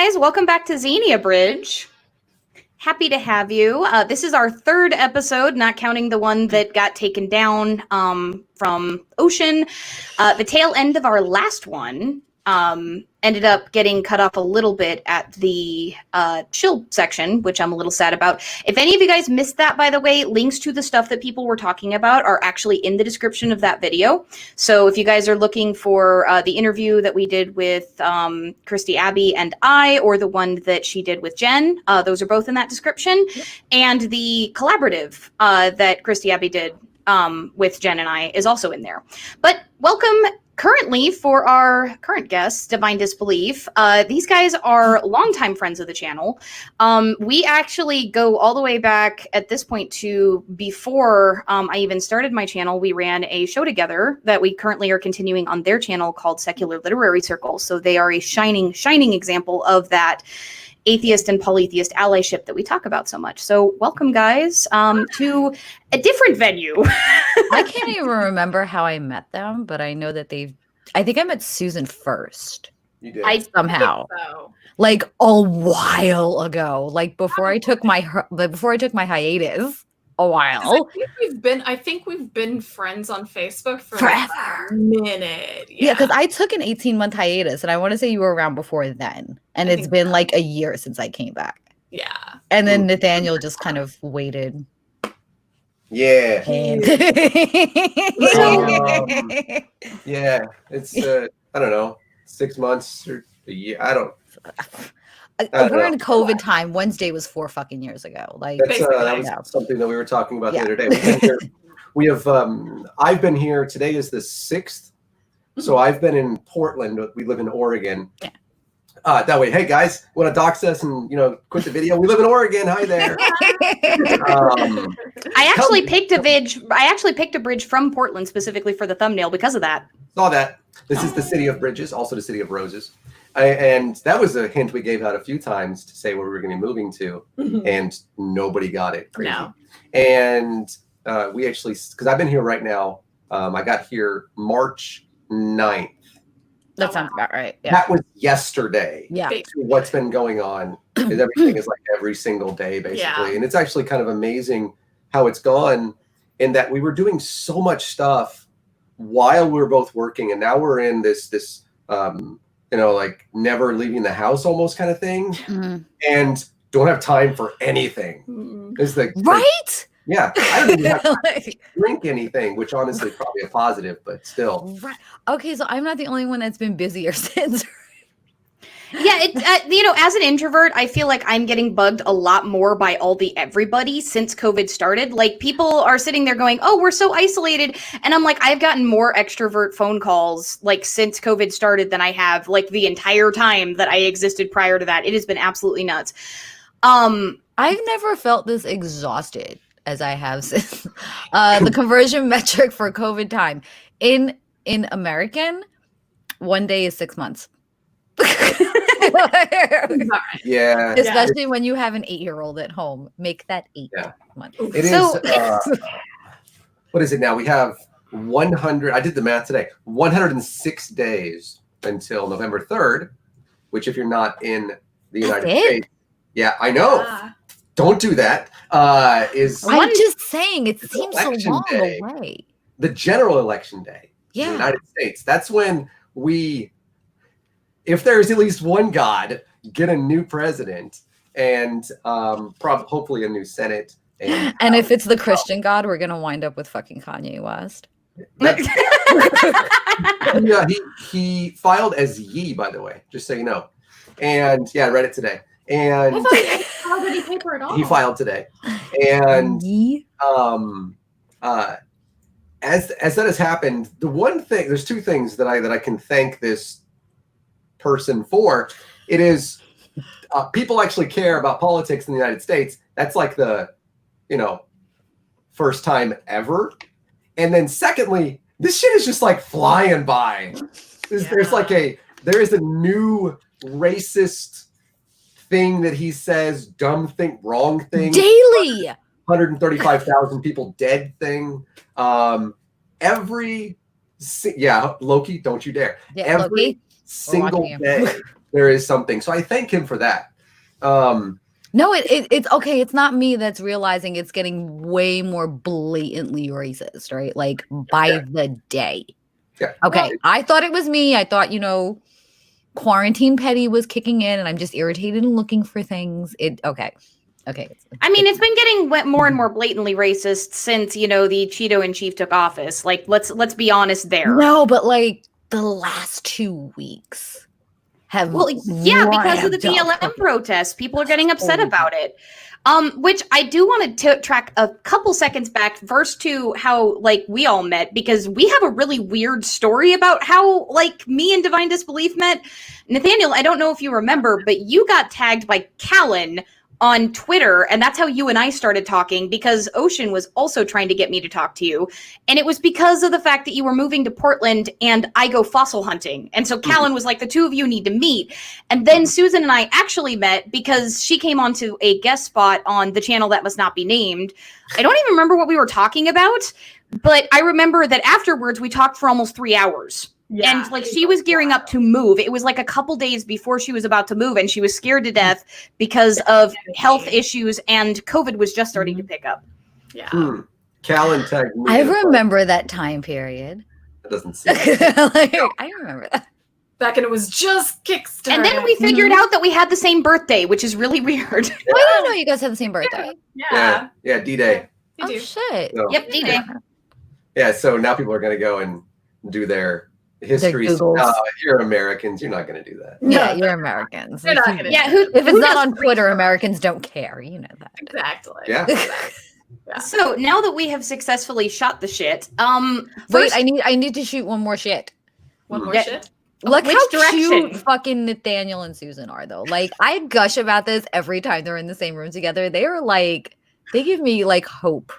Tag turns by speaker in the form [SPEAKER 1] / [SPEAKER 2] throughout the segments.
[SPEAKER 1] guys, welcome back to Xenia Bridge. Happy to have you. This is our third episode, not counting the one that got taken down from Ocean. The tail end of our last one ended up getting cut off a little bit at the chill section, which I'm a little sad about. If any of you guys missed that, by the way, links to the stuff that people were talking about are actually in the description of that video. So if you guys are looking for the interview that we did with Christy Abbey and I, or the one that she did with Jen, those are both in that description. Yep. And the collaborative that Christy Abbey did with Jen and I is also in there. But welcome currently for our current guests, Divine Disbelief. These guys are longtime friends of the channel. We actually go all the way back at this point to before I even started my channel. We ran a show together that we currently are continuing on their channel called Secular Literary Circle. So they are a shining example of that atheist and polytheist allyship that we talk about so much. So welcome, guys, to a different venue.
[SPEAKER 2] I can't even remember how I met them, but I know that I think I met Susan first.
[SPEAKER 3] You did.
[SPEAKER 2] Somehow. Like a while ago, like before I took my hiatus. A while.
[SPEAKER 4] I think we've been friends on Facebook for
[SPEAKER 2] forever.
[SPEAKER 4] A minute.
[SPEAKER 2] Yeah, because I took an 18-month hiatus, and I want to say you were around before then. And it's been like a year since I came back.
[SPEAKER 4] Yeah.
[SPEAKER 2] And then Nathaniel just kind of waited.
[SPEAKER 3] Yeah.
[SPEAKER 2] Yeah,
[SPEAKER 3] it's I don't know, 6 months or a year. I don't
[SPEAKER 2] we're in COVID time. Wednesday was 4 fucking years ago. Like
[SPEAKER 3] that was something that we were talking about the other day. We have I've been here. Today is the 6th, so I've been in Portland. We live in Oregon. Yeah. That way, hey guys, want to dox us and quit the video? We live in Oregon. Hi there.
[SPEAKER 1] I actually picked a bridge from Portland specifically for the thumbnail because of that.
[SPEAKER 3] Saw that. This is the city of bridges, also the city of roses. And that was a hint we gave out a few times to say where we were going to be moving to, and nobody got it. Crazy. No. And we actually, because I've been here right now, I got here March 9th.
[SPEAKER 2] That sounds about right. Yeah.
[SPEAKER 3] That was yesterday.
[SPEAKER 2] Yeah.
[SPEAKER 3] What's been going on is everything is like every single day, basically. Yeah. And it's actually kind of amazing how it's gone in that we were doing so much stuff while we were both working. And now we're in this like never leaving the house almost kind of thing, and don't have time for anything. It's like,
[SPEAKER 2] right?
[SPEAKER 3] Yeah, I don't even have to drink anything, which honestly probably a positive, but still.
[SPEAKER 2] Right. Okay, so I'm not the only one that's been busier since.
[SPEAKER 1] Yeah, as an introvert, I feel like I'm getting bugged a lot more by everybody since COVID started. Like, people are sitting there going, oh, we're so isolated. And I'm like, I've gotten more extrovert phone calls, like, since COVID started than I have, like, the entire time that I existed prior to that. It has been absolutely nuts.
[SPEAKER 2] I've never felt this exhausted as I have since the conversion metric for COVID time. In American, 1 day is 6 months.
[SPEAKER 3] Yeah,
[SPEAKER 2] especially when you have an 8-year-old at home. Make that 8 months.
[SPEAKER 3] It is. What is it now? We have 100. I did the math today. 106 days until November 3rd. Which, if you're not in the United States, yeah, I know. Don't do that. I'm
[SPEAKER 2] just saying it seems so long away.
[SPEAKER 3] The general election day in the
[SPEAKER 2] Yeah.
[SPEAKER 3] United States. That's when we, if there's at least one God, get a new president and hopefully a new Senate.
[SPEAKER 2] And if it's the Christian God, we're gonna wind up with fucking Kanye West.
[SPEAKER 3] Yeah, he filed as Ye, by the way, just so you know. And yeah, I read it today. And
[SPEAKER 4] I thought he filed any paper at all.
[SPEAKER 3] He filed today. And as that has happened, the one thing, there's two things that I can thank this person for. It is people actually care about politics in the United States. That's like the first time ever. And then secondly, this shit is just like flying by. There is a new racist thing that he says, dumb thing, wrong thing.
[SPEAKER 2] Daily.
[SPEAKER 3] 135,000 people dead thing. Loki, don't you dare.
[SPEAKER 2] Yeah,
[SPEAKER 3] Every
[SPEAKER 2] Loki.
[SPEAKER 3] single day there is something. So I thank him for that.
[SPEAKER 2] No, it's okay. It's not me that's realizing it's getting way more blatantly racist, right? Like by the day.
[SPEAKER 3] Yeah.
[SPEAKER 2] Okay.
[SPEAKER 3] Well,
[SPEAKER 2] I thought it was me. I thought, quarantine petty was kicking in and I'm just irritated and looking for things. Okay.
[SPEAKER 1] I mean, it's been getting more and more blatantly racist since, the Cheeto in chief took office. Like, let's be honest there.
[SPEAKER 2] No, but like the last 2 weeks have
[SPEAKER 1] because of the BLM protests, people are getting upset about it. Which I do want to track a couple seconds back first to how we all met, because we have a really weird story about how me and Divine Disbelief met. Nathaniel, I don't know if you remember, but you got tagged by Callan on Twitter, and that's how you and I started talking, because Ocean was also trying to get me to talk to you, and it was because of the fact that you were moving to Portland and I go fossil hunting, and so Callan was like, the two of you need to meet. And then Susan and I actually met because she came onto a guest spot on the channel that must not be named. I don't even remember what we were talking about, but I remember that afterwards we talked for almost 3 hours. Yeah. And she was gearing up to move. It was a couple days before she was about to move, and she was scared to death because of health issues, and COVID was just starting to pick up.
[SPEAKER 4] Yeah.
[SPEAKER 3] Callan tagged me.
[SPEAKER 2] I remember that time period.
[SPEAKER 3] That doesn't seem
[SPEAKER 2] I remember that.
[SPEAKER 4] Back when it was just Kickstarter.
[SPEAKER 1] And then we figured out that we had the same birthday, which is really weird.
[SPEAKER 2] I didn't know you guys had the same birthday.
[SPEAKER 4] Yeah.
[SPEAKER 3] Yeah, D-Day.
[SPEAKER 4] You do.
[SPEAKER 2] Shit.
[SPEAKER 3] So,
[SPEAKER 1] Yep, D-Day.
[SPEAKER 3] Yeah, so now people are going to go and do their history. You're Americans. You're not going to do that.
[SPEAKER 2] Yeah, you're Americans.
[SPEAKER 4] You're not gonna
[SPEAKER 2] if it's not on Twitter, Americans don't care. You know that.
[SPEAKER 4] Exactly.
[SPEAKER 3] Yeah.
[SPEAKER 4] Yeah.
[SPEAKER 1] So now that we have successfully shot the shit,
[SPEAKER 2] wait, I need to shoot one more shit.
[SPEAKER 4] One more shit?
[SPEAKER 2] Look
[SPEAKER 1] Which
[SPEAKER 2] how
[SPEAKER 1] direction?
[SPEAKER 2] cute fucking Nathaniel and Susan are, though. I gush about this every time they're in the same room together. They are they give me hope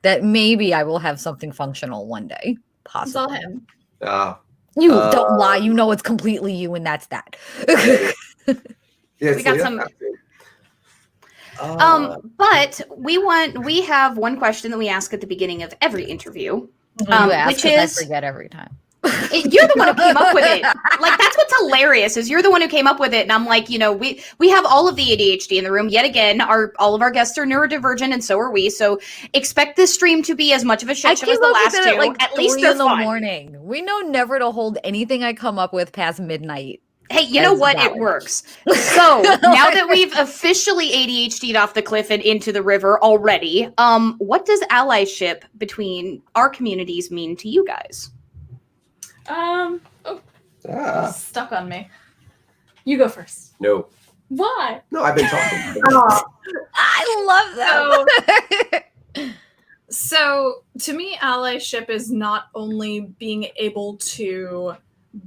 [SPEAKER 2] that maybe I will have something functional one day. Possibly.
[SPEAKER 4] It's
[SPEAKER 3] him.
[SPEAKER 4] all
[SPEAKER 2] You don't lie. You know it's completely you, and that's that.
[SPEAKER 3] Yes,
[SPEAKER 1] we got some. But we have one question that we ask at the beginning of every interview, which is,
[SPEAKER 2] I forget every time.
[SPEAKER 1] You're the one who came up with it. That's what's hilarious is you're the one who came up with it, and I'm like, we have all of the ADHD in the room yet again. All of our guests are neurodivergent, and so are we. So expect this stream to be as much of a shit show as the last two. At least they're fun.
[SPEAKER 2] Morning. We know never to hold anything I come up with past midnight.
[SPEAKER 1] Hey, you know what? It works. So now that we've officially ADHD'd off the cliff and into the river already, what does allyship between our communities mean to you guys?
[SPEAKER 4] Stuck on me. You go first.
[SPEAKER 3] No.
[SPEAKER 4] Why?
[SPEAKER 3] No, I've been talking.
[SPEAKER 2] I love that.
[SPEAKER 4] So to me, allyship is not only being able to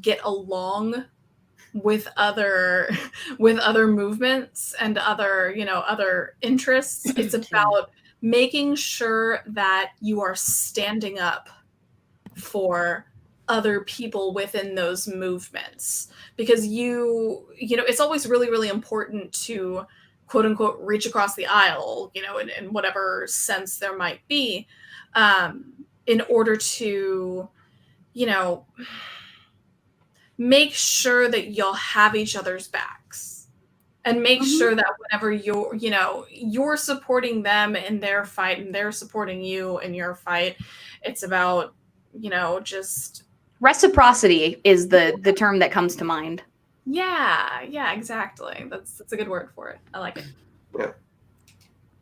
[SPEAKER 4] get along with other movements and other interests. It's about making sure that you are standing up for other people within those movements, because it's always really, really important to quote unquote reach across the aisle, in whatever sense there might be, in order to, make sure that you'll have each other's backs, and make sure that whenever you're supporting them in their fight and they're supporting you in your fight, it's about, just
[SPEAKER 1] reciprocity is the term that comes to mind.
[SPEAKER 4] Yeah, exactly. That's a good word for it. I like it.
[SPEAKER 3] Yeah.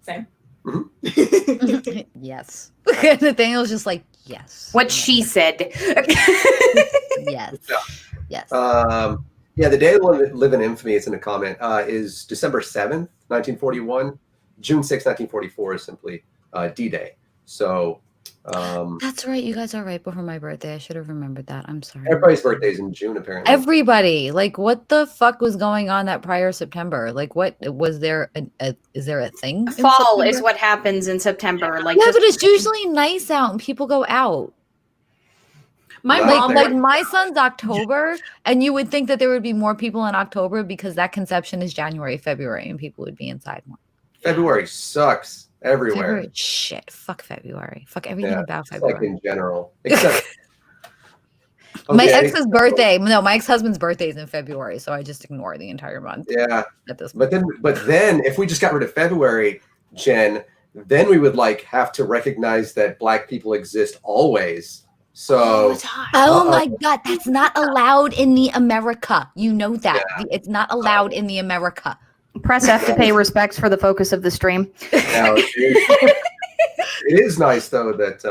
[SPEAKER 4] Same.
[SPEAKER 3] Mm-hmm.
[SPEAKER 2] Yes. Nathaniel's just like, yes.
[SPEAKER 1] What she said.
[SPEAKER 2] Yes. Yes.
[SPEAKER 3] Yeah, the day that will live in infamy, it's in a comment, is December 7th, 1941. June 6th, 1944 is simply D-Day. So
[SPEAKER 2] that's right. You guys are right before my birthday. I should have remembered that. I'm sorry.
[SPEAKER 3] Everybody's birthday is in June, apparently.
[SPEAKER 2] Everybody. What the fuck was going on that prior September? What was there? Is there a thing?
[SPEAKER 1] Fall is what happens in September.
[SPEAKER 2] But it's usually nice out and people go out.
[SPEAKER 4] My mom,
[SPEAKER 2] my son's October, and you would think that there would be more people in October because that conception is January, February, and people would be inside more.
[SPEAKER 3] February sucks everywhere.
[SPEAKER 2] February, shit. Fuck February. Fuck everything about February.
[SPEAKER 3] In general. Except
[SPEAKER 2] My ex's birthday. No, my ex-husband's birthday is in February, so I just ignore the entire month.
[SPEAKER 3] Yeah.
[SPEAKER 2] At this point.
[SPEAKER 3] But then if we just got rid of February, Jen, then we would like have to recognize that Black people exist always. So
[SPEAKER 2] oh my God, that's not allowed in the America. You know that. It's not allowed in the America.
[SPEAKER 1] Press F to pay respects for the focus of the stream.
[SPEAKER 3] Now, it is nice though that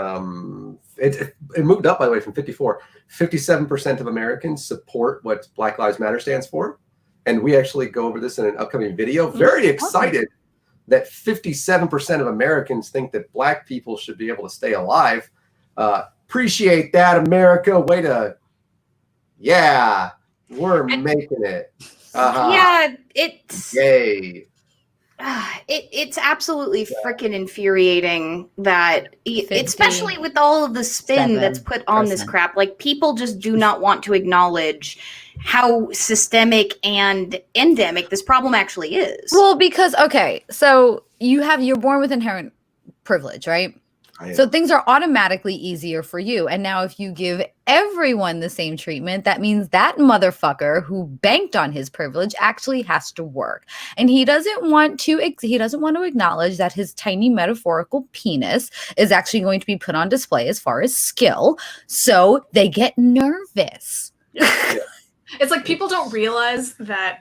[SPEAKER 3] it moved up, by the way, from 54. 57% of Americans support what Black Lives Matter stands for. And we actually go over this in an upcoming video. Very excited that 57% of Americans think that Black people should be able to stay alive. Appreciate that, America. Way to, we're making it.
[SPEAKER 1] Yeah, it's
[SPEAKER 3] yay.
[SPEAKER 1] It's absolutely freaking infuriating that, especially with all of the spin that's put on this crap, like people just do not want to acknowledge how systemic and endemic this problem actually is.
[SPEAKER 2] Well, because, okay, so you're born with inherent privilege, right? So things are automatically easier for you. And now if you give everyone the same treatment, that means that motherfucker who banked on his privilege actually has to work. And he doesn't want to acknowledge that his tiny metaphorical penis is actually going to be put on display as far as skill. So they get nervous.
[SPEAKER 4] It's like people don't realize that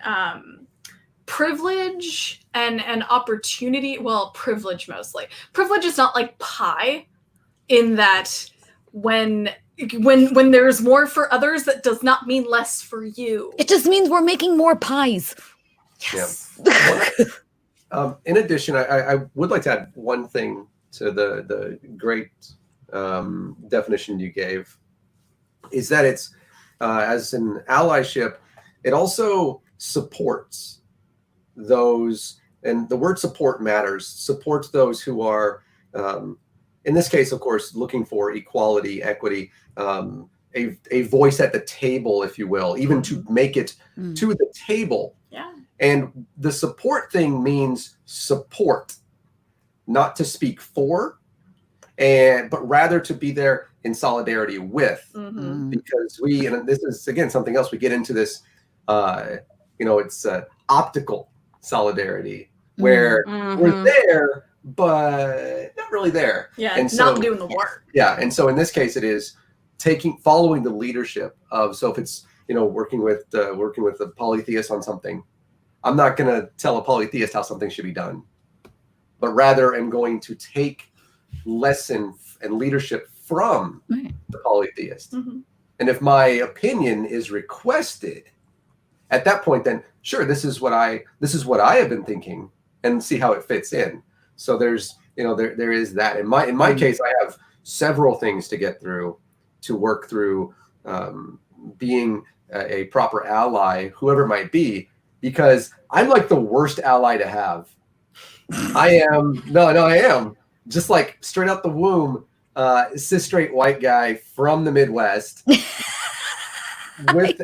[SPEAKER 4] privilege and opportunity, well, privilege mostly. Privilege is not like pie, in that when there's more for others, that does not mean less for you.
[SPEAKER 2] It just means we're making more pies.
[SPEAKER 3] Yes. Yeah. In addition, I would like to add one thing to the great definition you gave, is that it's as an allyship, it also supports those, and the word support matters, supports those who are, in this case, of course, looking for equality, equity, a voice at the table, if you will, even to make it to the table.
[SPEAKER 4] Yeah.
[SPEAKER 3] And the support thing means support, not to speak for, but rather to be there in solidarity with, because and this is again something else we get into this, it's optical solidarity where we're there but not really there.
[SPEAKER 4] Yeah,
[SPEAKER 3] and so,
[SPEAKER 4] not doing the work.
[SPEAKER 3] Yeah, and so in this case, it is following the leadership of. So if it's working with a polytheist on something, I'm not going to tell a polytheist how something should be done, but rather I'm going to take lesson and leadership from the polytheist. And if my opinion is requested, at that point, then sure, this is what I have been thinking, and see how it fits in. So there's there is that. In my case, I have several things to get through, to work through, being a proper ally, whoever it might be, because I'm like the worst ally to have. I am. No, I am. Just like straight out the womb, cis straight white guy from the Midwest with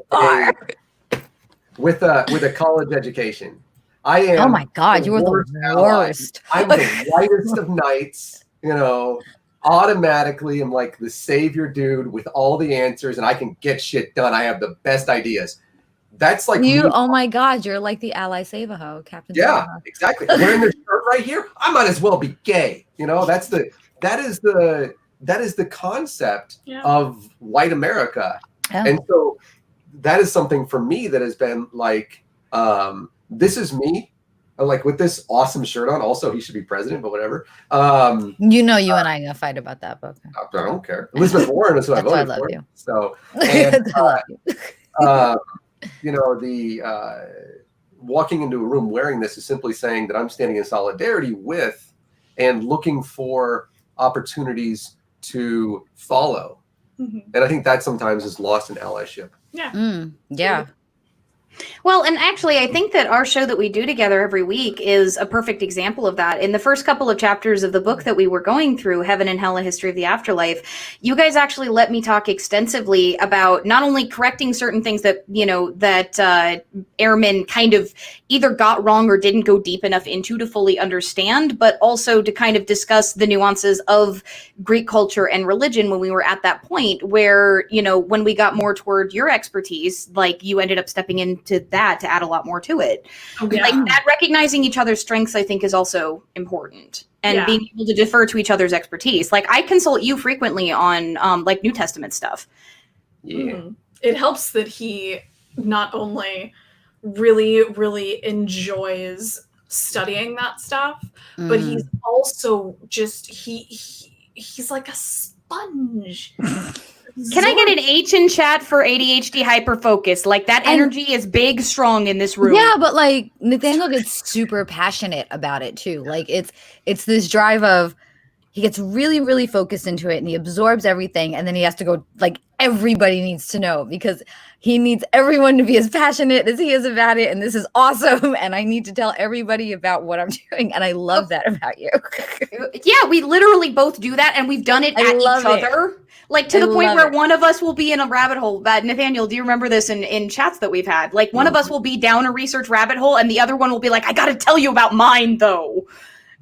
[SPEAKER 3] a college education. I am.
[SPEAKER 2] Oh my God, you are the worst.
[SPEAKER 3] I'm the whitest of knights. Automatically, I'm like the savior dude with all the answers, and I can get shit done. I have the best ideas. That's like
[SPEAKER 2] you.
[SPEAKER 3] Me.
[SPEAKER 2] Oh my God, you're like the ally Save-A-Ho, Captain.
[SPEAKER 3] Yeah,
[SPEAKER 2] Save-A-Ho.
[SPEAKER 3] exactly. Wearing this shirt right here, I might as well be gay. That is the concept of white America, and so that is something for me that has been like, this is me, like with this awesome shirt on. Also, he should be president, but whatever.
[SPEAKER 2] You and I are gonna fight about that, but okay.
[SPEAKER 3] I don't care. Elizabeth Warren is who I voted for. You. So, and,
[SPEAKER 2] I love you.
[SPEAKER 3] The walking into a room wearing this is simply saying that I'm standing in solidarity with and looking for opportunities to follow. And I think that sometimes is lost in allyship.
[SPEAKER 4] Yeah.
[SPEAKER 2] Yeah.
[SPEAKER 1] Well, and actually, I think that our show that we do together every week is a perfect example of that. In the first couple of chapters of the book that we were going through, Heaven and Hell, A History of the Afterlife, you guys actually let me talk extensively about not only correcting certain things that, airmen kind of either got wrong or didn't go deep enough into to fully understand, but also to kind of discuss the nuances of Greek culture and religion when we were at that point where, when we got more toward your expertise, like you ended up stepping into that to add a lot more to it.
[SPEAKER 4] Yeah.
[SPEAKER 1] Like that, recognizing each other's strengths, I think, is also important, and being able to defer to each other's expertise. Like I consult you frequently on like New Testament stuff.
[SPEAKER 3] Yeah.
[SPEAKER 4] It helps that he not only really, really enjoys studying that stuff, but he's also just he's like a sponge.
[SPEAKER 1] Can I get an H in chat for ADHD hyperfocus? Like that energy is big, strong in this room.
[SPEAKER 2] Yeah, but like Nathaniel gets super passionate about it too. Like it's this drive of he gets really, really focused into it and he absorbs everything, and then he has to go like everybody needs to know because he needs everyone to be as passionate as he is about it, and this is awesome, and I need to tell everybody about what I'm doing, and I love that about you.
[SPEAKER 1] Yeah, we literally both do that, and we've done it at each other. Like to the point where one of us will be in a rabbit hole. Nathaniel, do you remember this in chats that we've had? Like one of us will be down a research rabbit hole and the other one will be like, I got to tell you about mine though.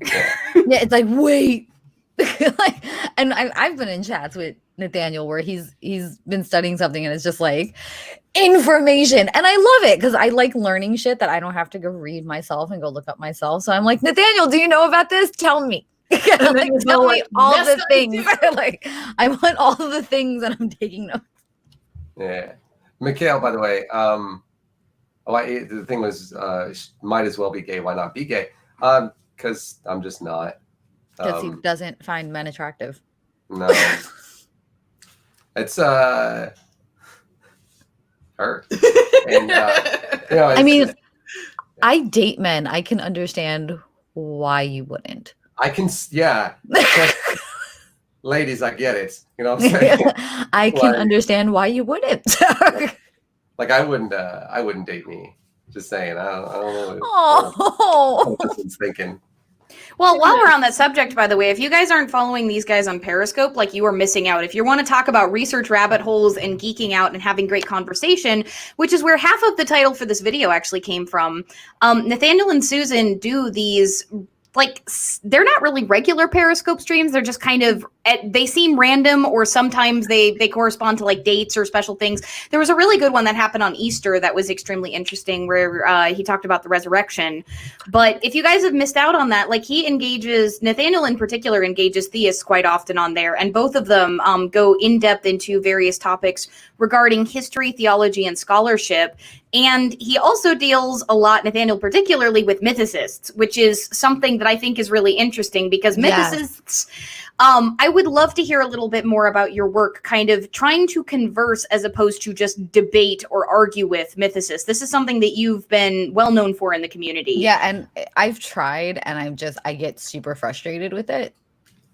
[SPEAKER 2] Yeah, it's like, wait. And I've been in chats with Nathaniel where he's been studying something and it's just like information. And I love it because I like learning shit that I don't have to go read myself and go look up myself. So I'm like, Nathaniel, do you know about this? Tell me. Like, tell me all the things. Like, I want all the things that I'm taking notes.
[SPEAKER 3] Yeah. Mikhail, by the way, the thing was, might as well be gay. Why not be gay? Because I'm just not.
[SPEAKER 2] Because he doesn't find men attractive.
[SPEAKER 3] No. It's her. And,
[SPEAKER 2] I mean, I date men. I can understand why you wouldn't.
[SPEAKER 3] I can, yeah. Ladies, I get it. You know what I'm saying?
[SPEAKER 2] I can understand why you wouldn't.
[SPEAKER 3] Like I wouldn't date me. Just saying. I don't know.
[SPEAKER 2] Oh,
[SPEAKER 3] what this thinking.
[SPEAKER 1] Well, while we're on that subject, by the way, if you guys aren't following these guys on Periscope, like you are missing out. If you want to talk about research rabbit holes and geeking out and having great conversation, which is where half of the title for this video actually came from, Nathaniel and Susan do these, like, they're not really regular Periscope streams. They're just kind of, they seem random, or sometimes they correspond to like dates or special things. There was a really good one that happened on Easter that was extremely interesting where he talked about the resurrection. But if you guys have missed out on that, like Nathaniel in particular engages theists quite often on there. And both of them go in depth into various topics regarding history, theology, and scholarship. And he also deals a lot, Nathaniel particularly, with mythicists, which is something that I think is really interesting because mythicists, I would love to hear a little bit more about your work, kind of trying to converse as opposed to just debate or argue with mythicists. This is something that you've been well known for in the community.
[SPEAKER 2] Yeah, and I've tried, and I get super frustrated with it.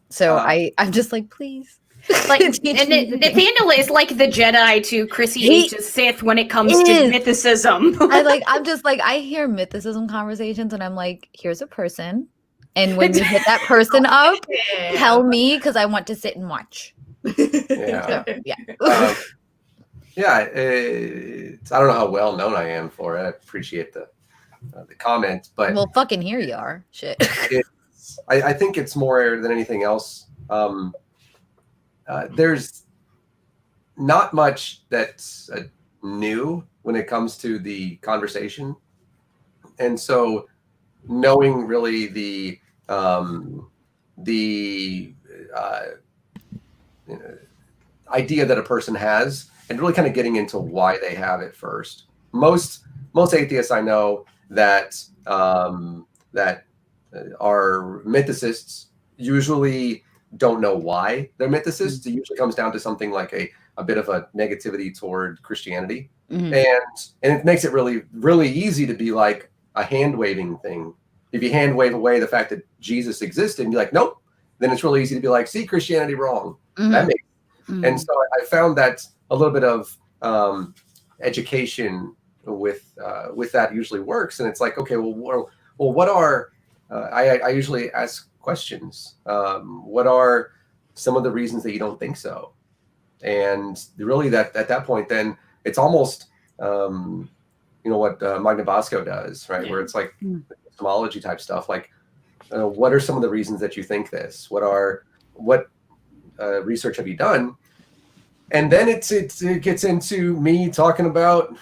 [SPEAKER 2] So I'm just like, please.
[SPEAKER 1] Like, and Nathaniel is like the Jedi to Chrissy H's Sith when it comes to mythicism.
[SPEAKER 2] I'm just like, I hear mythicism conversations, and I'm like, here's a person. And when you hit that person up, tell me, because I want to sit and watch.
[SPEAKER 3] Yeah.
[SPEAKER 2] So, yeah.
[SPEAKER 3] I don't know how well known I am for it. I appreciate the comments, but
[SPEAKER 2] well, fucking here you are. Shit.
[SPEAKER 3] I think it's more than anything else. There's not much that's new when it comes to the conversation, and so knowing really the idea that a person has, and really kind of getting into why they have it first. Most atheists I know that that are mythicists usually don't know why they're mythicists. It usually comes down to something like a bit of a negativity toward Christianity, and it makes it really, really easy to be like a hand waving thing. If you hand wave away the fact that Jesus existed and you're like, nope, then it's really easy to be like, see, Christianity wrong. That makes And so I found that a little bit of education with that usually works. And it's like, okay, what are I usually ask questions. What are some of the reasons that you don't think so? And really, that at that point, then it's almost what Magna Bosco does, right? Where it's like epistemology type stuff. Like, what are some of the reasons that you think this? What research have you done? And then it gets into me talking about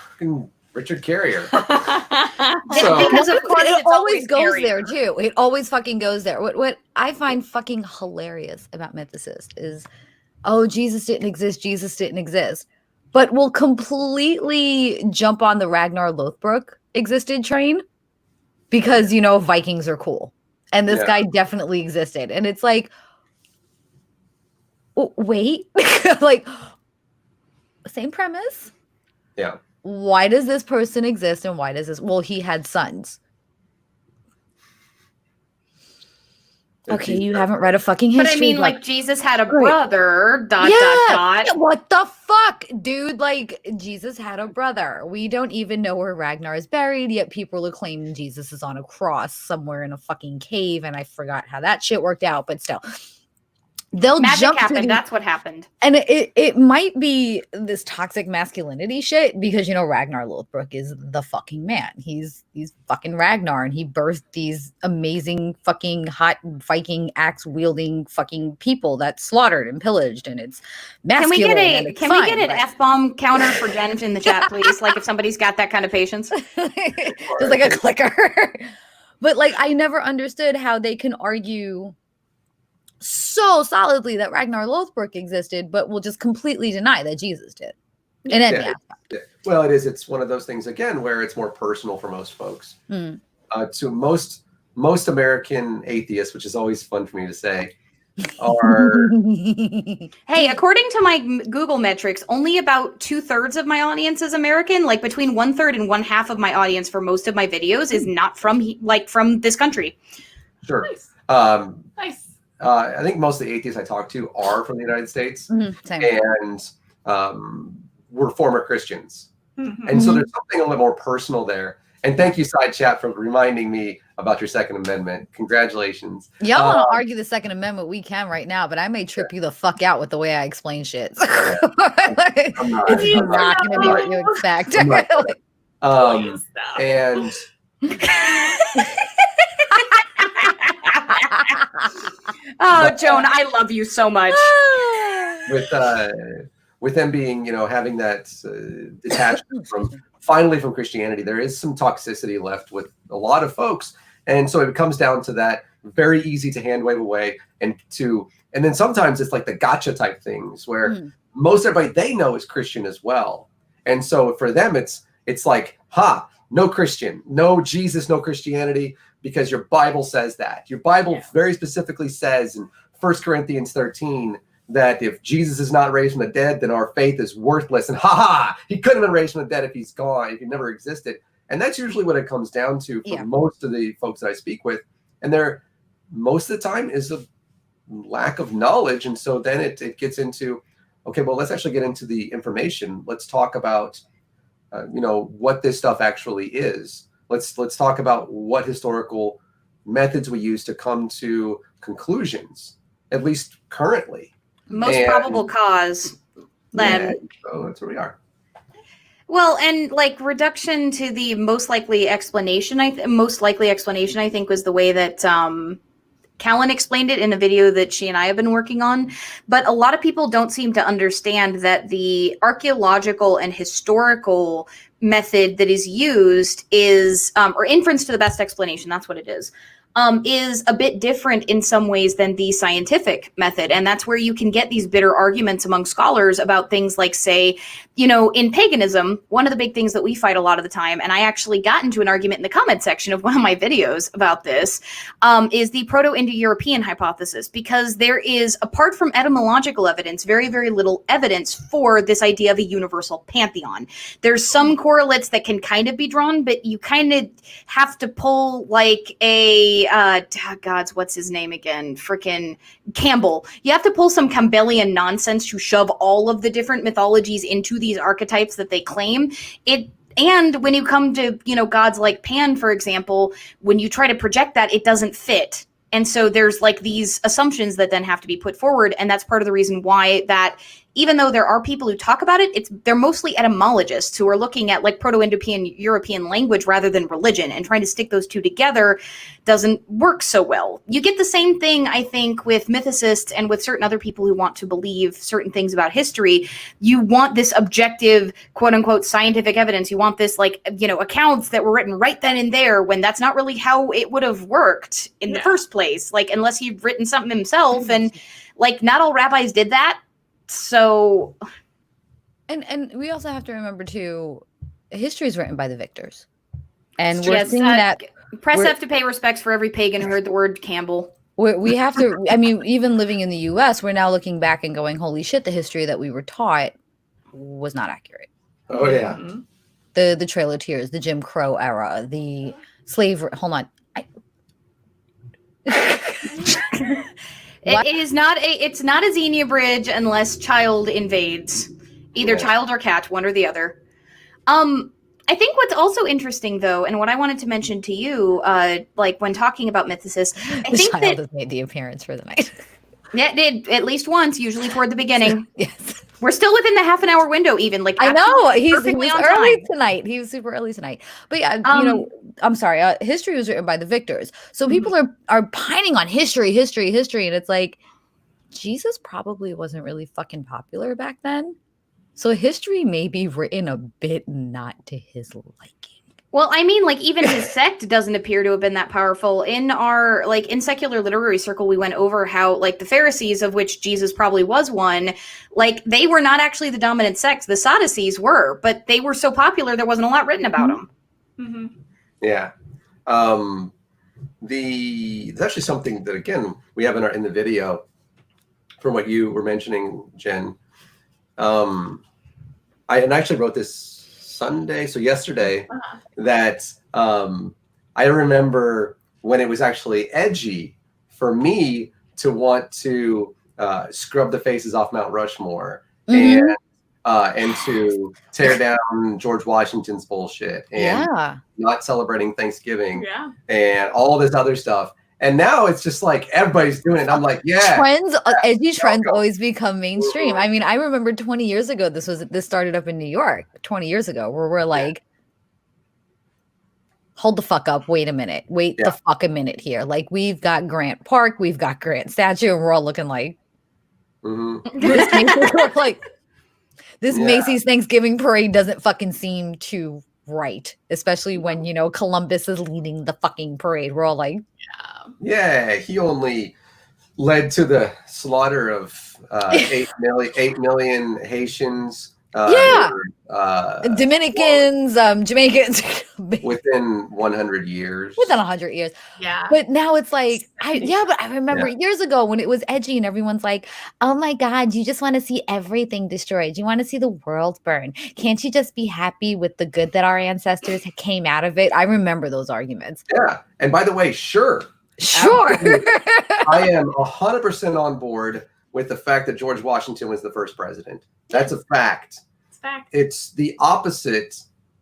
[SPEAKER 3] Richard Carrier.
[SPEAKER 2] Because of course it always goes there too. It always fucking goes there. What I find fucking hilarious about mythicists is, oh, Jesus didn't exist. But we'll completely jump on the Ragnar Lothbrok existed train because, Vikings are cool. And this guy definitely existed. And it's like, wait, like, same premise.
[SPEAKER 3] Yeah.
[SPEAKER 2] Why does this person exist and why does this? Well, he had sons. Okay, you haven't read a fucking history.
[SPEAKER 1] But I mean, like Jesus had a brother, ...
[SPEAKER 2] Yeah, what the fuck, dude? Like, Jesus had a brother. We don't even know where Ragnar is buried, yet people are claiming Jesus is on a cross somewhere in a fucking cave, and I forgot how that shit worked out, but still.
[SPEAKER 1] Magic jump happened. That's what happened.
[SPEAKER 2] And it might be this toxic masculinity shit because Ragnar Lothbrok is the fucking man. He's fucking Ragnar, and he birthed these amazing fucking hot Viking axe wielding fucking people that slaughtered and pillaged, and it's masculine.
[SPEAKER 1] We get an F-bomb counter for Jen in the chat, please? Like if somebody's got that kind of patience.
[SPEAKER 2] Just like a clicker. But like I never understood how they can argue so solidly that Ragnar Lothbrok existed, but will just completely deny that Jesus did. And then,
[SPEAKER 3] well, it is. It's one of those things again where it's more personal for most folks. To most American atheists, which is always fun for me to say, are
[SPEAKER 1] hey, according to my Google metrics, only about 2/3 of my audience is American. Like between 1/3 and 1/2 of my audience for most of my videos is not from this country.
[SPEAKER 3] Sure.
[SPEAKER 4] Nice.
[SPEAKER 3] I think most of the atheists I talk to are from the United States, and we're former Christians. And so there's something a little more personal there. And thank you, Side Chat, for reminding me about your Second Amendment. Congratulations.
[SPEAKER 2] Y'all want to argue the Second Amendment? We can right now, but I may trip you the fuck out with the way I explain shit. It's not going to be what you expect.
[SPEAKER 3] And
[SPEAKER 1] oh, Joan, I love you so much.
[SPEAKER 3] With them being, having that detachment from Christianity, there is some toxicity left with a lot of folks, and so it comes down to that very easy to hand wave away, and then sometimes it's like the gotcha type things where most everybody they know is Christian as well, and so for them it's like, no Christian, no Jesus, no Christianity. Because your Bible says that. Your Bible very specifically says in 1 Corinthians 13 that if Jesus is not raised from the dead, then our faith is worthless. And he couldn't have been raised from the dead if he's gone, if he never existed. And that's usually what it comes down to for most of the folks that I speak with. And most of the time is a lack of knowledge. And so then it gets into, okay, well, let's actually get into the information. Let's talk about, what this stuff actually is. Let's talk about what historical methods we use to come to conclusions, at least currently.
[SPEAKER 1] Most probable cause. Then.
[SPEAKER 3] So that's where we are.
[SPEAKER 1] Well, and like reduction to the most likely explanation, I think was the way that Callan explained it in a video that she and I have been working on. But a lot of people don't seem to understand that the archaeological and historical method that is used is, or inference to the best explanation, that's what it is a bit different in some ways than the scientific method. And that's where you can get these bitter arguments among scholars about things like, say, in paganism, one of the big things that we fight a lot of the time, and I actually got into an argument in the comment section of one of my videos about this, is the Proto-Indo-European hypothesis, because there is, apart from etymological evidence, very, very little evidence for this idea of a universal pantheon. There's some correlates that can kind of be drawn, but you kind of have to pull like what's his name again? Frickin' Campbell. You have to pull some Campbellian nonsense to shove all of the different mythologies into these archetypes that they claim. And when you come to, gods like Pan, for example, when you try to project that, it doesn't fit. And so there's like these assumptions that then have to be put forward. And that's part of the reason why that, even though there are people who talk about it, they're mostly etymologists who are looking at like Proto-Indo-European European language rather than religion, and trying to stick those two together doesn't work so well. You get the same thing, I think, with mythicists and with certain other people who want to believe certain things about history. You want this objective, quote unquote, scientific evidence. You want this accounts that were written right then and there, when that's not really how it would have worked in the first place. Like, unless he'd written something himself, and like not all rabbis did that. So,
[SPEAKER 2] and we also have to remember too, history is written by the victors, and we're seeing that
[SPEAKER 1] press have to pay respects for every pagan who heard the word Campbell.
[SPEAKER 2] We have to. I mean, even living in the U.S., we're now looking back and going, "Holy shit!" The history that we were taught was not accurate.
[SPEAKER 3] Oh yeah,
[SPEAKER 2] the Trail of Tears, the Jim Crow era, the slavery. Hold on.
[SPEAKER 1] It's not a Xenia bridge unless child invades. Either child or cat, one or the other. I think what's also interesting, though, and what I wanted to mention to you, like when talking about mythicists, I think
[SPEAKER 2] child has made the appearance for the night.
[SPEAKER 1] Yeah, it did at least once, usually toward the beginning.
[SPEAKER 2] Yes.
[SPEAKER 1] We're still within the half an hour window, even. Like,
[SPEAKER 2] I know he was
[SPEAKER 1] on
[SPEAKER 2] early
[SPEAKER 1] time
[SPEAKER 2] tonight. He was super early tonight. But yeah, I'm sorry. History was written by the victors, so people are pining on history, and it's like Jesus probably wasn't really fucking popular back then, so history may be written a bit not to his liking.
[SPEAKER 1] Well, I mean, like, even his sect doesn't appear to have been that powerful. In our, like, in secular literary circle, we went over how, like, the Pharisees, of which Jesus probably was one, like, they were not actually the dominant sect. The Sadducees were, but they were so popular, there wasn't a lot written about them.
[SPEAKER 4] Mm-hmm.
[SPEAKER 3] Yeah. There's actually something that, again, we have in the video from what you were mentioning, Jen. I actually wrote this Sunday, so yesterday, that I remember when it was actually edgy for me to want to scrub the faces off Mount Rushmore and to tear down George Washington's bullshit and not celebrating Thanksgiving and all this other stuff. And now it's just like everybody's doing it. I'm like,
[SPEAKER 2] edgy trends always become mainstream. I mean, I remember 20 years ago, this started up in New York 20 years ago, where we're like, hold the fuck up. Wait a minute. Wait the fuck a minute here. Like, we've got Grant Park, we've got Grant Statue, and we're all looking like, this Macy's Thanksgiving parade doesn't fucking seem too right, especially when, Columbus is leading the fucking parade. We're all like,
[SPEAKER 3] he only led to the slaughter of 8 million Haitians,
[SPEAKER 2] Dominicans, Jamaicans
[SPEAKER 3] within 100 years.
[SPEAKER 2] Within 100 years.
[SPEAKER 4] Yeah.
[SPEAKER 2] But now it's like, but I remember years ago when it was edgy and everyone's like, oh my God, you just want to see everything destroyed. You want to see the world burn. Can't you just be happy with the good that our ancestors came out of it? I remember those arguments.
[SPEAKER 3] Yeah. And by the way, sure. I am 100% on board with the fact that George Washington was the first president. That's a fact.
[SPEAKER 4] It's fact.
[SPEAKER 3] It's the opposite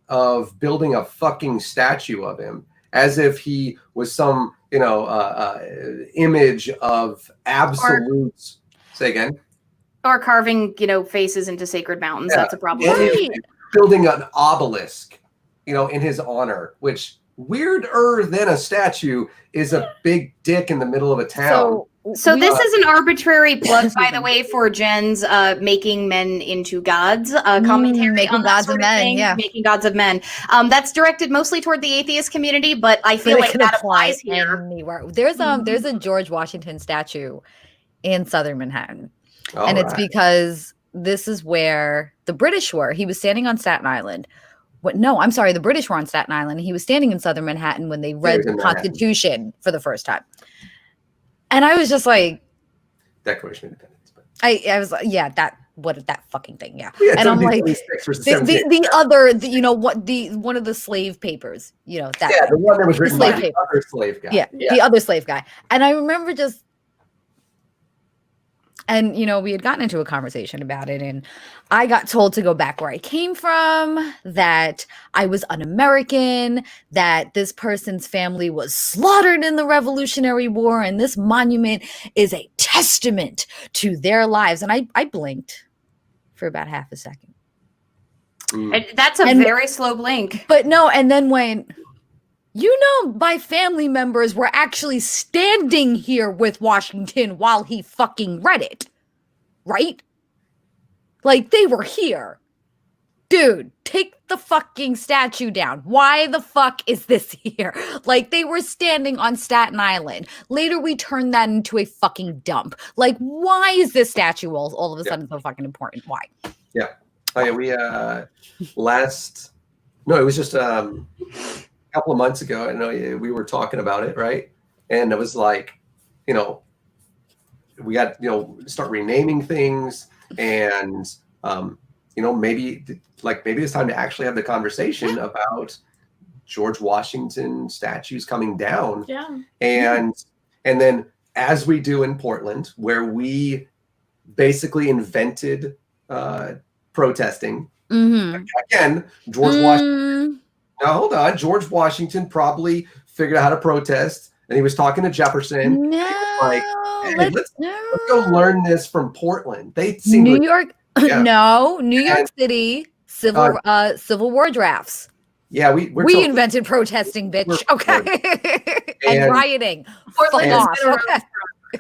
[SPEAKER 3] of building a fucking statue of him as if he was some, image of absolute. Say again.
[SPEAKER 1] Or carving, faces into sacred mountains. That's a problem too.
[SPEAKER 3] Building an obelisk, in his honor, which weirder than a statue is a big dick in the middle of a town.
[SPEAKER 1] So this is an arbitrary plug, by the way, for Jen's making men into gods commentary.
[SPEAKER 2] Making gods of men,
[SPEAKER 1] Making gods of men. That's directed mostly toward the atheist community, but I feel like that applies here.
[SPEAKER 2] Anywhere. There's a George Washington statue in southern Manhattan. And it's because this is where the British were. He was standing on Staten Island. The British were on Staten Island. He was standing in southern Manhattan when they read the Constitution for the first time. And I was just like,
[SPEAKER 3] Declaration of Independence.
[SPEAKER 2] I was like, that fucking thing,
[SPEAKER 3] and
[SPEAKER 2] I'm like, one of the slave papers, the
[SPEAKER 3] one that was written by the other slave guy.
[SPEAKER 2] The other slave guy. And I remember And, we had gotten into a conversation about it, and I got told to go back where I came from, that I was un-American, that this person's family was slaughtered in the Revolutionary War, and this monument is a testament to their lives. And I blinked for about half a second.
[SPEAKER 1] That's a very slow blink.
[SPEAKER 2] But no, and then went, my family members were actually standing here with Washington while he fucking read it. Right? Like, they were here. Dude, take the fucking statue down. Why the fuck is this here? Like, they were standing on Staten Island. Later, we turned that into a fucking dump. Like, why is this statue all of a sudden so fucking important? Why?
[SPEAKER 3] Yeah. Oh, yeah, we, it was just a couple of months ago. I know we were talking about it, right? And it was like, we got, start renaming things, and, maybe it's time to actually have the conversation about George Washington statues coming down.
[SPEAKER 4] Yeah.
[SPEAKER 3] And then, as we do in Portland, where we basically invented protesting.
[SPEAKER 2] Mm-hmm.
[SPEAKER 3] Again, George Washington. Now, hold on. George Washington probably figured out how to protest, and he was talking to Jefferson. Let's go learn this from Portland. They seem
[SPEAKER 2] New York. Yeah. No, New York City Civil War drafts.
[SPEAKER 3] Yeah, we
[SPEAKER 2] invented protesting, bitch. Okay, and rioting.
[SPEAKER 4] Portland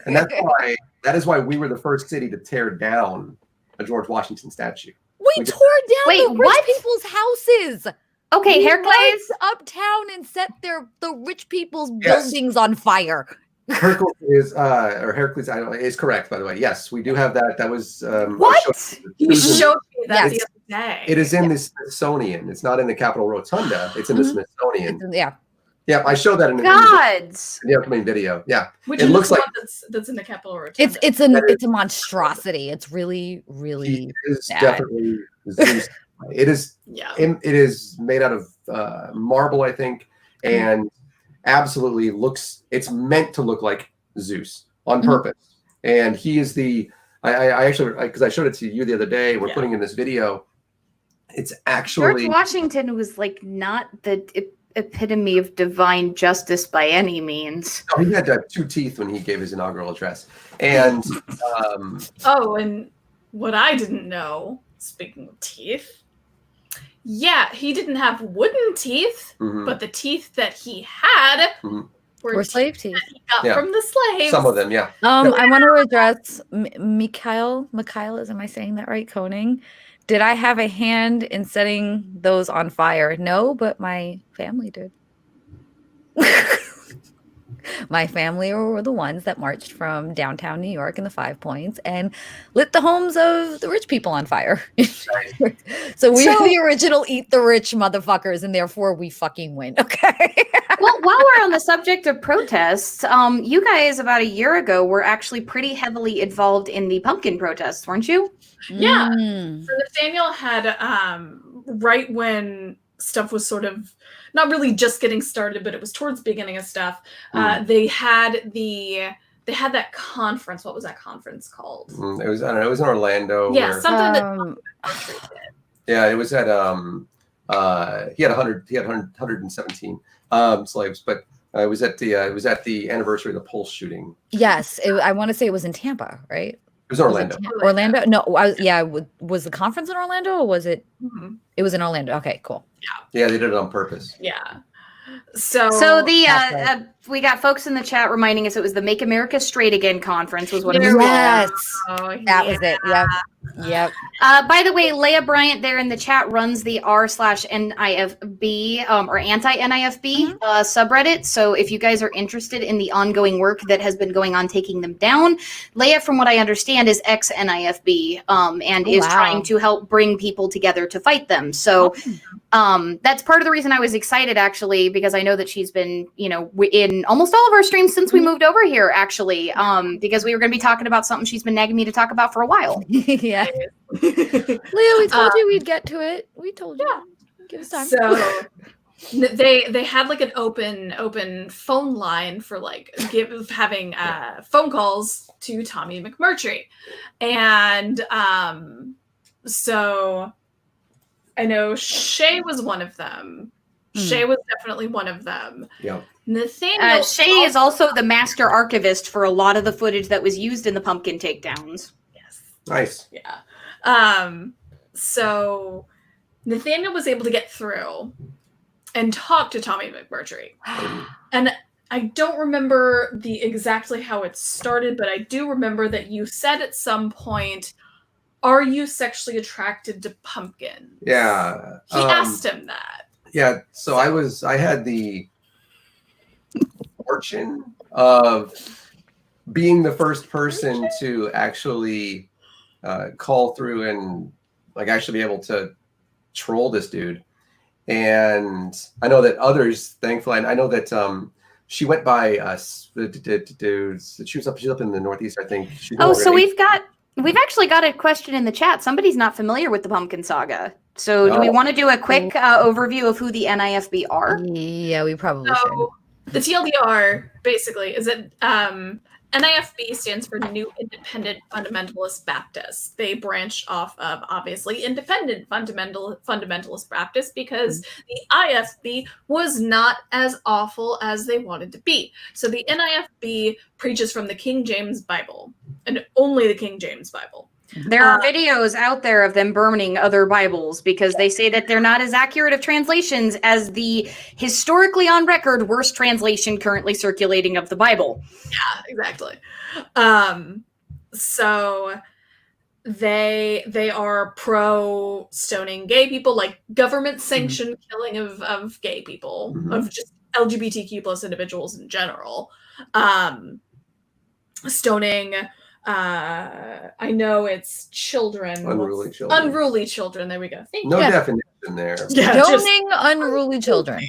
[SPEAKER 3] and that is why we were the first city to tear down a George Washington statue.
[SPEAKER 2] We tore down the rich people's houses.
[SPEAKER 1] Okay, Heracles
[SPEAKER 2] uptown and set the rich people's buildings on fire.
[SPEAKER 3] Heracles is correct, by the way. Yes, we do have that. That was
[SPEAKER 1] what?
[SPEAKER 4] You showed me that the other day.
[SPEAKER 3] It is in the Smithsonian. It's not in the Capitol Rotunda. It's in the Smithsonian. Yeah, I showed that in the upcoming video. Yeah,
[SPEAKER 4] which it looks like that's in the Capitol Rotunda.
[SPEAKER 2] It's a monstrosity. It's really, really.
[SPEAKER 3] It is definitely Zeus. It is. Yeah. It is made out of marble, I think, and absolutely it's meant to look like Zeus on purpose. And he is I actually, because I showed it to you the other day, we're putting in this video. It's actually
[SPEAKER 1] George Washington was like not the epitome of divine justice by any means.
[SPEAKER 3] No, he had 2 teeth when he gave his inaugural address. And
[SPEAKER 4] and what I didn't know, speaking of teeth, he didn't have wooden teeth, but the teeth that he had were
[SPEAKER 2] slave teeth
[SPEAKER 4] that he got from the slaves.
[SPEAKER 3] Some of them, yeah.
[SPEAKER 2] I want to address Mikhail. Am I saying that right? Koning. Did I have a hand in setting those on fire? No, but my family did. My family were the ones that marched from downtown New York in the 5 Points and lit the homes of the rich people on fire. So we're the original eat the rich motherfuckers, and therefore we fucking win. Okay.
[SPEAKER 1] Well, while we're on the subject of protests, you guys about a year ago were actually pretty heavily involved in the pumpkin protests, weren't you?
[SPEAKER 4] Yeah. So Nathaniel had right when stuff was sort of not really just getting started, but it was towards the beginning of stuff. They had that conference. What was that conference called?
[SPEAKER 3] It was it was in Orlando.
[SPEAKER 4] Yeah, something that.
[SPEAKER 3] Yeah, it was at he had 117 slaves, but it was at the anniversary of the Pulse shooting.
[SPEAKER 2] Yes, I want to say it was in Tampa, right?
[SPEAKER 3] It was Orlando.
[SPEAKER 2] Orlando? No, was the conference in Orlando, or was it? It was in Orlando. Okay, cool.
[SPEAKER 3] Yeah, they did it on purpose.
[SPEAKER 4] Yeah.
[SPEAKER 1] So we got folks in the chat reminding us it was the Make America Straight Again conference was what it was.
[SPEAKER 2] Yes, that was it. Yep.
[SPEAKER 1] By the way, Leah Bryant there in the chat runs the r/NIFB or anti-NIFB subreddit. So if you guys are interested in the ongoing work that has been going on taking them down, Leah, from what I understand, is ex-NIFB and is trying to help bring people together to fight them. So that's part of the reason I was excited, actually, because I know that she's been, in almost all of our streams since we moved over here, actually, because we were going to be talking about something she's been nagging me to talk about for a while.
[SPEAKER 2] Yeah. Leo, we told you we'd get to it. We told you. Give us time.
[SPEAKER 4] So they had like an open phone line for like having phone calls to Tommy McMurtry, and so I know Shay was one of them. Shay was definitely one of them.
[SPEAKER 3] Yeah.
[SPEAKER 4] Nathaniel
[SPEAKER 1] Shay is also the master archivist for a lot of the footage that was used in the pumpkin takedowns.
[SPEAKER 4] Yes.
[SPEAKER 3] Nice.
[SPEAKER 4] Yeah. So Nathaniel was able to get through and talk to Tommy McMurtry. And I don't remember exactly how it started, but I do remember that you said at some point, "Are you sexually attracted to pumpkins?"
[SPEAKER 3] Yeah.
[SPEAKER 4] He asked him that.
[SPEAKER 3] Yeah. So I had the fortune of being the first person to actually call through and like actually be able to troll this dude. And I know that others, thankfully, I know that she went by the dudes. She's up in the Northeast, I think.
[SPEAKER 1] So we've actually got a question in the chat. Somebody's not familiar with the Pumpkin Saga. So do we want to do a quick overview of who the NIFB are?
[SPEAKER 2] Yeah, we probably should.
[SPEAKER 4] The TLDR basically is that NIFB stands for New Independent Fundamentalist Baptists. They branched off of obviously Independent Fundamentalist Baptists because the IFB was not as awful as they wanted to be. So the NIFB preaches from the King James Bible and only the King James Bible.
[SPEAKER 1] There are videos out there of them burning other Bibles because they say that they're not as accurate of translations as the historically on record worst translation currently circulating of the Bible.
[SPEAKER 4] Yeah, exactly. So they are pro stoning gay people, like government sanctioned killing of gay people, of just LGBTQ plus individuals in general. Stoning. I know it's children. Unruly children. There we go. Thank you.
[SPEAKER 3] No definition there.
[SPEAKER 4] Yeah,
[SPEAKER 2] Stoning unruly children.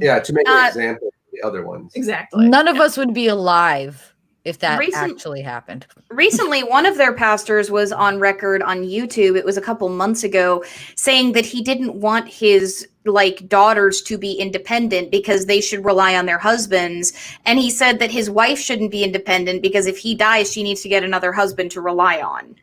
[SPEAKER 3] Yeah, to make an example of the other ones.
[SPEAKER 4] Exactly.
[SPEAKER 2] None of us would be alive if that actually happened.
[SPEAKER 1] Recently, one of their pastors was on record on YouTube, it was a couple months ago, saying that he didn't want his daughters to be independent because they should rely on their husbands. And he said that his wife shouldn't be independent because if he dies, she needs to get another husband to rely on.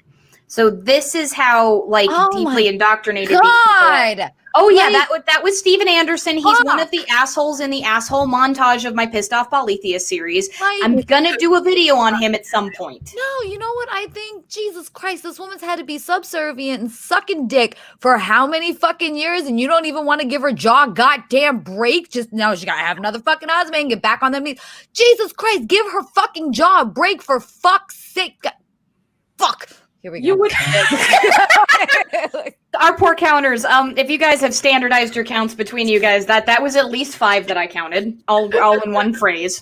[SPEAKER 1] So this is how deeply indoctrinated these people are. Oh yeah, that was Steven Anderson. He's one of the assholes in the asshole montage of my Pissed Off Polytheist series. I'm gonna do a video on him at some point.
[SPEAKER 2] No, you know what I think? Jesus Christ, this woman's had to be subservient and sucking dick for how many fucking years, and you don't even want to give her jaw goddamn break? Just now she gotta have another fucking husband and get back on them knees. Jesus Christ, give her fucking jaw a break for fuck's sake. Fuck. Here we go.
[SPEAKER 1] You would our poor counters. If you guys have standardized your counts between you guys, that was at least 5 that I counted, all in one phrase.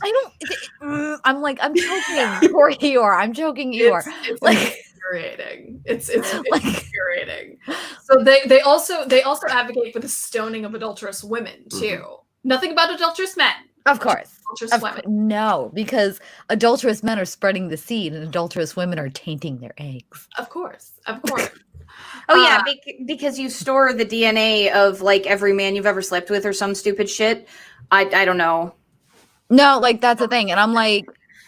[SPEAKER 2] I'm joking. Poor Eeyore. I'm joking, Eeyore.
[SPEAKER 4] It's infuriating. It's infuriating. So they also advocate for the stoning of adulterous women too. Nothing about adulterous men.
[SPEAKER 2] Of course.
[SPEAKER 4] Adulterous women.
[SPEAKER 2] No, because adulterous men are spreading the seed and adulterous women are tainting their eggs.
[SPEAKER 4] Of course.
[SPEAKER 1] Oh yeah, because you store the DNA of every man you've ever slept with or some stupid shit. I don't know.
[SPEAKER 2] No, that's the thing. And I'm like,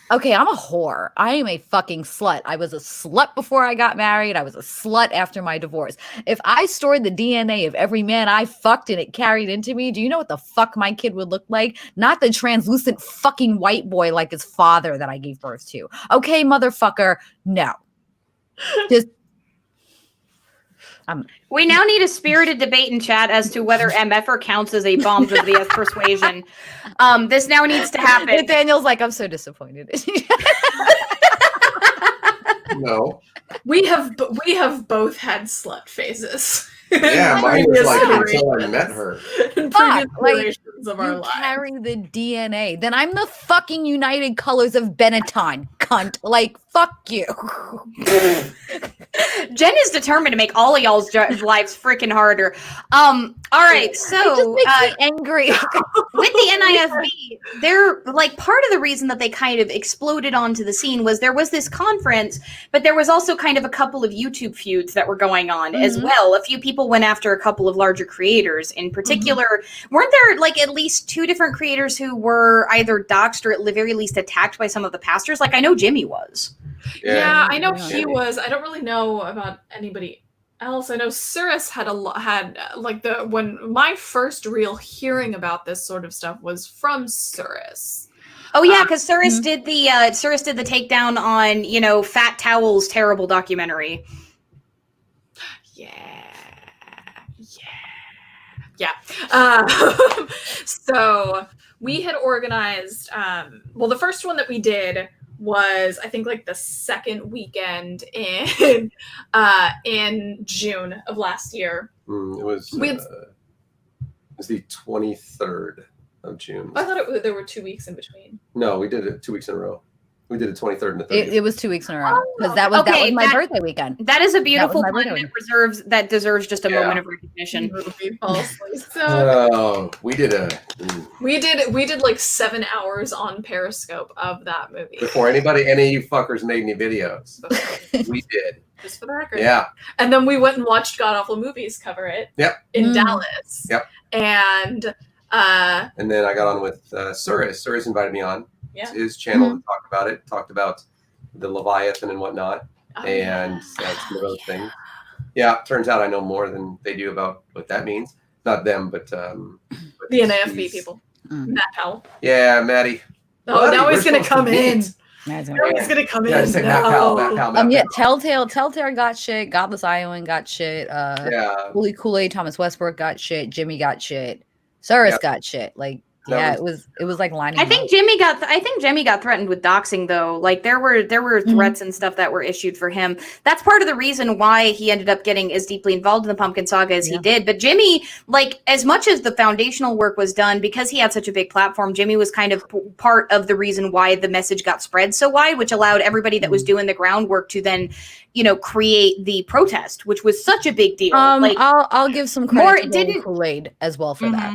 [SPEAKER 2] okay, I'm a whore. I am a fucking slut. I was a slut before I got married. I was a slut after my divorce. If I stored the DNA of every man I fucked and it carried into me, do you know what the fuck my kid would look like? Not the translucent fucking white boy like his father that I gave birth to. Okay, motherfucker, no. Just
[SPEAKER 1] we now need a spirited debate in chat as to whether MFR counts as a bomb of the persuasion. This now needs to happen.
[SPEAKER 2] Daniel's like, I'm so disappointed.
[SPEAKER 3] No.
[SPEAKER 4] We have both had slut phases.
[SPEAKER 3] Yeah, mine was until I met her.
[SPEAKER 4] In previous iterations of our lives.
[SPEAKER 2] Carry the DNA. Then I'm the fucking United Colors of Benetton, cunt. Fuck you.
[SPEAKER 1] Jen is determined to make all of y'all's lives freaking harder. All right, so
[SPEAKER 2] it just makes me angry.
[SPEAKER 1] with the NIFB, they're like part of the reason that they kind of exploded onto the scene was there was this conference, but there was also kind of a couple of YouTube feuds that were going on as well. A few people went after a couple of larger creators. In particular, weren't there like at least 2 different creators who were either doxxed or at the very least attacked by some of the pastors? Like I know Jimmy was.
[SPEAKER 4] Yeah, I know he was. I don't really know about anybody else. I know Cirrus had when my first real hearing about this sort of stuff was from Cirrus.
[SPEAKER 1] Oh yeah, because Cirrus did the takedown on Fat Towel's terrible documentary. Yeah. So we had organized. Well, the first one that we did was I think like the second weekend in June of last year.
[SPEAKER 3] It was the 23rd of June.
[SPEAKER 4] I thought there were 2 weeks in between.
[SPEAKER 3] No, we did it 2 weeks in a row. We did it 23rd and the 30th.
[SPEAKER 2] It was 2 weeks in a row because that was my birthday weekend.
[SPEAKER 1] That is a beautiful one that deserves just a moment of recognition.
[SPEAKER 3] So we did
[SPEAKER 4] like 7 hours on Periscope of that movie
[SPEAKER 3] before any of you fuckers made any videos. We did.
[SPEAKER 4] Just for the record.
[SPEAKER 3] Yeah.
[SPEAKER 4] And then we went and watched God Awful Movies cover it.
[SPEAKER 3] Yep.
[SPEAKER 4] In Dallas.
[SPEAKER 3] Yep.
[SPEAKER 4] And
[SPEAKER 3] then I got on with Cirrus. Cirrus invited me on his channel to talk about it. Talked about the Leviathan and whatnot, and some other things. Yeah, turns out I know more than they do about what that means. Not them, but
[SPEAKER 4] the NIFB people. Matt Powell.
[SPEAKER 3] Yeah, Maddie.
[SPEAKER 4] Oh, now he's gonna come in. He's gonna come in.
[SPEAKER 3] Yeah, just say Matt Powell.
[SPEAKER 2] Yeah, Telltale got shit. Godless Iowan got shit. Holy Kool-Aid, Thomas Westbrook got shit. Jimmy got shit. Cirrus got shit. Like, it was like lining.
[SPEAKER 1] I think Jimmy got threatened with doxing though. Like there were threats and stuff that were issued for him. That's part of the reason why he ended up getting as deeply involved in the Pumpkin Saga as he did. But Jimmy, like as much as the foundational work was done, because he had such a big platform, Jimmy was kind of part of the reason why the message got spread so wide, which allowed everybody that was doing the groundwork to then, create the protest, which was such a big deal.
[SPEAKER 2] I'll give some credit to Kool-Aid as well for that.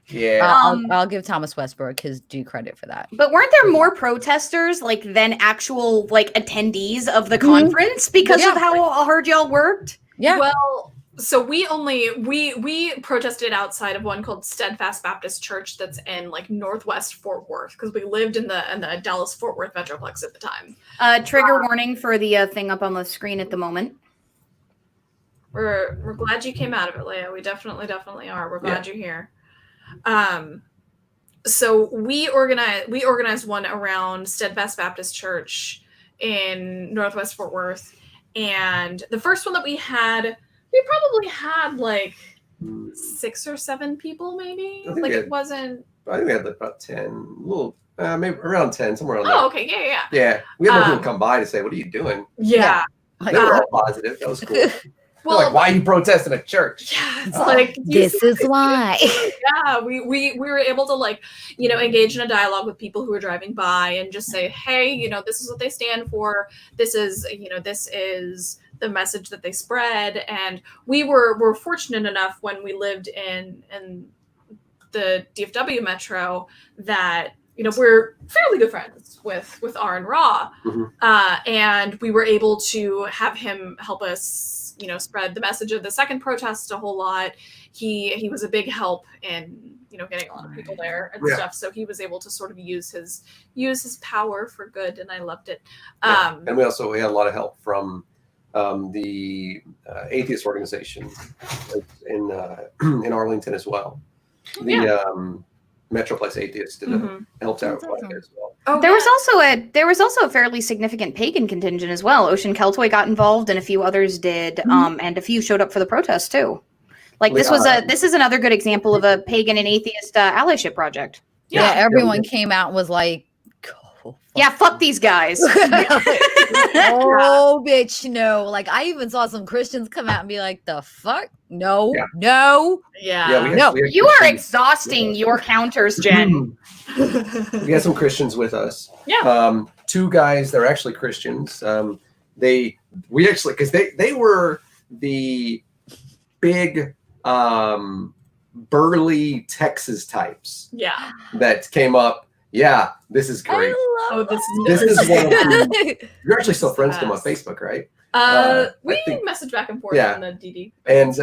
[SPEAKER 3] Yeah,
[SPEAKER 2] I'll give Thomas Westbrook his due credit for that.
[SPEAKER 1] But weren't there more protesters than actual attendees of the conference because of how hard y'all worked?
[SPEAKER 2] Yeah.
[SPEAKER 4] Well, so we protested outside of one called Steadfast Baptist Church that's in Northwest Fort Worth because we lived in the Dallas Fort Worth Metroplex at the time.
[SPEAKER 1] Trigger warning for the thing up on the screen at the moment.
[SPEAKER 4] We're glad you came out of it, Leia. We definitely are. We're glad you're here. So we organized one around Steadfast Baptist Church in Northwest Fort Worth, and the first one that we probably had 6 or 7 people, maybe. It wasn't.
[SPEAKER 3] I think we had about 10, maybe around 10, somewhere around there.
[SPEAKER 4] Oh, okay, yeah.
[SPEAKER 3] Yeah, we had more people come by to say, "What are you doing?"
[SPEAKER 4] Yeah,
[SPEAKER 3] they were all positive. That was cool. Well, why are you protesting a church?
[SPEAKER 4] Yeah, it's
[SPEAKER 2] this is why.
[SPEAKER 4] Yeah, we were able to engage in a dialogue with people who were driving by and just say, hey, this is what they stand for. This is the message that they spread. And we were fortunate enough when we lived in the DFW metro that we're fairly good friends with R and Raw, and we were able to have him help us spread the message of the second protest a whole lot. He was a big help in getting a lot of people there and stuff. So he was able to sort of use his power for good, and I loved it.
[SPEAKER 3] And we had a lot of help from the Atheist organization in Arlington as well. The Metroplex Atheist helped out quite a bit as well.
[SPEAKER 1] Oh, there was also a fairly significant pagan contingent as well. Ocean Keltoy got involved, and a few others did, and a few showed up for the protest too. This is another good example of a pagan and atheist allyship project.
[SPEAKER 2] Yeah, everyone came out and was like,
[SPEAKER 1] fuck these guys.
[SPEAKER 2] Oh, bitch, no. I even saw some Christians come out and be like, the fuck? No.
[SPEAKER 1] Yeah. You are exhausting your counters, Jen.
[SPEAKER 3] We had some Christians with us.
[SPEAKER 1] Yeah.
[SPEAKER 3] 2 guys that are actually Christians. we actually, because they were the big burly Texas types
[SPEAKER 4] Yeah.
[SPEAKER 3] that came up. Yeah, this is great. This is one of the, you're actually still friends with them on Facebook, right?
[SPEAKER 4] We message back and forth on the DD.
[SPEAKER 3] And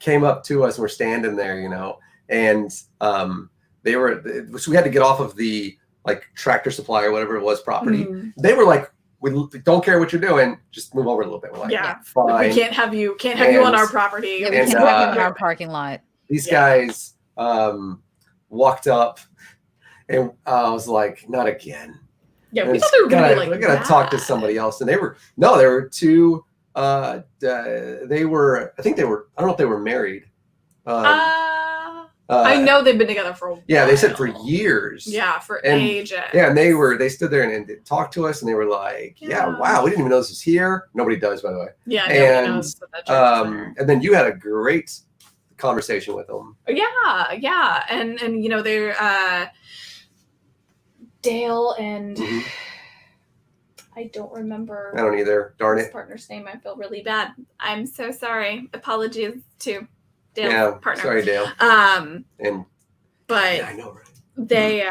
[SPEAKER 3] came up to us and we're standing there, you know, and they were, so we had to get off of the like Tractor Supply or whatever it was property. They were like, we don't care what you're doing, just move over a little bit. We're like, fine.
[SPEAKER 4] We can't have you on our property.
[SPEAKER 2] Yeah, we can't have you in our parking lot.
[SPEAKER 3] These guys walked up and I was like, not again.
[SPEAKER 4] Yeah, we thought they were going to be like,
[SPEAKER 3] we gotta talk to somebody else. And they were two, I think they were, I don't know if they were married.
[SPEAKER 4] I know they've been together for a while.
[SPEAKER 3] Yeah, they said for years.
[SPEAKER 4] Yeah, for ages.
[SPEAKER 3] Yeah, and they stood there and they talked to us and they were like, wow, we didn't even know this was here. Nobody does, by the way.
[SPEAKER 4] Yeah, nobody knows that church is there.
[SPEAKER 3] And then you had a great conversation with them.
[SPEAKER 4] Yeah. And you know, they're Dale and I don't remember.
[SPEAKER 3] I don't either. Darn it.
[SPEAKER 4] His partner's name. I feel really bad. I'm so sorry. Apologies to Dale's partner.
[SPEAKER 3] Sorry, Dale.
[SPEAKER 4] But
[SPEAKER 3] I know, right?
[SPEAKER 4] They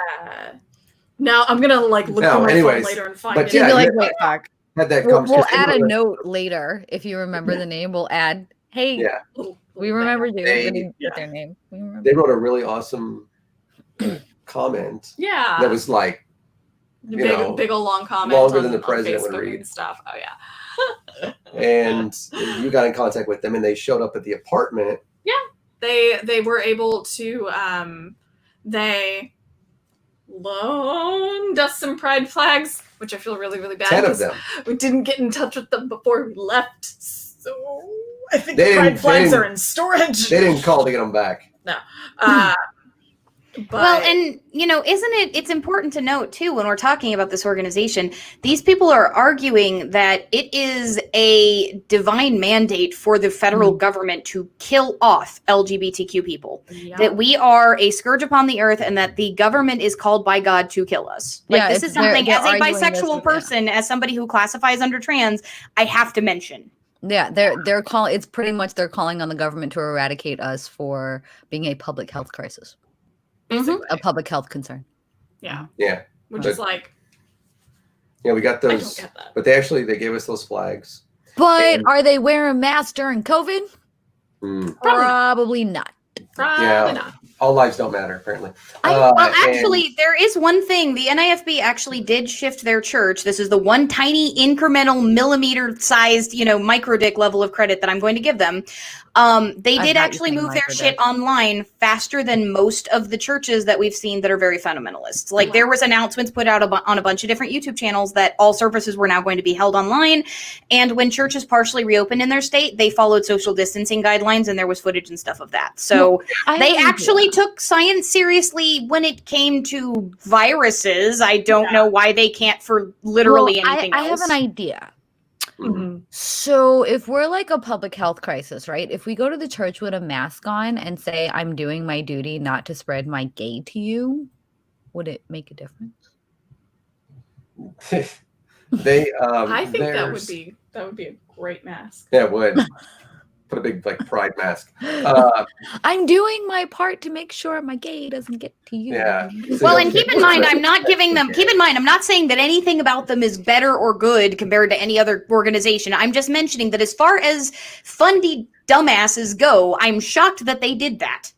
[SPEAKER 4] now I'm gonna like look on my phone later and find it.
[SPEAKER 2] You'll be like, wait, fuck.
[SPEAKER 3] Had that
[SPEAKER 2] we'll add a note later if you remember the name. We'll add, hey, we remember you. Get their name.
[SPEAKER 3] They wrote a really awesome comment.
[SPEAKER 4] Yeah.
[SPEAKER 3] That was like
[SPEAKER 4] big old long comment.
[SPEAKER 3] Longer than the president would read.
[SPEAKER 4] And stuff. Oh yeah.
[SPEAKER 3] And you got in contact with them and they showed up at the apartment.
[SPEAKER 4] Yeah. They were able to they loaned us some pride flags, which I feel really, really bad.
[SPEAKER 3] 10 of them.
[SPEAKER 4] We didn't get in touch with them before we left. So I think the pride flags are in storage.
[SPEAKER 3] They didn't call to get them back.
[SPEAKER 4] No.
[SPEAKER 1] Well, and you know, it's important to note too, when we're talking about this organization, these people are arguing that it is a divine mandate for the federal government to kill off LGBTQ people, that we are a scourge upon the earth and that the government is called by God to kill us. Like, this is something, as a bisexual person, as somebody who classifies under trans, I have to mention.
[SPEAKER 2] Yeah, they're calling, it's pretty much they're calling on the government to eradicate us for being a public health crisis. A public health concern.
[SPEAKER 4] Yeah. Which is like,
[SPEAKER 3] we got those.
[SPEAKER 4] I don't get that.
[SPEAKER 3] But they gave us those flags.
[SPEAKER 2] But are they wearing masks during COVID? Probably not.
[SPEAKER 4] Probably not.
[SPEAKER 3] All lives don't matter, apparently.
[SPEAKER 1] Well, actually, there is one thing. The NIFB actually did shift their church. This is the one tiny incremental millimeter-sized, micro-dick level of credit that I'm going to give them. They did actually move their shit online faster than most of the churches that we've seen that are very fundamentalists. Like, there was announcements put out on a bunch of different YouTube channels that all services were now going to be held online. And when churches partially reopened in their state, they followed social distancing guidelines, and there was footage and stuff of that. So they actually took science seriously when it came to viruses. I don't know why they can't for literally anything else.
[SPEAKER 2] I have an idea. So if we're like a public health crisis, right? If we go to the church with a mask on and say, I'm doing my duty not to spread my gay to you, would it make a difference?
[SPEAKER 4] I think that would be a great mask.
[SPEAKER 3] Yeah, it would. Put a big pride mask.
[SPEAKER 2] I'm doing my part to make sure my gay doesn't get to you.
[SPEAKER 3] Yeah.
[SPEAKER 1] Well, and keep in mind, I'm not giving them. Keep in mind, I'm not saying that anything about them is better or good compared to any other organization. I'm just mentioning that as far as fundy dumbasses go, I'm shocked that they did that.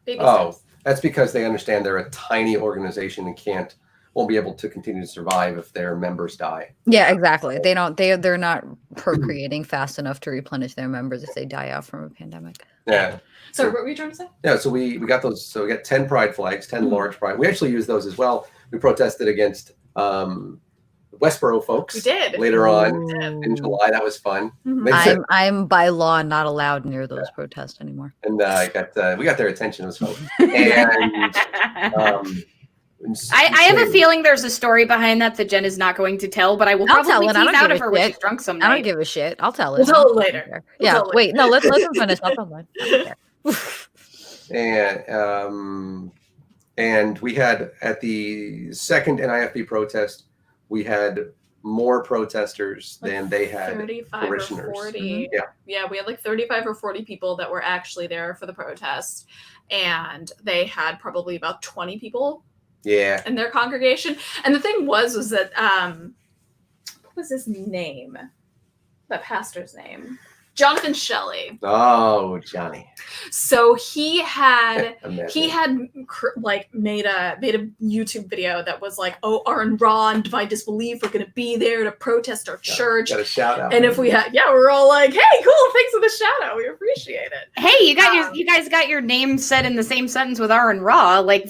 [SPEAKER 3] That's because they understand they're a tiny organization and won't be able to continue to survive if their members die.
[SPEAKER 2] Yeah, exactly. They're not procreating fast enough to replenish their members if they die out from a pandemic.
[SPEAKER 3] Yeah.
[SPEAKER 4] So what were you trying to say?
[SPEAKER 3] Yeah, so we got those. So we got 10 pride flags, 10 large pride. We actually used those as well. We protested against Westboro folks.
[SPEAKER 4] We did.
[SPEAKER 3] Later on in July. That was fun.
[SPEAKER 2] I'm by law not allowed near those protests anymore.
[SPEAKER 3] And we got their attention. It was fun. And
[SPEAKER 1] I have a feeling there's a story behind that Jen is not going to tell, but I will probably tease out of her when she's drunk someday.
[SPEAKER 2] I don't give a shit. I'll tell it.
[SPEAKER 4] We'll tell it later.
[SPEAKER 2] Wait, no, let them finish. I'll tell
[SPEAKER 3] them. And we had at the second NIFB protest, we had more protesters than they had
[SPEAKER 4] 35
[SPEAKER 3] parishioners.
[SPEAKER 4] or 40. Yeah, we had like 35 or 40 people that were actually there for the protest, and they had probably about 20 people in their congregation. And the thing was that what was his name? That pastor's name? Jonathan Shelley.
[SPEAKER 3] Oh, Johnny.
[SPEAKER 4] So he had like made a YouTube video that was like, oh, Aaron Ra and Divine Disbelief are going to be there to protest our church.
[SPEAKER 3] Got a shout out.
[SPEAKER 4] And if we had, we're all like, hey, cool, thanks for the shout out. We appreciate it.
[SPEAKER 1] Hey, you guys got your name said in the same sentence with Aaron Ra. Like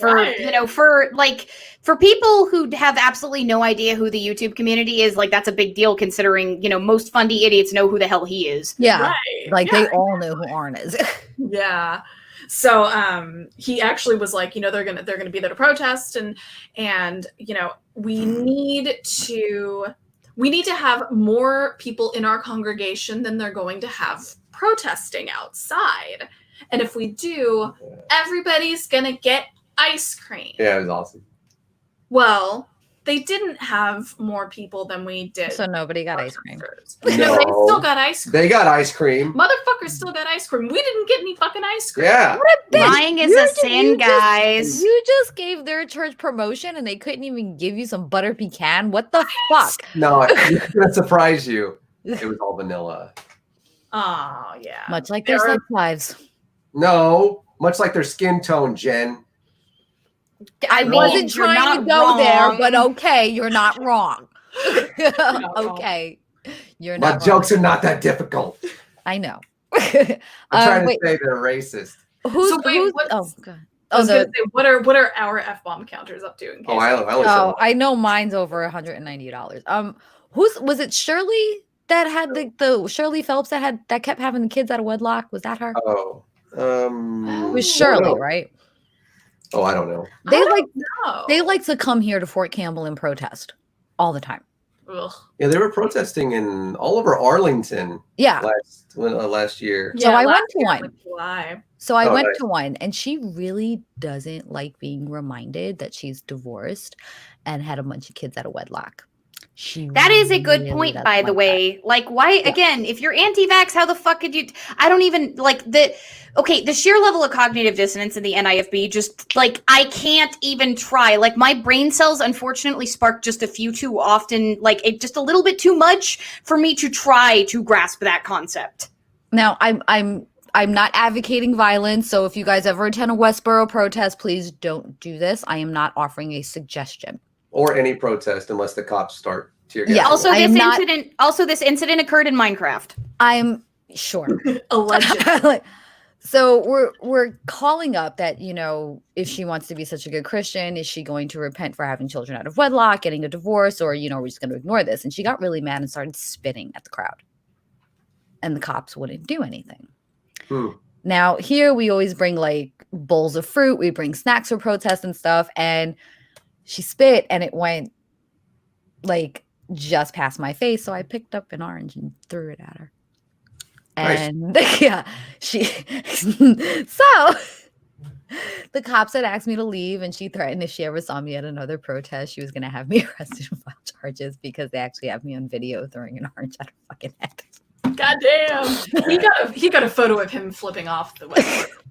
[SPEAKER 1] for people who have absolutely no idea who the YouTube community is, like that's a big deal considering, most fundy idiots know who the hell he is.
[SPEAKER 2] Yeah.
[SPEAKER 4] Right.
[SPEAKER 2] Like they all know who Arn is.
[SPEAKER 4] Yeah. So he actually was like, they're gonna be there to protest and we need to have more people in our congregation than they're going to have protesting outside. And if we do, everybody's gonna get ice cream.
[SPEAKER 3] Yeah, it was awesome.
[SPEAKER 4] Well, they didn't have more people than we did.
[SPEAKER 2] So nobody got ice cream.
[SPEAKER 3] No.
[SPEAKER 4] They still got ice cream.
[SPEAKER 3] They got ice cream.
[SPEAKER 4] Motherfuckers still got ice cream. We didn't get any fucking ice cream.
[SPEAKER 3] Yeah.
[SPEAKER 2] What a bitch.
[SPEAKER 1] Lying is a sin, guys.
[SPEAKER 2] You just gave their church promotion and they couldn't even give you some butter pecan. What the fuck?
[SPEAKER 3] No, it's gonna surprise you. It was all vanilla.
[SPEAKER 4] Oh, yeah.
[SPEAKER 2] Much like their sex lives.
[SPEAKER 3] No, much like their skin tone, Jen.
[SPEAKER 2] I wasn't trying to go there, but okay, you're not wrong. Okay, you're not.
[SPEAKER 3] My
[SPEAKER 2] wrong.
[SPEAKER 3] jokes are not that difficult.
[SPEAKER 2] I know.
[SPEAKER 3] I'm trying to say they're racist.
[SPEAKER 2] Who's?
[SPEAKER 4] God.
[SPEAKER 2] Oh,
[SPEAKER 4] I was gonna say, what are our F-bomb counters up to? In case
[SPEAKER 2] I know mine's over $190. Was it Shirley that had the Shirley Phelps that kept having the kids out of wedlock? Was that her?
[SPEAKER 3] Oh,
[SPEAKER 2] it was Shirley, right?
[SPEAKER 3] Oh, I don't know.
[SPEAKER 2] They like to come here to Fort Campbell and protest all the time.
[SPEAKER 4] Ugh.
[SPEAKER 3] Yeah, they were protesting in all over Arlington.
[SPEAKER 2] Yeah,
[SPEAKER 3] last year.
[SPEAKER 2] So I went to one.
[SPEAKER 4] July.
[SPEAKER 2] So I went to one, and she really doesn't like being reminded that she's divorced and had a bunch of kids out of wedlock.
[SPEAKER 1] That is a good point, by the way. Like, why, again, if you're anti-vax, how the fuck could you, I don't even, like, the sheer level of cognitive dissonance in the NIFB, just, like, I can't even try. Like, my brain cells, unfortunately, spark just a few too often, like, it just a little bit too much for me to try to grasp that concept.
[SPEAKER 2] Now, I'm not advocating violence, so if you guys ever attend a Westboro protest, please don't do this. I am not offering a suggestion.
[SPEAKER 3] Or any protest unless the cops start tear gas.
[SPEAKER 1] Yeah. Also, this incident occurred in Minecraft.
[SPEAKER 2] I'm sure.
[SPEAKER 4] Allegedly.
[SPEAKER 2] So we're calling up that, if she wants to be such a good Christian, is she going to repent for having children out of wedlock, getting a divorce, or, we're just going to ignore this? And she got really mad and started spitting at the crowd. And the cops wouldn't do anything. Now, here we always bring like bowls of fruit. We bring snacks for protests and stuff. And she spit and it went like just past my face. So I picked up an orange and threw it at her. And yeah, so the cops had asked me to leave and she threatened if she ever saw me at another protest, she was going to have me arrested and file charges because they actually have me on video throwing an orange at her fucking head.
[SPEAKER 4] God damn. He got a photo of him flipping off the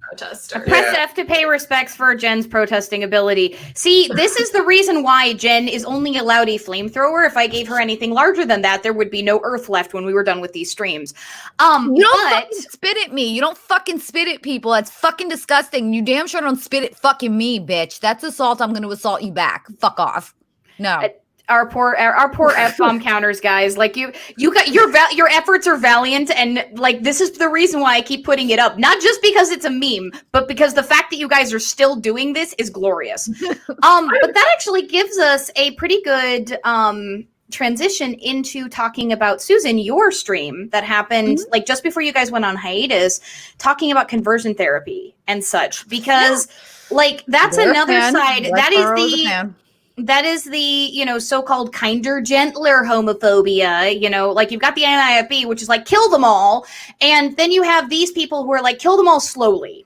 [SPEAKER 4] protester.
[SPEAKER 1] Press F to pay respects for Jen's protesting ability. See, this is the reason why Jen is only allowed a flamethrower. If I gave her anything larger than that, there would be no earth left when we were done with these streams.
[SPEAKER 2] You don't fucking spit at me. You don't fucking spit at people. That's fucking disgusting. You damn sure don't spit at fucking me, bitch. That's assault. I'm going to assault you back. Fuck off. No.
[SPEAKER 1] Our poor F-bomb counters, guys. Like you got your efforts are valiant, and like this is the reason why I keep putting it up. Not just because it's a meme, but because the fact that you guys are still doing this is glorious. But that actually gives us a pretty good transition into talking about, Susan, your stream that happened like just before you guys went on hiatus, talking about conversion therapy and such, because like that's another side. That is the, so-called kinder, gentler homophobia, like you've got the NIFB, which is like, kill them all. And then you have these people who are like, kill them all slowly.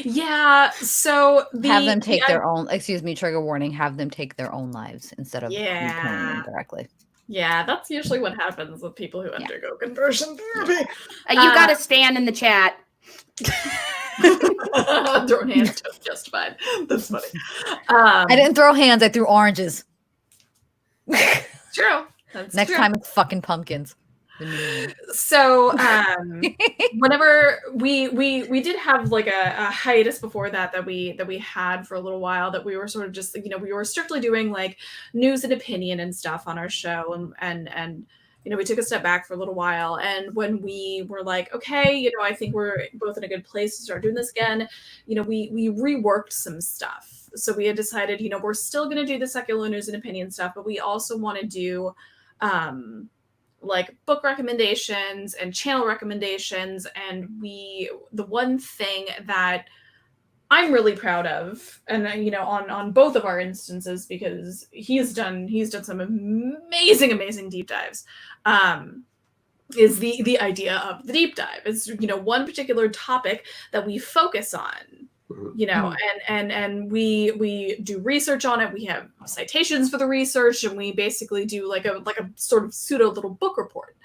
[SPEAKER 4] Yeah. So
[SPEAKER 2] have them take their own, trigger warning, have them take their own lives instead of killing them directly.
[SPEAKER 4] Yeah, that's usually what happens with people who undergo conversion therapy.
[SPEAKER 1] You got to stand in the chat.
[SPEAKER 4] Throwing hands justified. That's funny.
[SPEAKER 2] I didn't throw hands. I threw oranges.
[SPEAKER 4] True. That's
[SPEAKER 2] Next
[SPEAKER 4] true.
[SPEAKER 2] time it's fucking pumpkins.
[SPEAKER 4] So whenever we did have like a hiatus before that we had for a little while, that we were sort of just, you know, we were strictly doing like news and opinion and stuff on our show, and you know, we took a step back for a little while, and when we were like, okay, you know, I think we're both in a good place to start doing this again, you know, we reworked some stuff. So we had decided, you know, we're still going to do the secular news and opinion stuff, but we also want to do like book recommendations and channel recommendations. And the one thing that I'm really proud of, and you know, on both of our instances, because he's done some amazing deep dives, is the idea of the deep dive. It's, you know, one particular topic that we focus on, you know, and we do research on it. We have citations for the research, and we basically do like a sort of pseudo little book report.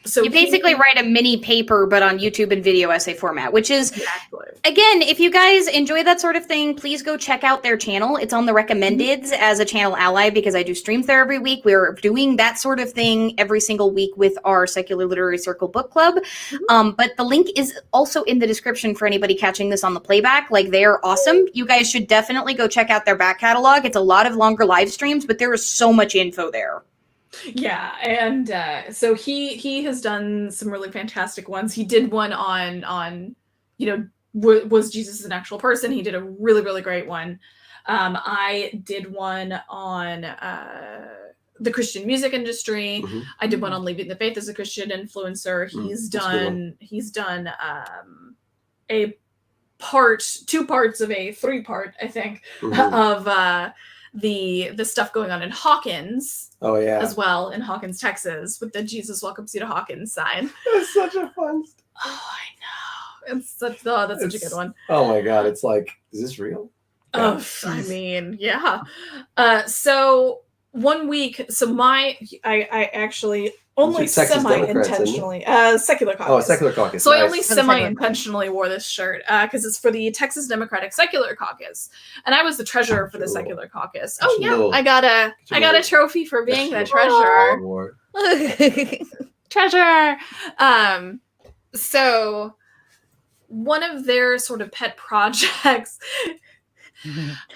[SPEAKER 4] So
[SPEAKER 1] you basically write a mini paper, but on YouTube and video essay format, which is,
[SPEAKER 4] exactly.
[SPEAKER 1] Again, if you guys enjoy that sort of thing, please go check out their channel. It's on the recommendeds as a channel ally, because I do streams there every week. We're doing that sort of thing every single week with our Secular Literary Circle book club. But the link is also in the description for anybody catching this on the playback. Like, they're awesome. You guys should definitely go check out their back catalog. It's a lot of longer live streams, but there is so much info there.
[SPEAKER 4] Yeah, and so he has done some really fantastic ones. He did one on you know, was Jesus an actual person? He did a really great one. I did one on the Christian music industry. I did one on leaving the faith as a Christian influencer. He's done a two parts of a 3-part, I think, of the stuff going on in Hawkins.
[SPEAKER 3] Oh yeah,
[SPEAKER 4] as well, in Hawkins, Texas, with the Jesus welcomes you to Hawkins sign.
[SPEAKER 3] That's such a fun.
[SPEAKER 4] Oh, I know. It's such a good one.
[SPEAKER 3] Oh my god, it's like, is this real?
[SPEAKER 4] Oh, I mean, yeah. So one week, so I actually only semi-intentionally Secular Caucus.
[SPEAKER 3] Oh, Secular Caucus.
[SPEAKER 4] So
[SPEAKER 3] nice.
[SPEAKER 4] I only semi-intentionally wore this shirt because it's for the Texas Democratic Secular Caucus, and I was the treasurer for the Secular Caucus. Oh yeah, I got a trophy for being the treasurer. Treasurer. So one of their sort of pet projects.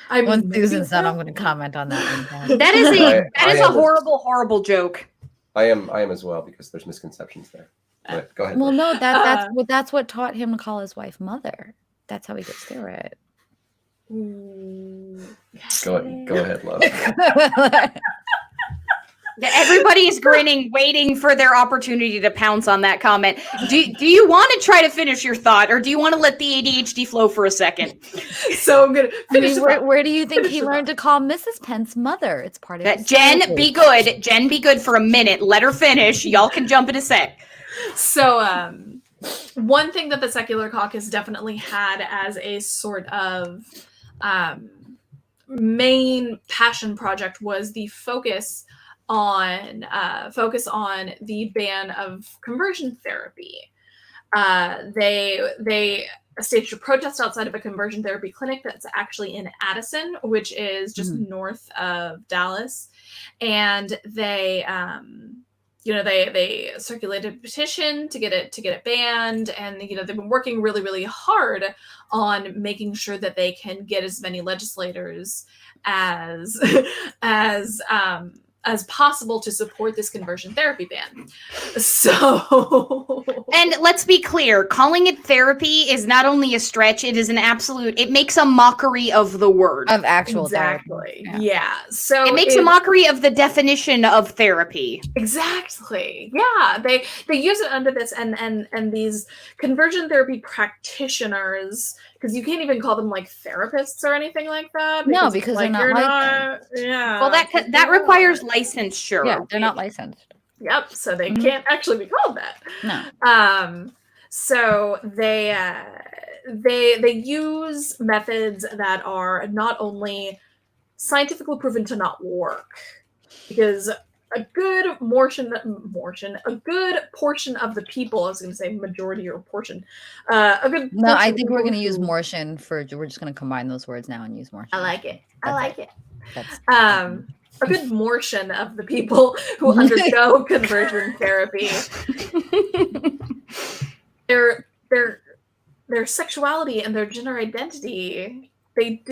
[SPEAKER 2] When Susan said, I'm going to comment on that one.
[SPEAKER 1] That is a horrible joke.
[SPEAKER 3] I am as well, because there's misconceptions there. But go ahead.
[SPEAKER 2] Well, no, that's what taught him to call his wife mother. That's how he gets through it.
[SPEAKER 3] Go ahead, love.
[SPEAKER 1] Everybody's grinning, waiting for their opportunity to pounce on that comment. Do you want to try to finish your thought, or do you want to let the ADHD flow for a second?
[SPEAKER 4] So I'm gonna finish.
[SPEAKER 2] Where do you think he learned to call Mrs. Pence mother? It's part of that.
[SPEAKER 1] Jen, be good. Jen, be good for a minute. Let her finish. Y'all can jump in a sec.
[SPEAKER 4] So one thing that the Secular Caucus definitely had as a sort of main passion project was the focus on the ban of conversion therapy. They staged a protest outside of a conversion therapy clinic that's actually in Addison, which is just north of Dallas, and they circulated a petition to get it banned, and they've been working really hard on making sure that they can get as many legislators as possible to support this conversion therapy ban. So,
[SPEAKER 1] and let's be clear, calling it therapy is not only a stretch, it is an absolute, it makes a mockery of the word.
[SPEAKER 2] Of actual
[SPEAKER 4] therapy.
[SPEAKER 2] Exactly.
[SPEAKER 4] Yeah. So
[SPEAKER 1] it makes a mockery of the definition of therapy.
[SPEAKER 4] Exactly. Yeah. They use it under this, and these conversion therapy practitioners, because you can't even call them like therapists or anything like that.
[SPEAKER 2] Because they're not licensed.
[SPEAKER 4] Yeah.
[SPEAKER 1] Well, that requires licensure.
[SPEAKER 2] Yeah, they're not licensed.
[SPEAKER 4] Yep. So they can't actually be called that.
[SPEAKER 2] No.
[SPEAKER 4] So they use methods that are not only scientifically proven to not work, because a good portion of the people. I was going to say majority or portion. A good.
[SPEAKER 2] No, I think we're going to use Mortian for. We're just going to combine those words now and use Mortian.
[SPEAKER 4] I like it. I like it.
[SPEAKER 2] That's
[SPEAKER 4] a good portion of the people who undergo conversion therapy. Their sexuality and their gender identity, they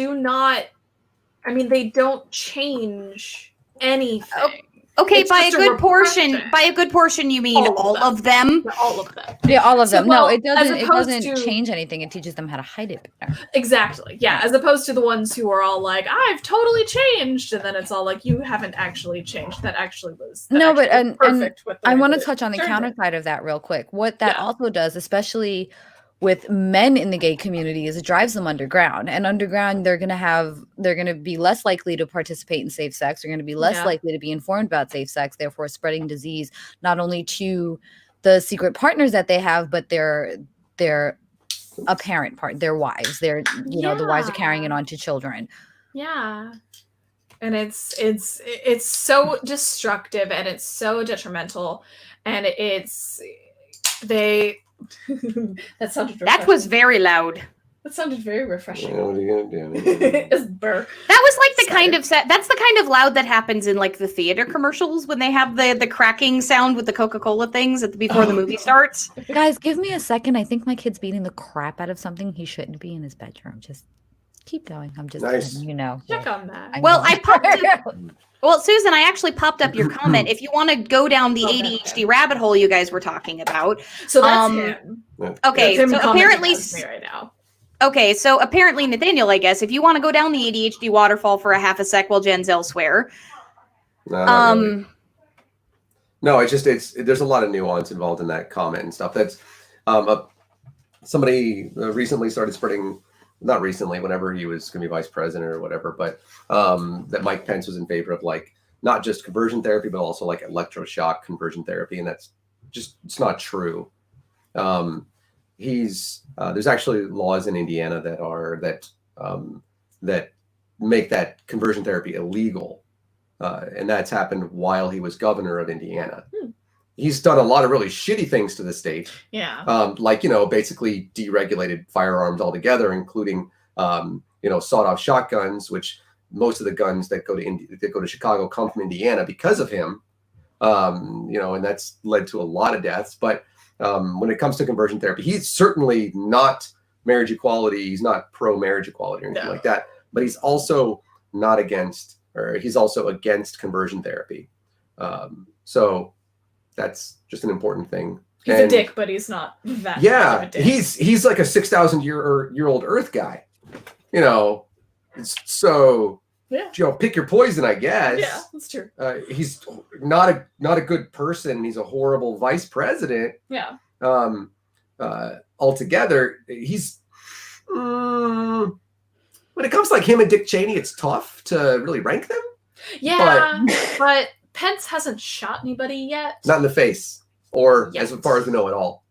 [SPEAKER 4] don't change anything.
[SPEAKER 1] Okay,
[SPEAKER 4] It's
[SPEAKER 1] by a
[SPEAKER 4] just
[SPEAKER 1] good
[SPEAKER 4] repression.
[SPEAKER 1] portion, you mean all of them?
[SPEAKER 4] All of them.
[SPEAKER 2] Yeah, all of them.
[SPEAKER 4] well,
[SPEAKER 2] No, it doesn't. It
[SPEAKER 4] opposed
[SPEAKER 2] doesn't
[SPEAKER 4] to-
[SPEAKER 2] change anything. It teaches them how to hide it better.
[SPEAKER 4] Exactly. Yeah. As opposed to the ones who are all like, I've totally changed. And then it's all like, you haven't actually changed. That actually was perfect with the
[SPEAKER 2] I
[SPEAKER 4] way
[SPEAKER 2] want to
[SPEAKER 4] that it
[SPEAKER 2] touch on the
[SPEAKER 4] turned it.
[SPEAKER 2] counter side of that real quick. What that
[SPEAKER 4] Yeah.
[SPEAKER 2] also does, especially with men in the gay community, is it drives them underground. And underground, they're going to be less likely to participate in safe sex. They're going to be less
[SPEAKER 4] Yeah.
[SPEAKER 2] likely to be informed about safe sex, therefore spreading disease not only to the secret partners that they have, but their apparent part, their wives. The wives are carrying it on to children.
[SPEAKER 4] Yeah. And it's so destructive and it's so detrimental. And that sounded
[SPEAKER 1] That was very loud.
[SPEAKER 4] That sounded very refreshing.
[SPEAKER 3] What are you gonna do?
[SPEAKER 4] It's burr.
[SPEAKER 1] That was like the
[SPEAKER 4] Sorry.
[SPEAKER 1] kind of that's the kind of loud that happens in like the theater commercials when they have the cracking sound with the Coca-Cola things before the movie starts.
[SPEAKER 2] Guys, give me a second. I think my kid's beating the crap out of something he shouldn't be in his bedroom. Just keep going. I'm just
[SPEAKER 3] Nice.
[SPEAKER 2] letting you know.
[SPEAKER 4] Check on that.
[SPEAKER 1] Well, Well, Susan, I actually popped up your comment. If you want to go down the
[SPEAKER 4] Okay.
[SPEAKER 1] ADHD rabbit hole you guys were talking about.
[SPEAKER 4] So that's
[SPEAKER 1] um,
[SPEAKER 4] him.
[SPEAKER 1] Okay,
[SPEAKER 4] That's him
[SPEAKER 1] so
[SPEAKER 4] commenting
[SPEAKER 1] apparently
[SPEAKER 4] on me right now.
[SPEAKER 1] Okay, so apparently, Nathaniel, I guess, if you want to go down the ADHD waterfall for a half a sec while Jen's elsewhere.
[SPEAKER 3] No, not really. No, there's a lot of nuance involved in that comment and stuff. That's somebody recently started spreading, not recently, whenever he was going to be vice president or whatever, but that Mike Pence was in favor of like not just conversion therapy, but also like electroshock conversion therapy, and that's just, it's not true. There's actually laws in Indiana that make that conversion therapy illegal, and that's happened while he was governor of Indiana. He's done a lot of really shitty things to the state.
[SPEAKER 4] Yeah.
[SPEAKER 3] Like, basically deregulated firearms altogether, including, sawed-off shotguns, which most of the guns that go to Chicago come from Indiana because of him. And that's led to a lot of deaths. But when it comes to conversion therapy, he's certainly not marriage equality. He's not pro-marriage equality or anything like that. But he's also he's also against conversion therapy. So that's just an important thing.
[SPEAKER 4] He's a dick, but he's not that.
[SPEAKER 3] Yeah,
[SPEAKER 4] kind of a dick.
[SPEAKER 3] he's like a 6,000-year-old Earth guy. So pick your poison, I guess.
[SPEAKER 4] Yeah, that's true.
[SPEAKER 3] He's not a good person. He's a horrible vice president.
[SPEAKER 4] Yeah.
[SPEAKER 3] Altogether, he's when it comes to like him and Dick Cheney, it's tough to really rank them.
[SPEAKER 4] Yeah, but Pence hasn't shot anybody yet.
[SPEAKER 3] Not in the face, or
[SPEAKER 4] Yet.
[SPEAKER 3] as far as we know at all.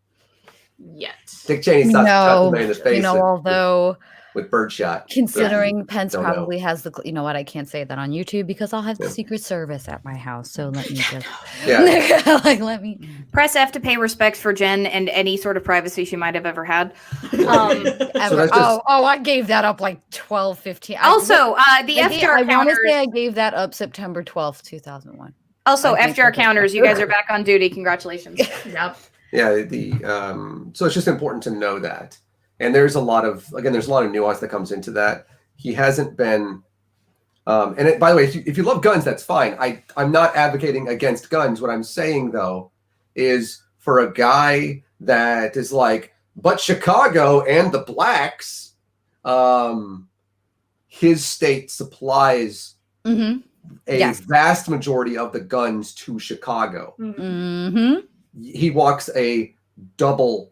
[SPEAKER 4] Yet.
[SPEAKER 3] Dick Cheney's not shot somebody in the face.
[SPEAKER 2] Although
[SPEAKER 3] with birdshot.
[SPEAKER 2] considering Pence
[SPEAKER 3] don't
[SPEAKER 2] probably has the, I can't say that on YouTube because I'll have the Secret Service at my house. So let me just, let me
[SPEAKER 1] Press F to pay respect for Jen and any sort of privacy she might have ever had.
[SPEAKER 2] I gave that up like 12, 15.
[SPEAKER 1] Also, the FDR
[SPEAKER 2] I want to
[SPEAKER 1] counters.
[SPEAKER 2] say I gave that up September 12th, 2001.
[SPEAKER 1] Also,
[SPEAKER 2] I think
[SPEAKER 1] FDR
[SPEAKER 2] that's
[SPEAKER 1] counters. You guys are back on duty. Congratulations.
[SPEAKER 4] Yep.
[SPEAKER 3] Yeah, so it's just important to know that. And there's a lot of nuance that comes into that. He hasn't been, by the way, if you love guns, that's fine. I'm not advocating against guns. What I'm saying though is for a guy that is like, but Chicago and the blacks, his state supplies a vast majority of the guns to Chicago.
[SPEAKER 2] Mm-hmm.
[SPEAKER 3] He walks a double,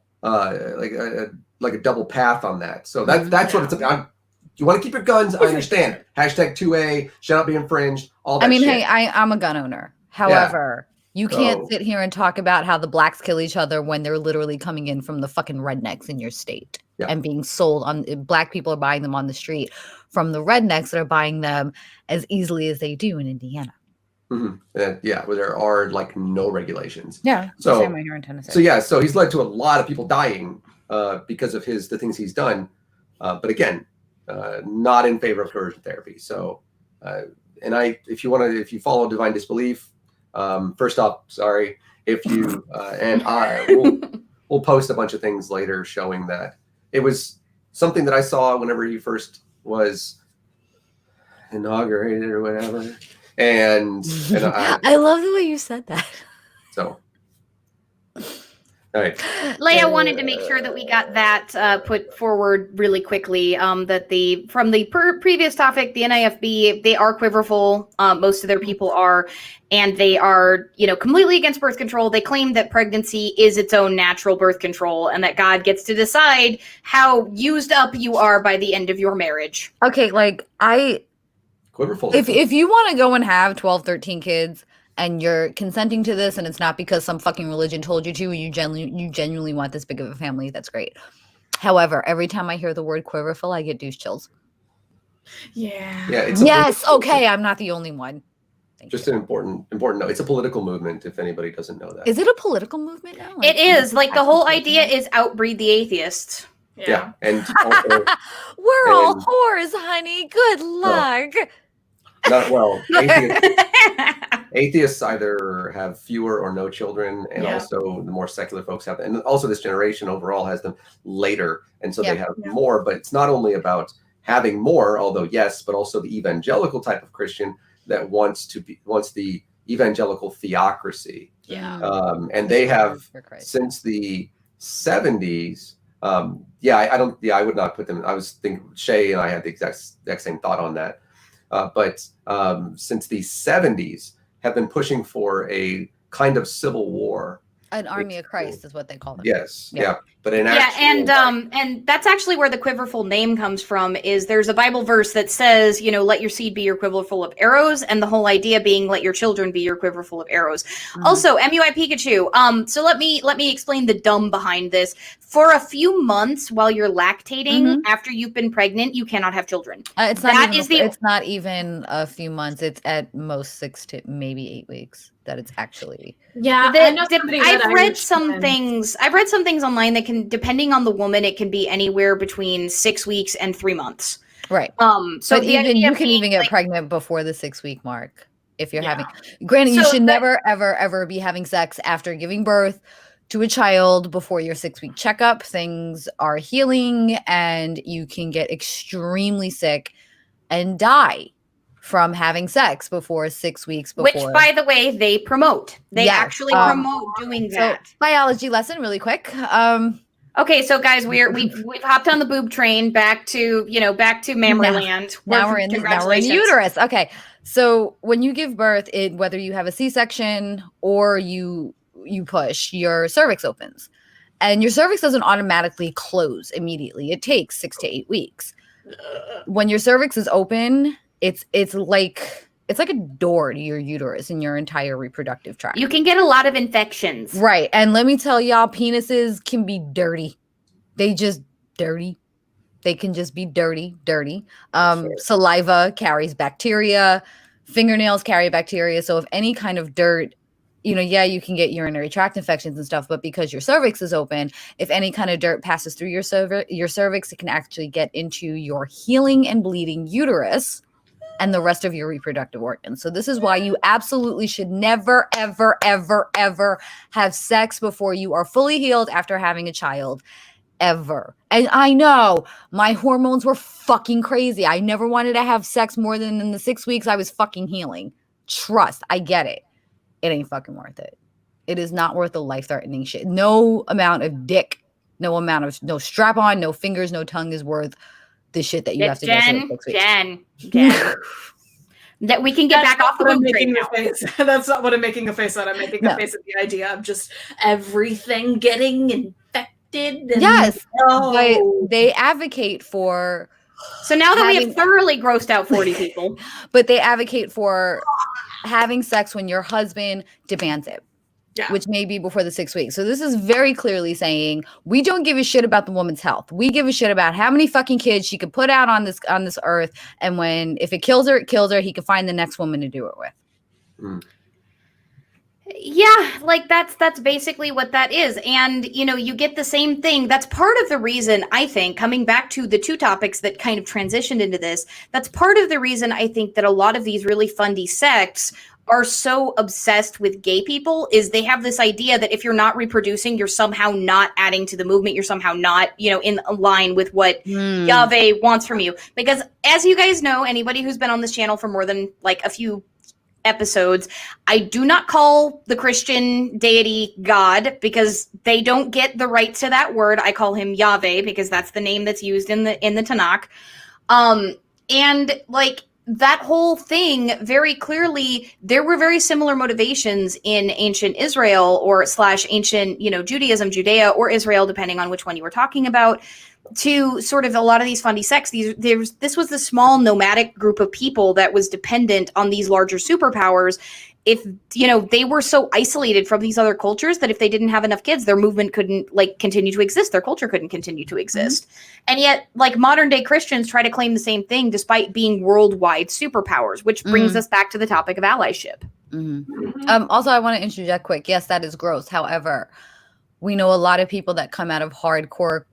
[SPEAKER 3] like a double path on that. So that's what it's about. You want to keep your guns, I understand. Hashtag 2A, shall not be infringed, all that shit.
[SPEAKER 2] Hey, I'm a gun owner. However, you can't sit here and talk about how the blacks kill each other when they're literally coming in from the fucking rednecks in your state and being sold on. Black people are buying them on the street from the rednecks that are buying them as easily as they do in Indiana.
[SPEAKER 3] Yeah, where there are like no regulations.
[SPEAKER 2] Yeah.
[SPEAKER 3] So
[SPEAKER 2] same way here in Tennessee.
[SPEAKER 3] So he's led to a lot of people dying because of the things he's done. But again, not in favor of conversion therapy. So, if you follow Divine Disbelief, first off, sorry if you we'll post a bunch of things later showing that it was something that I saw whenever he first was inaugurated or whatever. And
[SPEAKER 2] I love the way you said that.
[SPEAKER 3] So, all right.
[SPEAKER 1] Leia wanted to make sure that we got that put forward really quickly. That from the previous topic, the NIFB, they are quiverful. Most of their people are, and they are, completely against birth control. They claim that pregnancy is its own natural birth control, and that God gets to decide how used up you are by the end of your marriage.
[SPEAKER 2] Okay,
[SPEAKER 3] Quiverful.
[SPEAKER 2] If you want to go and have 12, 13 kids and you're consenting to this and it's not because some fucking religion told you to, and you genuinely want this big of a family, that's great. However, every time I hear the word quiverful, I get douche chills.
[SPEAKER 4] Yeah.
[SPEAKER 2] Yes. Okay. I'm not the only one.
[SPEAKER 3] Just an important note. It's a political movement, if anybody doesn't know that.
[SPEAKER 2] Is it a political movement now?
[SPEAKER 1] It is. Like, the whole idea is outbreed the atheists.
[SPEAKER 3] Yeah. And also,
[SPEAKER 2] we're all whores, honey. Good luck.
[SPEAKER 3] Atheists either have fewer or no children, and also the more secular folks have them. And also this generation overall has them later, and so they have more. But it's not only about having more, although yes, but also the evangelical type of Christian that wants the evangelical theocracy. And they have since the 70s. I would not put them. I was thinking Shay and I had the exact same thought on that. But since the 70s have been pushing for a kind of civil war.
[SPEAKER 2] An army of Christ is what they call them.
[SPEAKER 3] Yes. Yeah. But and
[SPEAKER 1] that's actually where the quiverful name comes from. Is there's a Bible verse that says, let your seed be your quiverful of arrows, and the whole idea being let your children be your quiverful of arrows. Also, MUI Pikachu. So let me explain the dumb behind this. For a few months while you're lactating, after you've been pregnant, you cannot have children.
[SPEAKER 2] It's not even a few months. It's at most 6 to maybe 8 weeks that it's actually.
[SPEAKER 1] Yeah, I've read some things online that can, depending on the woman, it can be anywhere between 6 weeks and 3 months.
[SPEAKER 2] Right.
[SPEAKER 1] So
[SPEAKER 2] you can even get pregnant before the 6 week mark if you're having. Granted, you should never ever be having sex after giving birth to a child before your 6 week checkup. Things are healing, and you can get extremely sick and die from having sex before 6 weeks before.
[SPEAKER 1] Which, by the way, they promote. They actually promoot doing that.
[SPEAKER 2] So, biology lesson really quick.
[SPEAKER 1] Okay, so guys, we've hopped on the boob train back to mammary land.
[SPEAKER 2] Now we're in the uterus. Okay, so when you give birth, whether you have a C-section or you push, your cervix opens, and your cervix doesn't automatically close immediately. It takes 6 to 8 weeks. When your cervix is open, it's like a door to your uterus and your entire reproductive tract.
[SPEAKER 1] You can get a lot of infections.
[SPEAKER 2] Right. And let me tell y'all, penises can be dirty. They just dirty. They can just be dirty. Saliva carries bacteria. Fingernails carry bacteria. So if any kind of dirt, you can get urinary tract infections and stuff, but because your cervix is open, if any kind of dirt passes through your cervix, it can actually get into your healing and bleeding uterus and the rest of your reproductive organs. So this is why you absolutely should never, ever, ever, ever have sex before you are fully healed after having a child, ever. And I know my hormones were fucking crazy. I never wanted to have sex more than in the 6 weeks I was fucking healing. Trust, I get it. It ain't fucking worth it. It is not worth the life-threatening shit. No amount of dick, no strap on, no fingers, no tongue is worth the shit that you have to go through.
[SPEAKER 1] Jen. That we can get back off the boob train now.
[SPEAKER 4] That's not what I'm making a face at. I'm making a face at the idea of just everything getting infected.
[SPEAKER 2] Yes. They advocate for.
[SPEAKER 1] So now that we have thoroughly grossed out 40 people.
[SPEAKER 2] But they advocate for having sex when your husband demands it.
[SPEAKER 4] Yeah.
[SPEAKER 2] Which may be before the 6 weeks. So this is very clearly saying we don't give a shit about the woman's health. We give a shit about how many fucking kids she could put out on this earth. And if it kills her, He can find the next woman to do it with.
[SPEAKER 3] Mm.
[SPEAKER 1] Yeah, like that's basically what that is. And you get the same thing. That's part of the reason, I think, coming back to the two topics that kind of transitioned into this, that's part of the reason I think that a lot of these really fundy sects are so obsessed with gay people, is they have this idea that if you're not reproducing, you're somehow not adding to the movement, you're somehow not, in line with what Yahweh wants from you. Because as you guys know, anybody who's been on this channel for more than like a few episodes, I do not call the Christian deity God, because they don't get the right to that word. I call him Yahweh because that's the name that's used in the Tanakh. And like that whole thing, very clearly, there were very similar motivations in ancient Israel or / ancient, Judaism, Judea, or Israel, depending on which one you were talking about, to sort of a lot of these fundy sects. This was the small nomadic group of people that was dependent on these larger superpowers. If they were so isolated from these other cultures that if they didn't have enough kids, their movement couldn't continue to exist, their culture couldn't continue to exist. And yet modern day Christians try to claim the same thing despite being worldwide superpowers, which brings us back to the topic of allyship.
[SPEAKER 2] Also, I want to interject quick. Yes, that is gross. However, we know a lot of people that come out of hardcore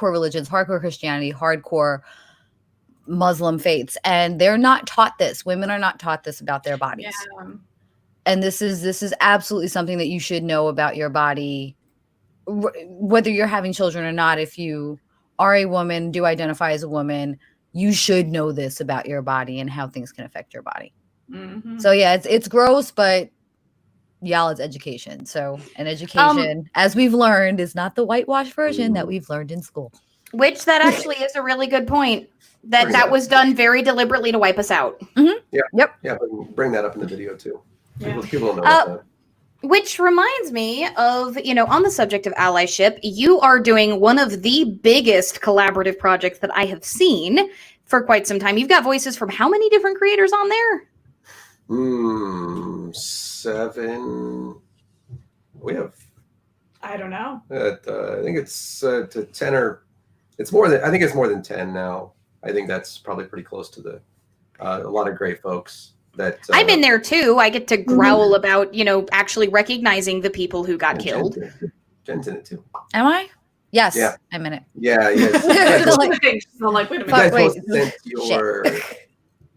[SPEAKER 2] religions, hardcore Christianity, hardcore Muslim faiths, and they're not taught this. Women are not taught this about their bodies. Yeah. And this is absolutely something that you should know about your body, whether you're having children or not. If you are a woman, do identify as a woman, you should know this about your body and how things can affect your body. So yeah, it's gross, but y'all, it's education. So an education, as we've learned, is not the whitewashed version that we've learned in school.
[SPEAKER 1] Which that actually is a really good point. That was done very deliberately to wipe us out.
[SPEAKER 3] Yeah.
[SPEAKER 2] Yep.
[SPEAKER 3] Yeah, but bring that up in the video too.
[SPEAKER 4] Yeah.
[SPEAKER 3] People don't know about that.
[SPEAKER 1] Which reminds me of, on the subject of allyship, you are doing one of the biggest collaborative projects that I have seen for quite some time. You've got voices from how many different creators on there?
[SPEAKER 3] 7. We have.
[SPEAKER 4] I don't know.
[SPEAKER 3] I think it's to 10 or it's more than. I think it's more than 10 now. I think that's probably pretty close to the a lot of great folks that
[SPEAKER 1] I'm in there too. I get to growl about actually recognizing the people who got killed.
[SPEAKER 3] Jen's in it too.
[SPEAKER 2] Am I? Yes.
[SPEAKER 3] Yeah.
[SPEAKER 2] I'm in it.
[SPEAKER 3] Yeah. Yes.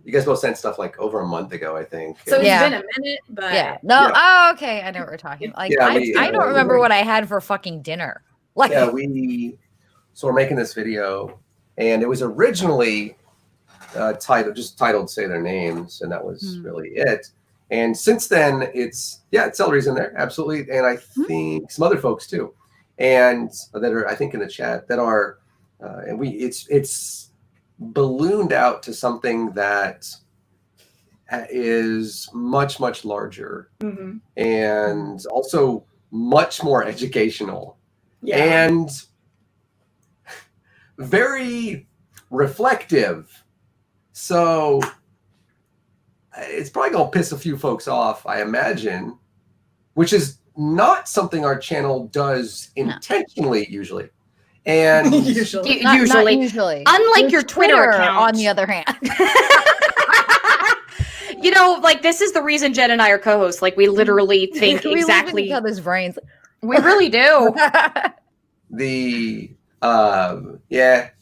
[SPEAKER 3] You guys both sent stuff over a month ago, I think.
[SPEAKER 4] So it's been a minute, but
[SPEAKER 2] No. Yeah. Oh, okay. I know what we're talking about. I don't remember what I had for fucking dinner.
[SPEAKER 3] So we're making this video, and it was originally titled "Say Their Names," and that was really it. And since then, it's Celery's in there, absolutely, and I think some other folks too, and that are, I think, in the chat that are, and it's ballooned out to something that is much, much larger and also much more educational and very reflective. So it's probably going to piss a few folks off, I imagine, which is not something our channel does intentionally usually. And
[SPEAKER 2] usually.
[SPEAKER 1] Unlike your Twitter account,
[SPEAKER 2] on the other hand.
[SPEAKER 1] This is the reason Jen and I are co-hosts. We literally think
[SPEAKER 2] we
[SPEAKER 1] exactly.
[SPEAKER 2] live in each other's brains.
[SPEAKER 1] We really do.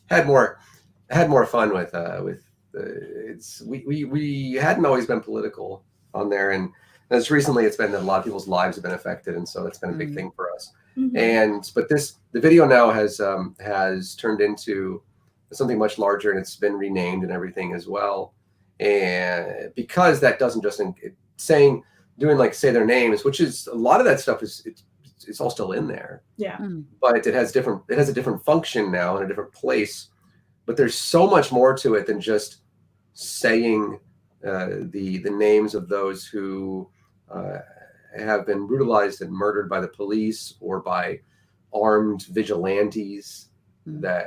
[SPEAKER 3] Had more fun with we hadn't always been political on there, and as recently it's been that a lot of people's lives have been affected, and so that's been a big thing for us. But the video now has turned into something much larger, and it's been renamed and everything as well. And because that doesn't just doing Say Their Names, which is a lot of that stuff it's all still in there.
[SPEAKER 4] Yeah.
[SPEAKER 3] But it has a different function now in a different place. But there's so much more to it than just saying the names of those who have been brutalized and murdered by the police or by armed vigilantes that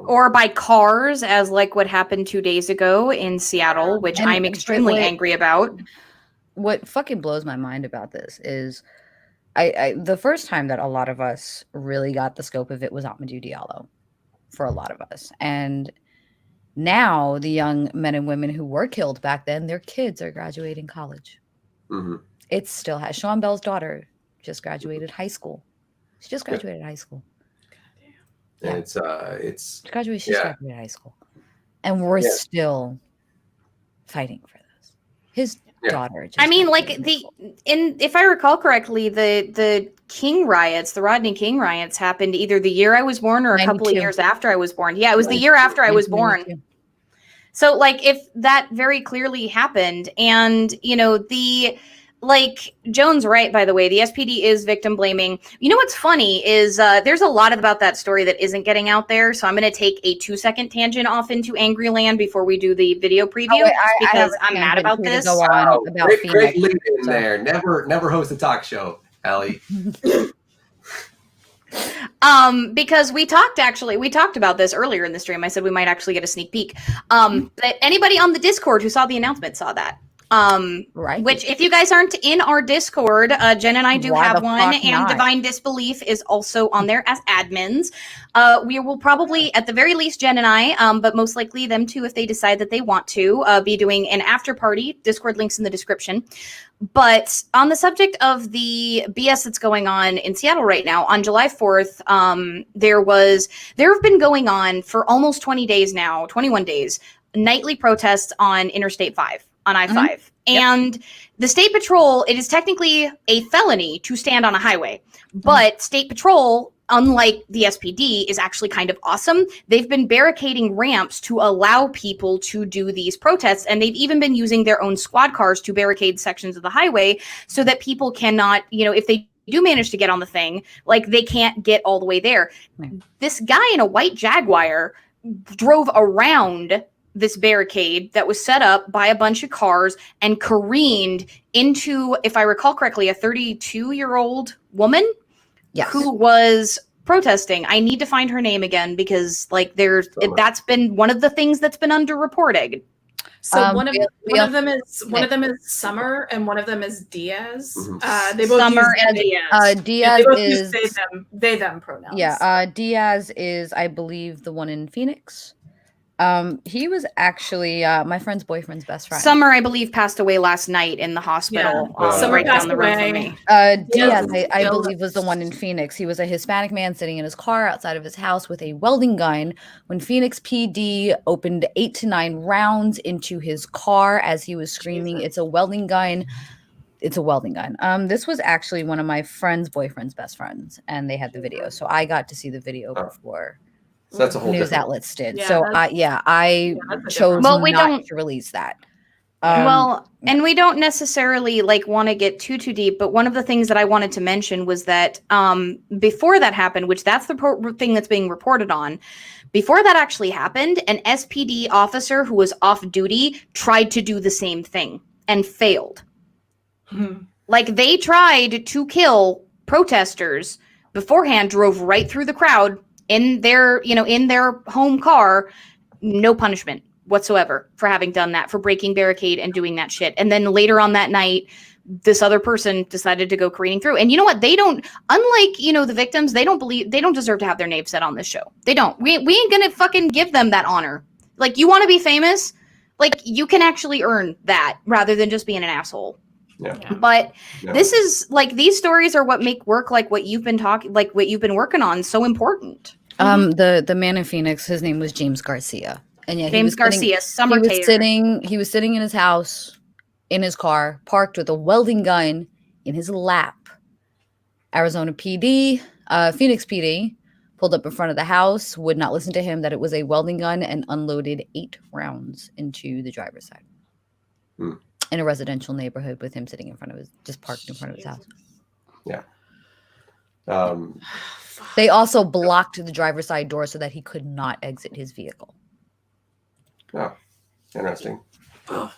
[SPEAKER 1] or by cars, as what happened 2 days ago in Seattle, which I'm extremely angry about.
[SPEAKER 2] What fucking blows my mind about this is I the first time that a lot of us really got the scope of it was Amadou Diallo for a lot of us. And now the young men and women who were killed back then, their kids are graduating college. It still has. Sean Bell's daughter just graduated high school. She just graduated high school.
[SPEAKER 3] And it's
[SPEAKER 2] She graduated high school. And we're still fighting for this. His daughter just
[SPEAKER 1] if I recall correctly, the King riots, the Rodney King riots happened either the year I was born or a couple of years after I was born. Yeah, it was the year after I was born. So like if that very clearly happened, and Joan's right, by the way, the SPD is victim blaming. You know what's funny is there's a lot about that story that isn't getting out there. So I'm going to take a 2-second tangent off into Angry Land before we do the video preview, because I'm mad about this.
[SPEAKER 3] Great lead in there. Never host a talk show, Allie.
[SPEAKER 1] Because we talked about this earlier in the stream. I said we might actually get a sneak peek. But anybody on the Discord who saw the announcement saw that.
[SPEAKER 2] Right.
[SPEAKER 1] Which, if you guys aren't in our Discord, Jen and I do have one, and Divine Disbelief is also on there as admins. We will probably, at the very least, Jen and I, but most likely them too, if they decide that they want to, be doing an after party. Discord links in the description. But on the subject of the BS that's going on in Seattle right now, on July 4th, there have been going on for almost 20 days now, 21 days, nightly protests on Interstate 5. On I-5. Mm-hmm. And the State Patrol, it is technically a felony to stand on a highway. But State Patrol, unlike the SPD, is actually kind of awesome. They've been barricading ramps to allow people to do these protests. And they've even been using their own squad cars to barricade sections of the highway so that people cannot, if they do manage to get on the thing, they can't get all the way there. Mm. This guy in a white Jaguar drove around this barricade that was set up by a bunch of cars and careened into, if I recall correctly, a 32-year-old woman who was protesting. I need to find her name again because that's been one of the things that's been underreported.
[SPEAKER 4] So one of them is Summer and one of them is Diaz. They both
[SPEAKER 1] Summer and Diaz.
[SPEAKER 2] Diaz
[SPEAKER 4] is they them pronouns.
[SPEAKER 2] Yeah, Diaz is, I believe, the one in Phoenix. He was actually my friend's boyfriend's best friend.
[SPEAKER 1] Summer, I believe, passed away last night in the hospital.
[SPEAKER 4] Summer
[SPEAKER 1] right
[SPEAKER 4] passed
[SPEAKER 1] down the road
[SPEAKER 4] away.
[SPEAKER 1] from me.
[SPEAKER 2] Diaz, I believe, was the one in Phoenix. He was a Hispanic man sitting in his car outside of his house with a welding gun when Phoenix PD opened 8 to 9 rounds into his car as he was screaming, "It's a welding gun. It's a welding gun." This was actually one of my friend's boyfriend's best friends, and they had the video. So I got to see the video before.
[SPEAKER 3] So that's a whole
[SPEAKER 2] news outlets did. So I chose not to release that.
[SPEAKER 1] And we don't necessarily want to get too deep, but one of the things that I wanted to mention was that before that happened, which that's the thing that's being reported on, before that actually happened, an SPD officer who was off duty tried to do the same thing and failed. They tried to kill protesters beforehand, drove right through the crowd in their home car, no punishment whatsoever for having done that, for breaking barricade and doing that shit. And then later on that night, this other person decided to go careening through. And you know what? They don't, unlike, the victims, they don't deserve to have their name said on this show. They don't. We ain't gonna fucking give them that honor. You want to be famous? You can actually earn that rather than just being an asshole.
[SPEAKER 3] Yeah.
[SPEAKER 1] But this is these stories are what make work what you've been what you've been working on so important.
[SPEAKER 2] The man in Phoenix, his name was James Garcia. And
[SPEAKER 1] James Garcia, Summer
[SPEAKER 2] Taylor. He was sitting in his house, in his car, parked with a welding gun in his lap. Arizona PD, Phoenix PD, pulled up in front of the house, would not listen to him that it was a welding gun, and unloaded 8 rounds into the driver's side. In a residential neighborhood with him sitting in front of just parked in front of his house.
[SPEAKER 3] Yeah.
[SPEAKER 2] They also blocked the driver's side door so that he could not exit his vehicle.
[SPEAKER 3] Oh, interesting. A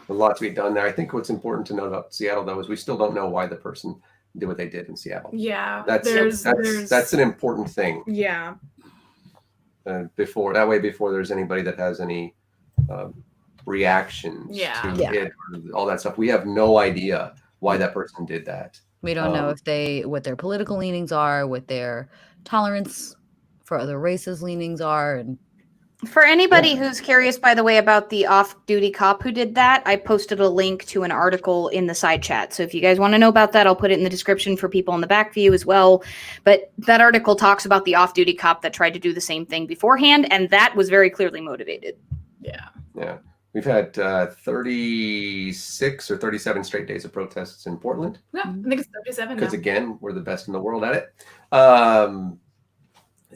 [SPEAKER 3] lot to be done there. I think what's important to note about Seattle, though, is we still don't know why the person did what they did in Seattle.
[SPEAKER 4] Yeah,
[SPEAKER 3] that's an important thing.
[SPEAKER 4] Yeah.
[SPEAKER 3] Before there's anybody that has any reactions to it, or all that stuff, we have no idea why that person did that.
[SPEAKER 2] We don't know what their political leanings are, what their tolerance for other races leanings are, and
[SPEAKER 1] For anybody who's curious, by the way, about the off-duty cop who did that, I posted a link to an article in the side chat. So if you guys want to know about that, I'll put it in the description for people in the back view as well. But that article talks about the off-duty cop that tried to do the same thing beforehand, and that was very clearly motivated.
[SPEAKER 4] Yeah.
[SPEAKER 3] Yeah. We've had 36 or 37 straight days of protests in Portland.
[SPEAKER 4] No, I think it's 37 now.
[SPEAKER 3] Because again, we're the best in the world at it.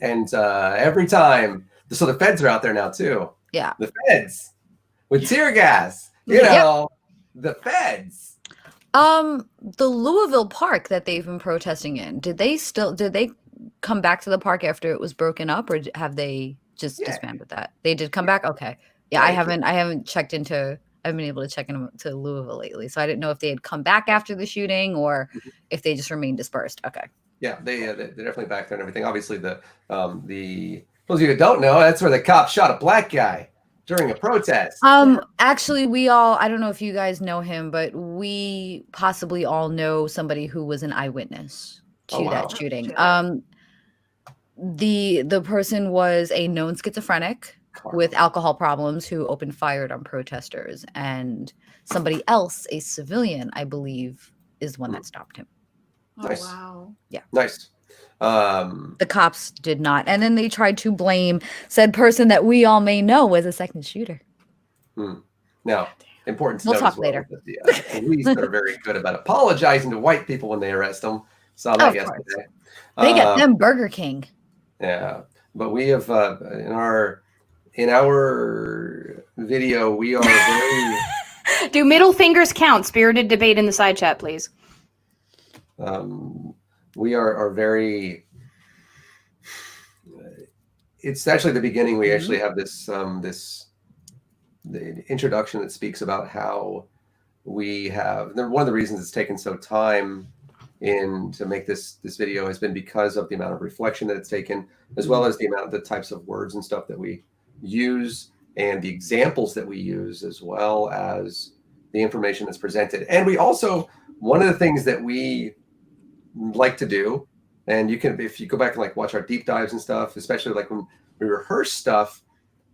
[SPEAKER 3] And every time, so the feds are out there now too.
[SPEAKER 2] Yeah.
[SPEAKER 3] The feds with tear gas, you know, the feds.
[SPEAKER 2] The Louisville park that they've been protesting in, did they come back to the park after it was broken up, or have they just disbanded that? They did come back? Okay. Yeah, I haven't checked into, I haven't been able to check into Louisville lately. So I didn't know if they had come back after the shooting or if they just remained dispersed. Okay.
[SPEAKER 3] Yeah, they're definitely back there and everything. Obviously, the those of you who don't know, that's where the cop shot a black guy during a protest.
[SPEAKER 2] Actually, I don't know if you guys know him, but we possibly all know somebody who was an eyewitness to that shooting. The person was a known schizophrenic with alcohol problems who opened fire on protesters, and somebody else, a civilian, I believe, is the one that stopped him.
[SPEAKER 4] Oh,
[SPEAKER 3] nice.
[SPEAKER 4] wow.
[SPEAKER 2] Yeah.
[SPEAKER 3] Nice.
[SPEAKER 2] The cops did not. And then they tried to blame said person that we all may know as a second shooter.
[SPEAKER 3] Now, important to
[SPEAKER 2] We'll
[SPEAKER 3] note
[SPEAKER 2] talk
[SPEAKER 3] as well
[SPEAKER 2] later.
[SPEAKER 3] that the police are very good about apologizing to white people when they arrest them. Saw that yesterday.
[SPEAKER 2] They get them Burger King.
[SPEAKER 3] Yeah. But we have in our video, we are very
[SPEAKER 1] Do middle fingers count? Spirited debate in the side chat, please.
[SPEAKER 3] we are very. It's actually the beginning. We actually have this the introduction that speaks about how we have. One of the reasons it's taken so time to make this video has been because of the amount of reflection that it's taken, as well as the types of words and stuff that we use and the examples that we use, as well as the information that's presented. And we also, one of the things that we like to do, and you can, if you go back and like watch our deep dives and stuff, especially like when we rehearse stuff,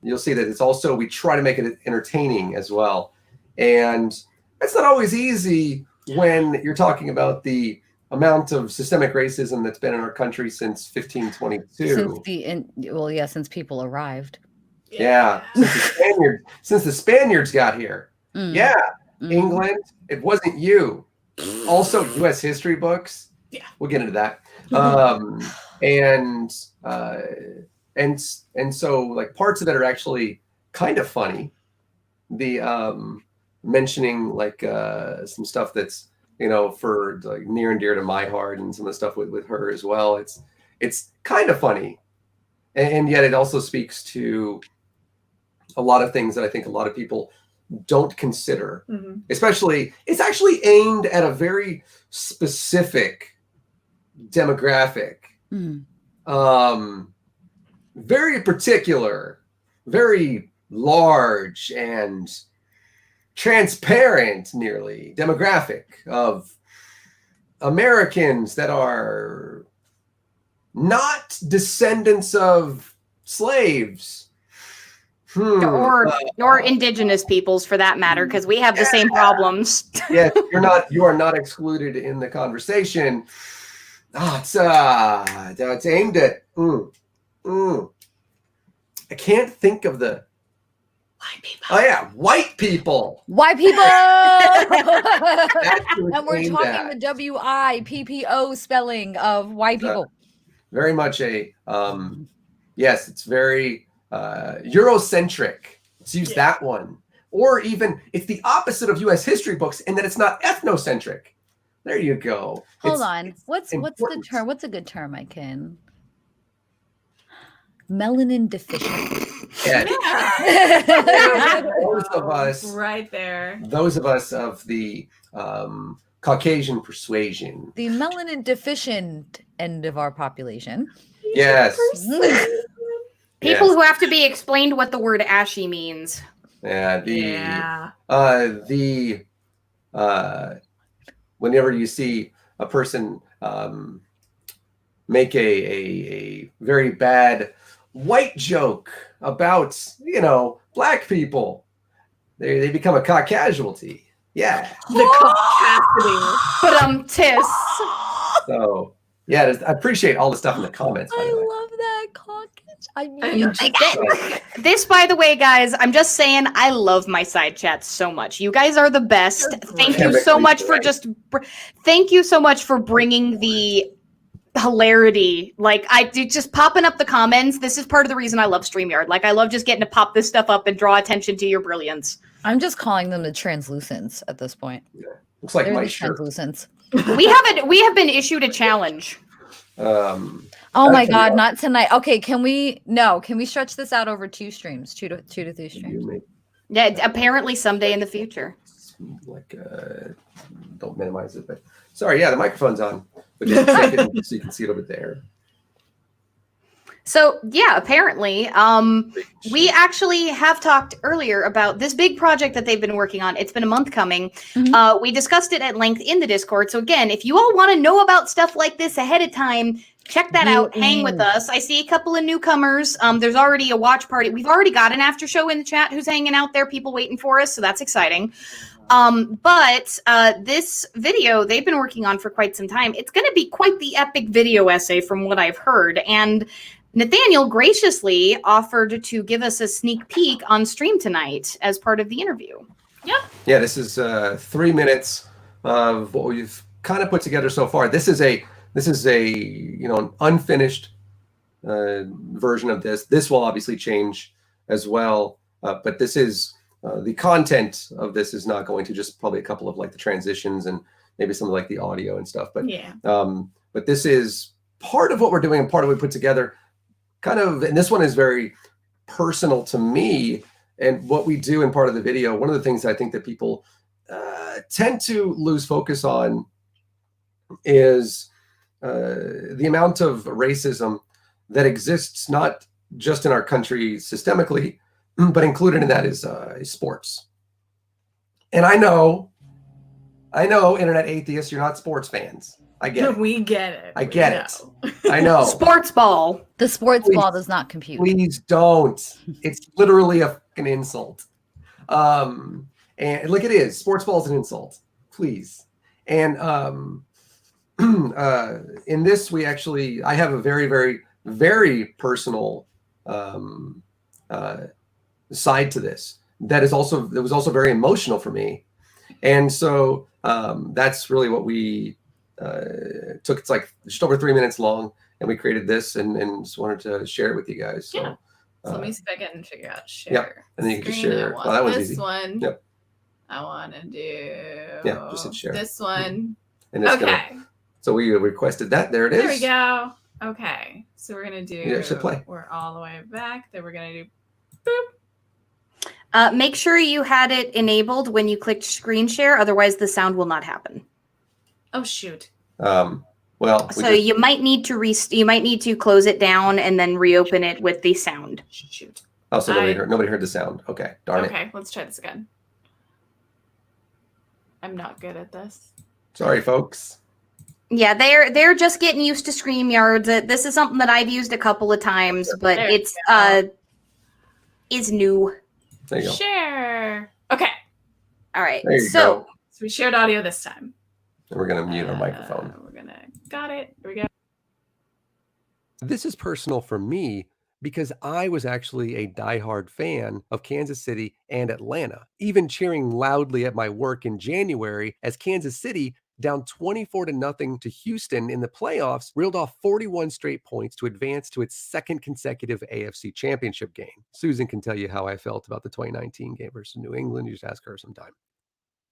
[SPEAKER 3] you'll see that it's also, we try to make it entertaining as well. And it's not always easy when you're talking about the amount of systemic racism that's been in our country since 1522.
[SPEAKER 2] Since people arrived.
[SPEAKER 3] Yeah, since the Spaniards got here. England, it wasn't you. Also, U.S. history books. Yeah, we'll get into that. And so like parts of it are actually kind of funny. The mentioning like some stuff that's, you know, for like near and dear to my heart, and some of the stuff with her as well. It's kind of funny, and yet it also speaks to a lot of things that I think a lot of people don't consider. Especially, it's actually aimed at a very specific demographic, very particular, very large and transparent, nearly demographic of Americans that are not descendants of slaves.
[SPEAKER 1] Or indigenous peoples, for that matter, because we have the same problems.
[SPEAKER 3] Yes, you are not excluded in the conversation. It's aimed at. I can't think of the white people. Oh yeah, white people.
[SPEAKER 2] White people. And we're talking
[SPEAKER 3] at
[SPEAKER 2] the WIPPO spelling of white people.
[SPEAKER 3] Very much a yes, it's very Eurocentric. Let's use that one. Or even it's the opposite of U.S. history books in that it's not ethnocentric. There you go.
[SPEAKER 2] Hold on. What's the term? What's a good term I can? Melanin deficient.
[SPEAKER 3] Yeah. Those of us
[SPEAKER 4] right there.
[SPEAKER 3] Those of us of the Caucasian persuasion.
[SPEAKER 2] The melanin deficient end of our population.
[SPEAKER 3] Yes.
[SPEAKER 1] People who have to be explained what the word ashy means.
[SPEAKER 3] Yeah. Whenever you see a person make a very bad white joke about, you know, black people. They become a casualty. Yeah.
[SPEAKER 4] The capacity.
[SPEAKER 1] But tis.
[SPEAKER 3] So yeah, I appreciate all the stuff in the comments. By the way.
[SPEAKER 2] I love that caucus. I mean,
[SPEAKER 1] This, by the way, guys, I'm just saying, I love my side chats so much. You guys are the best. Thank you so much for thank you so much for bringing the hilarity. Like, just popping up the comments. This is part of the reason I love StreamYard. Like, I love just getting to pop this stuff up and draw attention to your brilliance.
[SPEAKER 2] I'm just calling them the translucents at this point.
[SPEAKER 3] Yeah. Looks like
[SPEAKER 2] They're
[SPEAKER 3] my
[SPEAKER 2] the
[SPEAKER 3] shirt.
[SPEAKER 2] translucents.
[SPEAKER 1] We have been issued a challenge.
[SPEAKER 2] Oh my God, not tonight. Okay, can we stretch this out over 2 streams, 2 to 3 streams?
[SPEAKER 1] Yeah, apparently someday in the future.
[SPEAKER 3] Like, don't minimize it, but sorry, yeah, the microphone's on, but just so you can see it over there.
[SPEAKER 1] So yeah, apparently, we actually have talked earlier about this big project that they've been working on. It's been a month coming.
[SPEAKER 2] Mm-hmm.
[SPEAKER 1] We discussed it at length in the Discord. So again, if you all want to know about stuff like this ahead of time, check that out. Hang with us. I see a couple of newcomers. There's already a watch party. We've already got an after show in the chat who's hanging out there, people waiting for us. So that's exciting. But this video they've been working on for quite some time. It's going to be quite the epic video essay from what I've heard. And Nathaniel graciously offered to give us a sneak peek on stream tonight as part of the interview.
[SPEAKER 4] Yep.
[SPEAKER 3] Yeah, this is 3 minutes of what we've kind of put together so far. This is a an unfinished version of this. This will obviously change as well, but this is the content of this is not going to just probably a couple of like the transitions and maybe some of like the audio and stuff. But
[SPEAKER 4] yeah,
[SPEAKER 3] but this is part of what we're doing and part of what we put together. Kind of, and this one is very personal to me and what we do in part of the video. One of the things I think that people tend to lose focus on is the amount of racism that exists not just in our country systemically, but included in that is sports. And I know, internet atheists, you're not sports fans. I get it.
[SPEAKER 4] We get it.
[SPEAKER 3] I get it. I know.
[SPEAKER 1] Sports ball.
[SPEAKER 2] The sports ball does not compute.
[SPEAKER 3] Please don't. It's literally a fucking insult. And like it is. Sports ball is an insult. Please. And in this, I have a very, very, very personal side to this that was also very emotional for me. And so that's really what we took. It's like just over 3 minutes long, and we created this and just wanted to share it with you guys. So,
[SPEAKER 4] yeah. So let me see if I can figure out share.
[SPEAKER 3] Yep. And then you can just share.
[SPEAKER 4] Oh, that
[SPEAKER 3] was
[SPEAKER 4] this
[SPEAKER 3] easy.
[SPEAKER 4] One.
[SPEAKER 3] Yep.
[SPEAKER 4] I want to do.
[SPEAKER 3] Yeah, just hit share.
[SPEAKER 4] This one.
[SPEAKER 3] And it's
[SPEAKER 4] okay.
[SPEAKER 3] So we requested that. There it is.
[SPEAKER 4] There we go. Okay. So we're gonna do.
[SPEAKER 3] Yeah, should play.
[SPEAKER 4] We're all the way back. Then we're gonna do. Boop.
[SPEAKER 1] Make sure you had it enabled when you clicked screen share. Otherwise, the sound will not happen.
[SPEAKER 4] Oh shoot.
[SPEAKER 3] Well,
[SPEAKER 1] so you might need to close it down and then reopen it with the sound.
[SPEAKER 4] Shoot.
[SPEAKER 3] Oh, so nobody heard the sound. Okay, darn it.
[SPEAKER 4] Okay, let's try this again. I'm not good at this.
[SPEAKER 3] Sorry, folks.
[SPEAKER 1] Yeah, they're just getting used to StreamYard. This is something that I've used a couple of times, but it's is new.
[SPEAKER 3] There you go.
[SPEAKER 4] Share. Okay.
[SPEAKER 1] All right.
[SPEAKER 4] So we shared audio this time.
[SPEAKER 3] And we're gonna mute our microphone.
[SPEAKER 4] Got it. Here we go.
[SPEAKER 3] This is personal for me because I was actually a diehard fan of Kansas City and Atlanta, even cheering loudly at my work in January as Kansas City, down 24-0 to Houston in the playoffs, reeled off 41 straight points to advance to its second consecutive AFC championship game. Susan can tell you how I felt about the 2019 game versus New England. You just ask her sometime.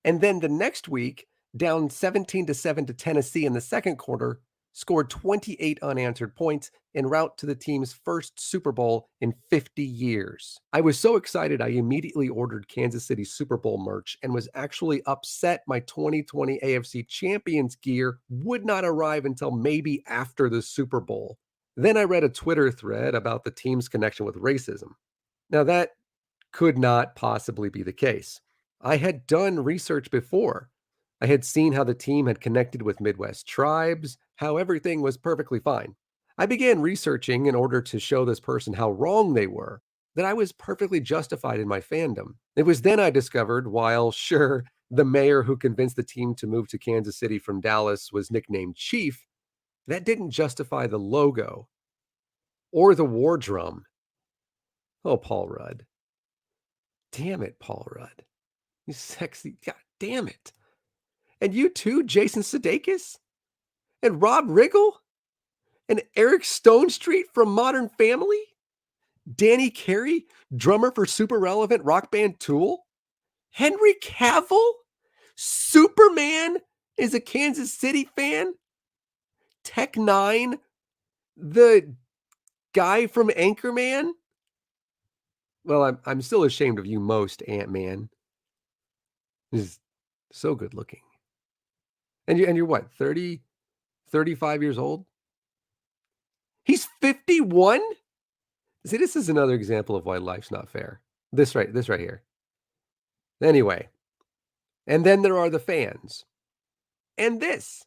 [SPEAKER 3] And then the next week, down 17-7 to Tennessee in the second quarter, scored 28 unanswered points en route to the team's first Super Bowl in 50 years. I was so excited, I immediately ordered Kansas City Super Bowl merch and was actually upset my 2020 AFC Champions gear would not arrive until maybe after the Super Bowl. Then I read a Twitter thread about the team's connection with racism. Now that could not possibly be the case. I had done research before. I had seen how the team had connected with Midwest tribes, how everything was perfectly fine. I began researching in order to show this person how wrong they were, that I was perfectly justified in my fandom. It was then I discovered, while sure, the mayor who convinced the team to move to Kansas City from Dallas was nicknamed Chief, that didn't justify the logo or the war drum. Oh, Paul Rudd. Damn it, Paul Rudd. You sexy, god damn it. And you too, Jason Sudeikis? And Rob Riggle? And Eric Stonestreet from Modern Family? Danny Carey, drummer for super relevant rock band Tool? Henry Cavill? Superman is a Kansas City fan? Tech Nine? The guy from Anchorman? Well, I'm still ashamed of you most, Ant-Man. He's so good looking. And you're what, 30, 35 years old? He's 51? See, this is another example of why life's not fair. This right here. Anyway, and then there are the fans. And this.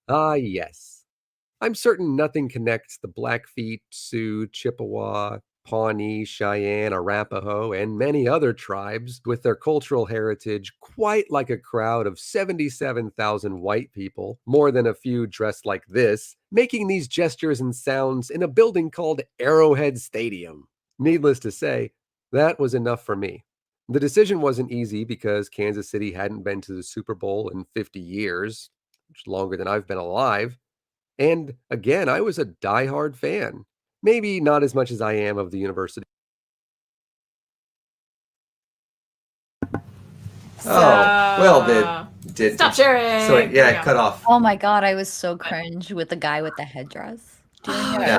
[SPEAKER 3] Ah, yes. I'm certain nothing connects the Blackfeet, Sioux, Chippewa, Pawnee, Cheyenne, Arapaho, and many other tribes with their cultural heritage quite like a crowd of 77,000 white people, more than a few dressed like this, making these gestures and sounds in a building called Arrowhead Stadium. Needless to say, that was enough for me. The decision wasn't easy because Kansas City hadn't been to the Super Bowl in 50 years, which is longer than I've been alive. And again, I was a diehard fan. Maybe not as much as I am of the university. Did
[SPEAKER 4] stop sharing?
[SPEAKER 3] So yeah, it cut off.
[SPEAKER 2] Oh my god, I was so cringe with the guy with the headdress.
[SPEAKER 3] Yeah.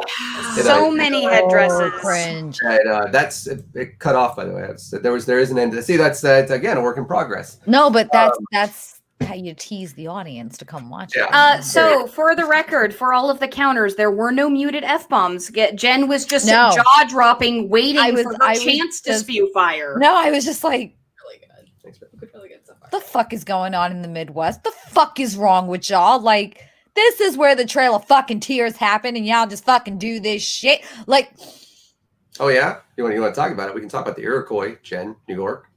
[SPEAKER 1] So many headdresses.
[SPEAKER 2] Cringe.
[SPEAKER 3] It cut off, by the way. There is an end. See, that's again a work in progress.
[SPEAKER 2] No, but that's how you tease the audience to come watch it.
[SPEAKER 1] So for the record, for all of the counters, there were no muted F-bombs. Jen was just jaw-dropping, waiting for her chance to spew fire.
[SPEAKER 2] No, I was just like,
[SPEAKER 4] really good. Thanks for really good so far.
[SPEAKER 2] The fuck is going on in the Midwest? The fuck is wrong with y'all? Like, this is where the Trail of fucking Tears happened, and y'all just fucking do this shit. Like,
[SPEAKER 3] oh yeah, you want to talk about it? We can talk about the Iroquois, Jen, New York.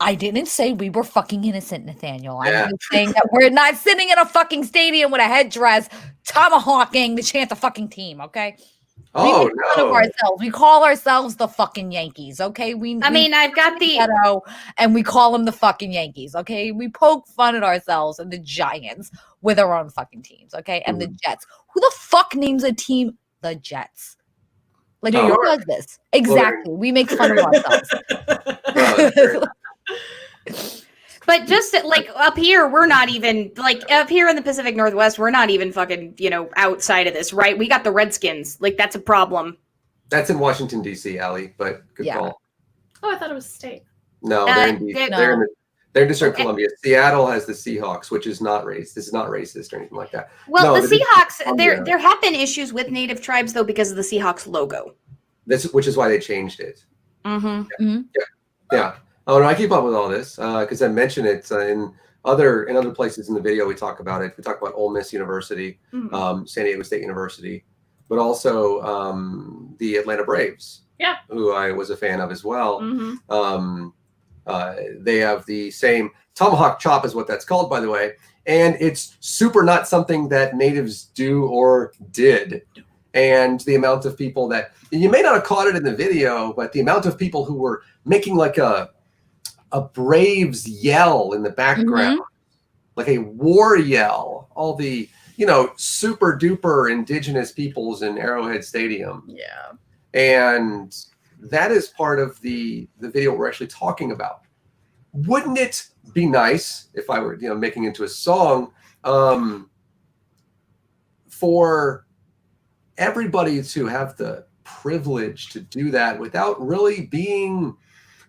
[SPEAKER 2] I didn't say we were fucking innocent, Nathaniel. I was saying that we're not sitting in a fucking stadium with a headdress, tomahawking the chant the fucking team, okay?
[SPEAKER 3] Oh,
[SPEAKER 2] we make fun of ourselves. We call ourselves the fucking Yankees, okay?
[SPEAKER 1] I've got the
[SPEAKER 2] and we call them the fucking Yankees, okay? We poke fun at ourselves and the Giants with our own fucking teams, okay? And the Jets. Who the fuck names a team the Jets? Like, who does this? Exactly. We make fun of ourselves.
[SPEAKER 1] But just like up here, we're not even like up here in the Pacific Northwest, we're not even fucking, outside of this, right? We got the Redskins. Like, that's a problem.
[SPEAKER 3] That's in Washington, D.C., Allie, but good call.
[SPEAKER 4] Oh, I thought it was state.
[SPEAKER 3] No, they're in D.C. They're in District of Columbia. Seattle has the Seahawks, which is not racist. This is not racist or anything like that.
[SPEAKER 1] Well, the Seahawks, there have been issues with Native tribes, though, because of the Seahawks logo.
[SPEAKER 3] Which is why they changed it.
[SPEAKER 1] Mm-hmm.
[SPEAKER 3] Yeah. Oh no, I keep up with all this because I mention it in other places in the video. We talk about it. We talk about Ole Miss University, San Diego State University, but also the Atlanta Braves, who I was a fan of as well. They have the same tomahawk chop, is what that's called, by the way, and it's super not something that natives do or did. And the amount of people that you may not have caught it in the video, but the amount of people who were making like a Braves yell in the background, like a war yell, all the, super duper indigenous peoples in Arrowhead Stadium.
[SPEAKER 4] Yeah.
[SPEAKER 3] And that is part of the video we're actually talking about. Wouldn't it be nice if I were, making into a song, for everybody to have the privilege to do that without really being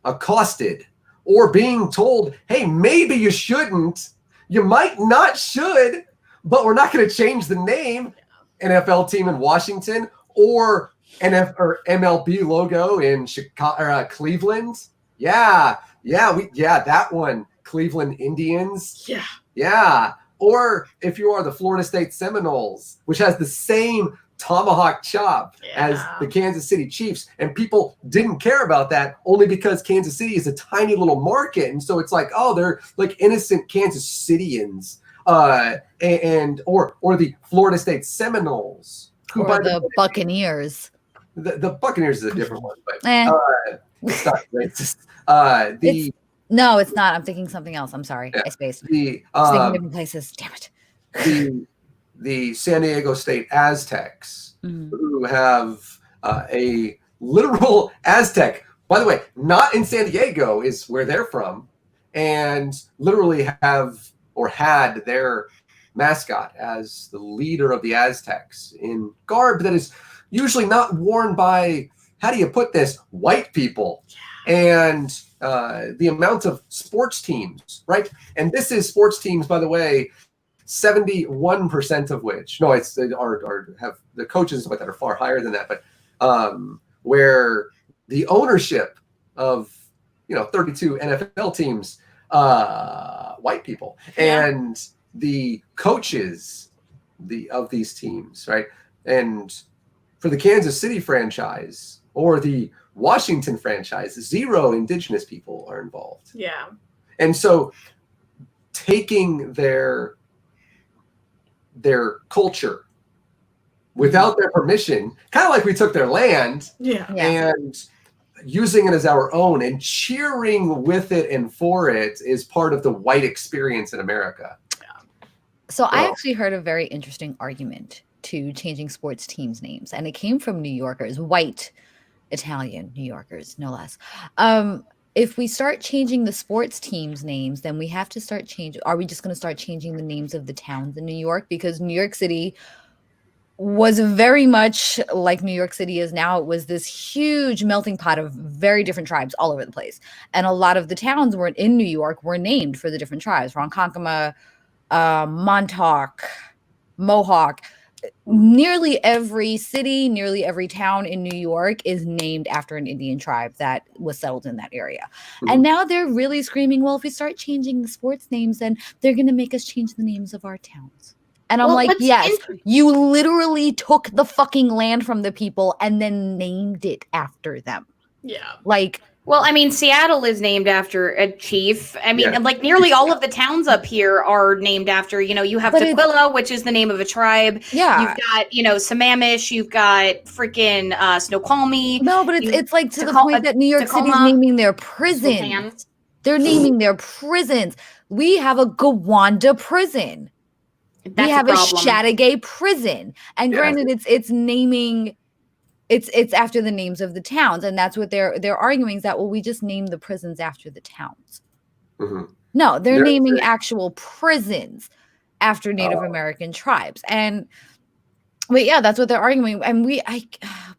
[SPEAKER 3] accosted or being told, hey, maybe you shouldn't, you might not should, but we're not going to change the name NFL team in Washington or MLB logo in Chicago or Cleveland. That one, Cleveland Indians. Yeah. Or if you are the Florida State Seminoles, which has the same tomahawk chop as the Kansas City Chiefs, and people didn't care about that only because Kansas City is a tiny little market, and so it's like, oh, they're like innocent Kansas Cityans, and or the Florida State Seminoles,
[SPEAKER 2] or the Buccaneers.
[SPEAKER 3] The Buccaneers is a different one, but it's not racist.
[SPEAKER 2] No, it's not. I'm thinking something else. I'm sorry. I spaced. Thinking different places. Damn it.
[SPEAKER 3] The San Diego State Aztecs, who have a literal Aztec, by the way, not in San Diego is where they're from, and literally have or had their mascot as the leader of the Aztecs in garb that is usually not worn by, how do you put this, white people. And the amount of sports teams, right? And this is sports teams, by the way, 71% of which, no, it's have the coaches that are far higher than that, but where the ownership of 32 NFL teams, white people, and the coaches of these teams, right? And for the Kansas City franchise or the Washington franchise, 0 Indigenous people are involved.
[SPEAKER 4] Yeah.
[SPEAKER 3] And so taking their culture without their permission, kind of like we took their land, and using it as our own and cheering with it and for it is part of the white experience in America.
[SPEAKER 2] So I actually heard a very interesting argument to changing sports teams' names, and it came from New Yorkers, white Italian New Yorkers, no less. If we start changing the sports teams' names, then we have to start changing. Are we just going to start changing the names of the towns in New York? Because New York City was very much like New York City is now. It was this huge melting pot of very different tribes all over the place. And a lot of the towns were in New York were named for the different tribes. Ronkonkoma, Montauk, Mohawk. Nearly every city, nearly every town in New York is named after an Indian tribe that was settled in that area. And now they're really screaming, well, if we start changing the sports names, then they're going to make us change the names of our towns. And I'm like, yes, you literally took the fucking land from the people and then named it after them.
[SPEAKER 4] Yeah.
[SPEAKER 2] Like,
[SPEAKER 1] well, I mean, Seattle is named after a chief. I mean, like nearly all of the towns up here are named after, you have Tequila, which is the name of a tribe.
[SPEAKER 2] Yeah.
[SPEAKER 1] You've got, Sammamish. You've got freaking Snoqualmie.
[SPEAKER 2] No, but it's like to the point that New York City's naming their prisons. They're naming their prisons. We have a Gowanda prison. We have a Chateauguay prison. And granted, it's naming... It's after the names of the towns, and that's what they're arguing, is that, well, we just name the prisons after the towns. No, they're naming actual prisons after Native American tribes. And but yeah, that's what they're arguing. And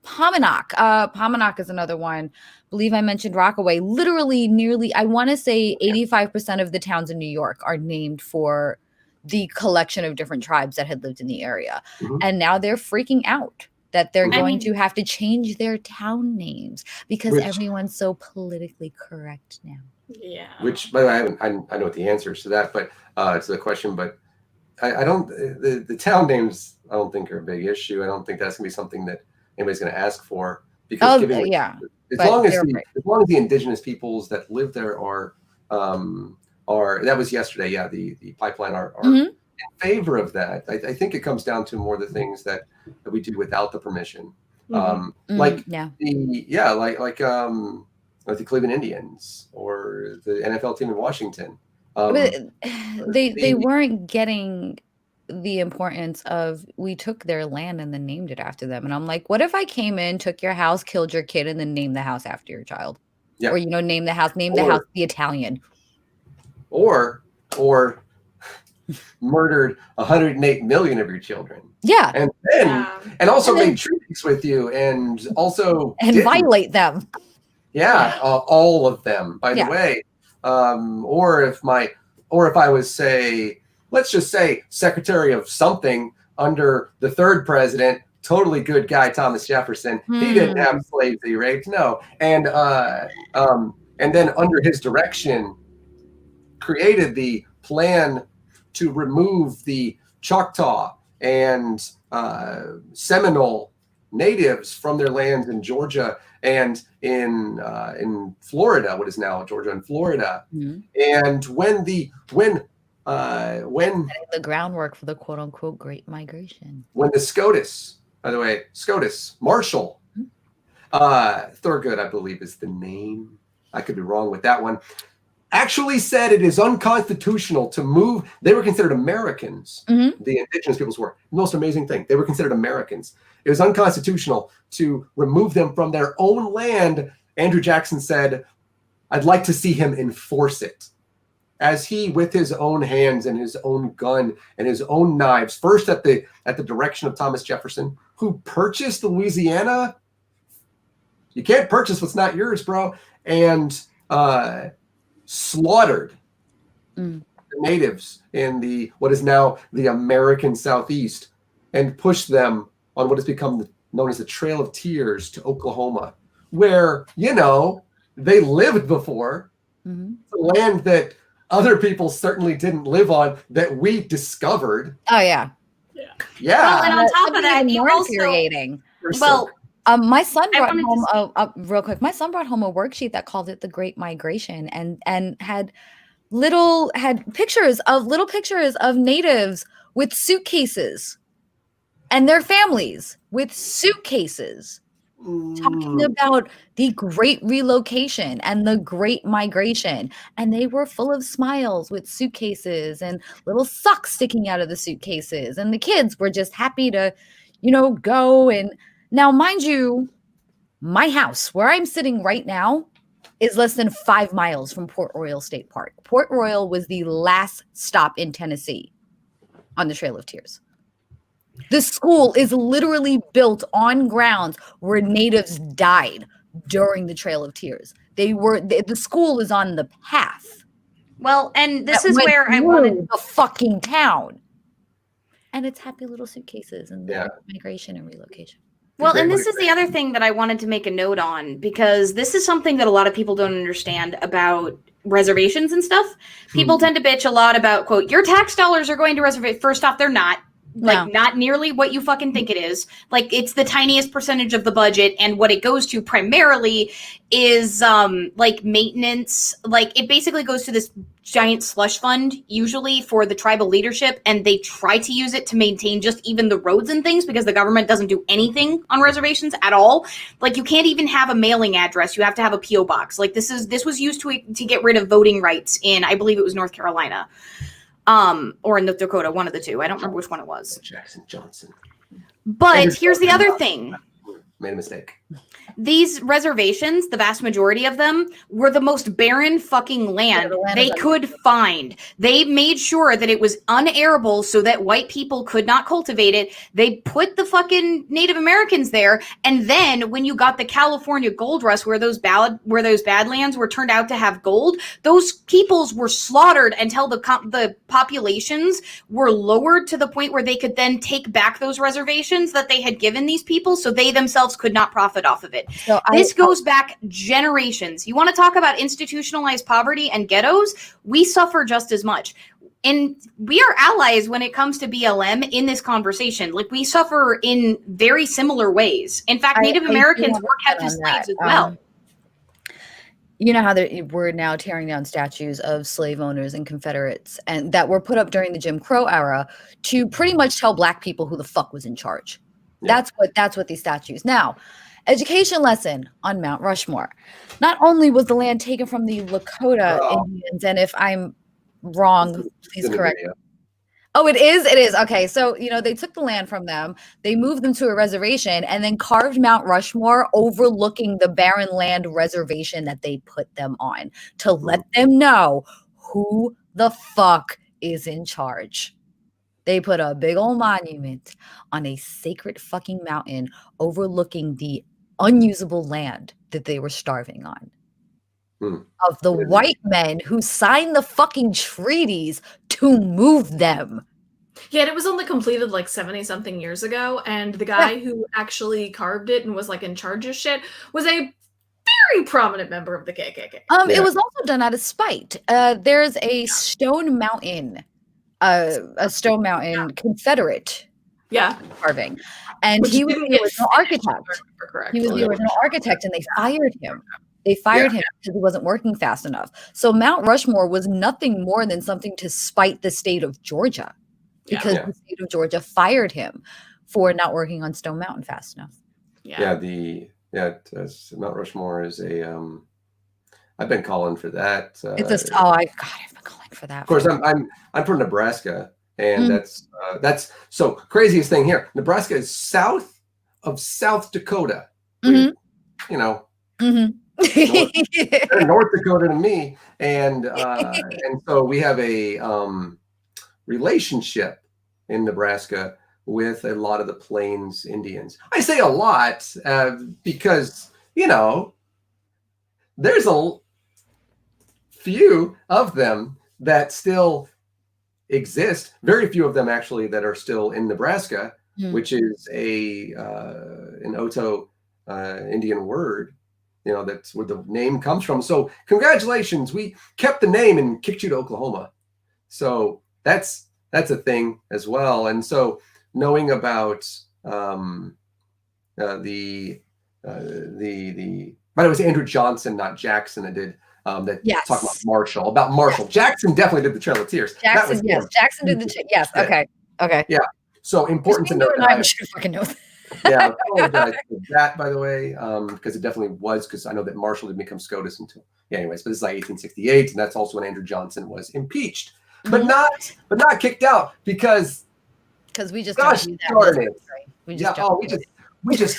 [SPEAKER 2] Paminack is another one. I believe I mentioned Rockaway. Literally nearly, I want to say 85% of the towns in New York are named for the collection of different tribes that had lived in the area. And now they're freaking out that they're going to have to change their town names because everyone's so politically correct now.
[SPEAKER 4] Yeah.
[SPEAKER 3] Which, by the way, I know what the answer is to that, but to the question, but I don't. The town names I don't think are a big issue. I don't think that's gonna be something that anybody's gonna ask for because as long as the indigenous peoples that live there are that was yesterday. Yeah, the pipeline are in favor of that. I think it comes down to more the things that we do without the permission, like the Cleveland Indians or the NFL team in Washington.
[SPEAKER 2] But they weren't getting the importance of, we took their land and then named it after them. And I'm like, what if I came in, took your house, killed your kid, and then named the house after your child? Yeah. Or name the house the Italian.
[SPEAKER 3] Or murdered 108 million of your children.
[SPEAKER 2] Yeah.
[SPEAKER 3] And then, and also made treaties with you and also
[SPEAKER 2] violate them.
[SPEAKER 3] Yeah, all of them, by the way. Or if I was, say, let's just say Secretary of something under the third president, totally good guy, Thomas Jefferson. He didn't have slaves that he raped, no. And then under his direction, created the plan to remove the Choctaw and Seminole natives from their lands in Georgia and in Florida, what is now Georgia and Florida. And when the
[SPEAKER 2] groundwork for the quote unquote Great Migration.
[SPEAKER 3] When the SCOTUS, by the way, SCOTUS, Marshall, Thurgood, I believe is the name. I could be wrong with that one. Actually said it is unconstitutional to move. They were considered Americans. The indigenous peoples were. The most amazing thing. They were considered Americans. It was unconstitutional to remove them from their own land. Andrew Jackson said, I'd like to see him enforce it. As he, with his own hands and his own gun and his own knives, first at the direction of Thomas Jefferson, who purchased Louisiana. You can't purchase what's not yours, bro. And slaughtered the natives in what is now the American Southeast and pushed them on what has become known as the Trail of Tears to Oklahoma, where, they lived before. The land that other people certainly didn't live on, that we discovered.
[SPEAKER 2] Oh, yeah.
[SPEAKER 1] Well, and on top of that,
[SPEAKER 2] more infuriating. My son brought home real quick. My son brought home a worksheet that called it the Great Migration, and had little pictures of natives with suitcases and their families with suitcases, talking about the Great Relocation and the Great Migration. And they were full of smiles with suitcases and little socks sticking out of the suitcases. And the kids were just happy to, go. And now, mind you, my house, where I'm sitting right now, is less than 5 miles from Port Royal State Park. Port Royal was the last stop in Tennessee on the Trail of Tears. The school is literally built on grounds where natives died during the Trail of Tears. The school is on the path.
[SPEAKER 1] Well, and this is where I wanted
[SPEAKER 2] the fucking town. And it's happy little suitcases and migration and relocation.
[SPEAKER 1] Well, and this is the other thing that I wanted to make a note on, because this is something that a lot of people don't understand about reservations and stuff. People tend to bitch a lot about, quote, your tax dollars are going to reserve. First off, they're not. Not nearly what you fucking think it is. Like, it's the tiniest percentage of the budget, and what it goes to primarily is maintenance. Like, it basically goes to this giant slush fund, usually for the tribal leadership, and they try to use it to maintain just even the roads and things, because the government doesn't do anything on reservations at all. Like, you can't even have a mailing address. You have to have a PO box. Like, this was used to get rid of voting rights in, I believe it was North Carolina. Or in North Dakota, one of the two. I don't remember which one it was.
[SPEAKER 3] Jackson Johnson.
[SPEAKER 1] But here's the other thing.
[SPEAKER 3] Made a mistake.
[SPEAKER 1] These reservations, the vast majority of them, were the most barren fucking land they could find. They made sure that it was unarable so that white people could not cultivate it. They put the fucking Native Americans there, and then when you got the California gold rush, where those badlands were turned out to have gold, those peoples were slaughtered until the populations were lowered to the point where they could then take back those reservations that they had given these people, so they themselves could not profit off of it. So this goes back generations. You want to talk about institutionalized poverty and ghettos? We suffer just as much. And we are allies when it comes to BLM in this conversation. Like, we suffer in very similar ways. In fact, Native Americans were kept as slaves as well.
[SPEAKER 2] You know how we're now tearing down statues of slave owners and Confederates, and that were put up during the Jim Crow era to pretty much tell Black people who the fuck was in charge. Yeah. That's what these statues. Now, education lesson on Mount Rushmore. Not only was the land taken from the Lakota Indians, and if I'm wrong, please correct me. Oh, it is? It is. Okay. So, they took the land from them, they moved them to a reservation, and then carved Mount Rushmore overlooking the barren land reservation that they put them on to let them know who the fuck is in charge. They put a big old monument on a sacred fucking mountain overlooking the unusable land that they were starving on. Of the white men who signed the fucking treaties to move them.
[SPEAKER 4] Yeah, and it was only completed like 70 something years ago, and the guy who actually carved it and was like in charge of shit was a very prominent member of the KKK.
[SPEAKER 2] It was also done out of spite. There's a stone mountain Confederate carving, and he was the original architect. He was the original architect, and they fired him. They fired him because he wasn't working fast enough. So Mount Rushmore was nothing more than something to spite the state of Georgia, because the state of Georgia fired him for not working on Stone Mountain fast enough.
[SPEAKER 3] Mount Rushmore is a. I've been calling for that.
[SPEAKER 2] I've been calling for that.
[SPEAKER 3] Of course, I'm from Nebraska, and that's so craziest thing here. Nebraska is south of South Dakota. You know. North Dakota to me, and so we have a relationship in Nebraska with a lot of the Plains Indians. I say a lot because there's a few of them that still exist. Very few of them actually that are still in Nebraska, which is an Oto Indian word. That's where the name comes from. So congratulations, we kept the name and kicked you to Oklahoma. So that's a thing as well. And so knowing about by the way, it was Andrew Johnson, not Jackson, that did talk about Marshall. Jackson definitely did the Trail of Tears.
[SPEAKER 2] Jackson did the okay. Yeah.
[SPEAKER 3] So important to know.
[SPEAKER 2] I should fucking know that.
[SPEAKER 3] I apologize for that, by the way, because it definitely was, because I know that Marshall didn't become SCOTUS until anyways, but this is like 1868, and that's also when Andrew Johnson was impeached, but not kicked out because
[SPEAKER 2] we just
[SPEAKER 3] gosh darn it. We just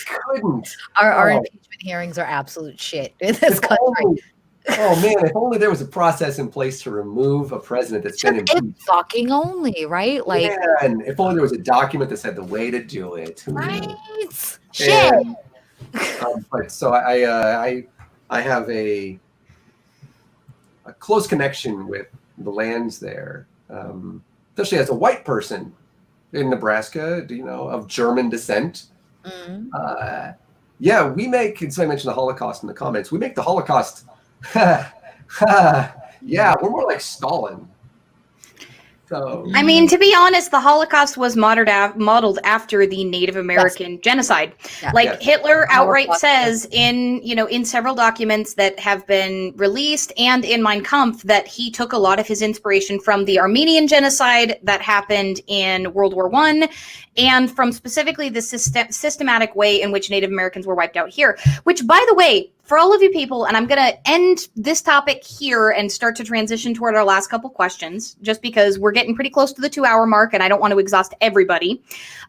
[SPEAKER 3] couldn't.
[SPEAKER 2] Our impeachment hearings are absolute shit in this country.
[SPEAKER 3] Oh man, if only there was a process in place to remove a president that's been impeached.
[SPEAKER 2] Fucking only, right? Like,
[SPEAKER 3] and if only there was a document that said the way to do it.
[SPEAKER 2] Right? Shit.
[SPEAKER 3] But so I have a close connection with the lands there, especially as a white person in Nebraska, of German descent. We make, and so I mentioned the Holocaust in the comments, we make the Holocaust we're more like Stalin. So
[SPEAKER 1] I mean, to be honest, the Holocaust was modeled after the Native American genocide. Hitler outright says in several documents that have been released and in Mein Kampf that he took a lot of his inspiration from the Armenian genocide that happened in World War I, and from specifically the systematic way in which Native Americans were wiped out here, which, by the way, for all of you people, and I'm going to end this topic here and start to transition toward our last couple questions, just because we're getting pretty close to the 2-hour mark and I don't want to exhaust everybody.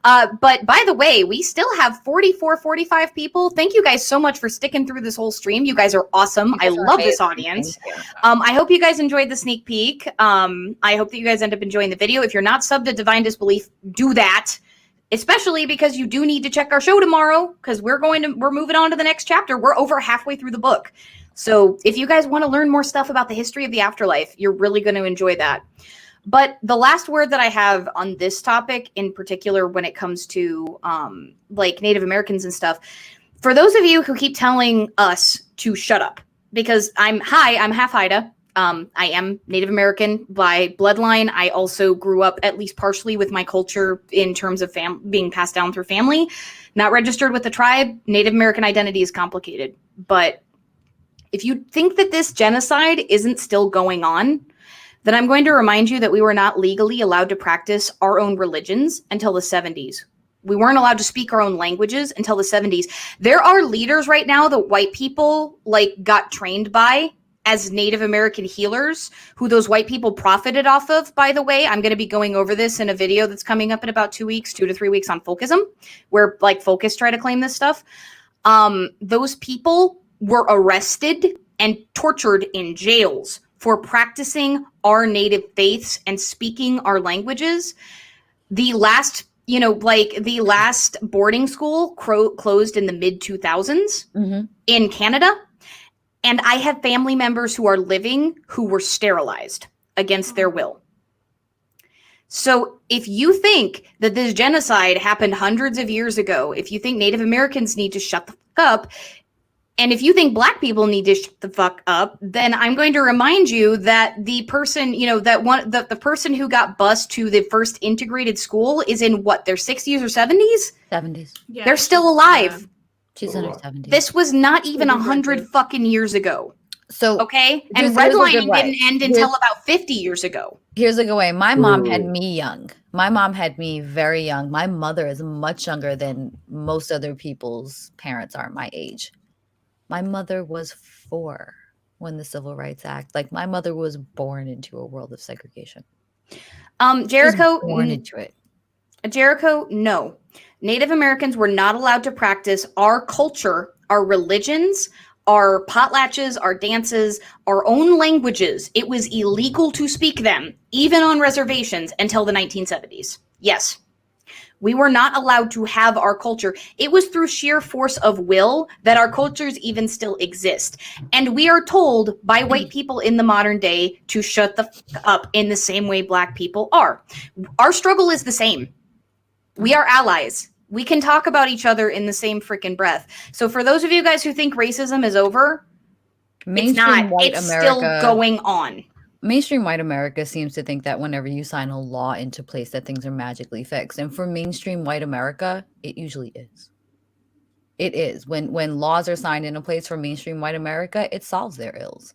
[SPEAKER 1] But by the way, we still have 45 people. Thank you guys so much for sticking through this whole stream. You guys are awesome. I love this audience. I hope you guys enjoyed the sneak peek. I hope that you guys end up enjoying the video. If you're not subbed to Divine Disbelief, do that. Especially because you do need to check our show tomorrow, because we're moving on to the next chapter. We're over halfway through the book. So if you guys want to learn more stuff about the history of the afterlife, you're really going to enjoy that. But the last word that I have on this topic in particular, when it comes to like Native Americans and stuff, for those of you who keep telling us to shut up, because I'm half Haida. I am Native American by bloodline. I also grew up at least partially with my culture in terms of being passed down through family. Not registered with the tribe. Native American identity is complicated. But if you think that this genocide isn't still going on, then I'm going to remind you that we were not legally allowed to practice our own religions until the 70s. We weren't allowed to speak our own languages until the 70s. There are leaders right now that white people got trained by as Native American healers, who those white people profited off of, by the way. I'm going to be going over this in a video that's coming up in about 2 to 3 weeks on Folkism, where Focus try to claim this stuff. Those people were arrested and tortured in jails for practicing our native faiths and speaking our languages. The last, the last boarding school closed in the mid 2000s in Canada. And I have family members who are living who were sterilized against their will. So if you think that this genocide happened hundreds of years ago, if you think Native Americans need to shut the fuck up, and if you think Black people need to shut the fuck up, then I'm going to remind you that the person, the person who got bused to the first integrated school is in what, their 60s or 70s?
[SPEAKER 2] 70s.
[SPEAKER 1] Yeah, they're still alive.
[SPEAKER 2] Yeah. She's in her 70s.
[SPEAKER 1] This was not even 100 fucking years ago.
[SPEAKER 2] So
[SPEAKER 1] okay, and redlining didn't end until about 50 years ago.
[SPEAKER 2] Here's a good way. My mom had me young. My mom had me very young. My mother is much younger than most other people's parents are my age. My mother was 4 when the Civil Rights Act. Like, my mother was born into a world of segregation.
[SPEAKER 1] Jericho,
[SPEAKER 2] born into it.
[SPEAKER 1] Jericho, no. Native Americans were not allowed to practice our culture, our religions, our potlatches, our dances, our own languages. It was illegal to speak them, even on reservations, until the 1970s. Yes. We were not allowed to have our culture. It was through sheer force of will that our cultures even still exist. And we are told by white people in the modern day to shut the fuck up in the same way Black people are. Our struggle is the same. We are allies. We can talk about each other in the same freaking breath. So for those of you guys who think racism is over, it's not. It's still going on.
[SPEAKER 2] Mainstream white America seems to think that whenever you sign a law into place that things are magically fixed. And for mainstream white America, it usually is. It is. When laws are signed into place for mainstream white America, it solves their ills.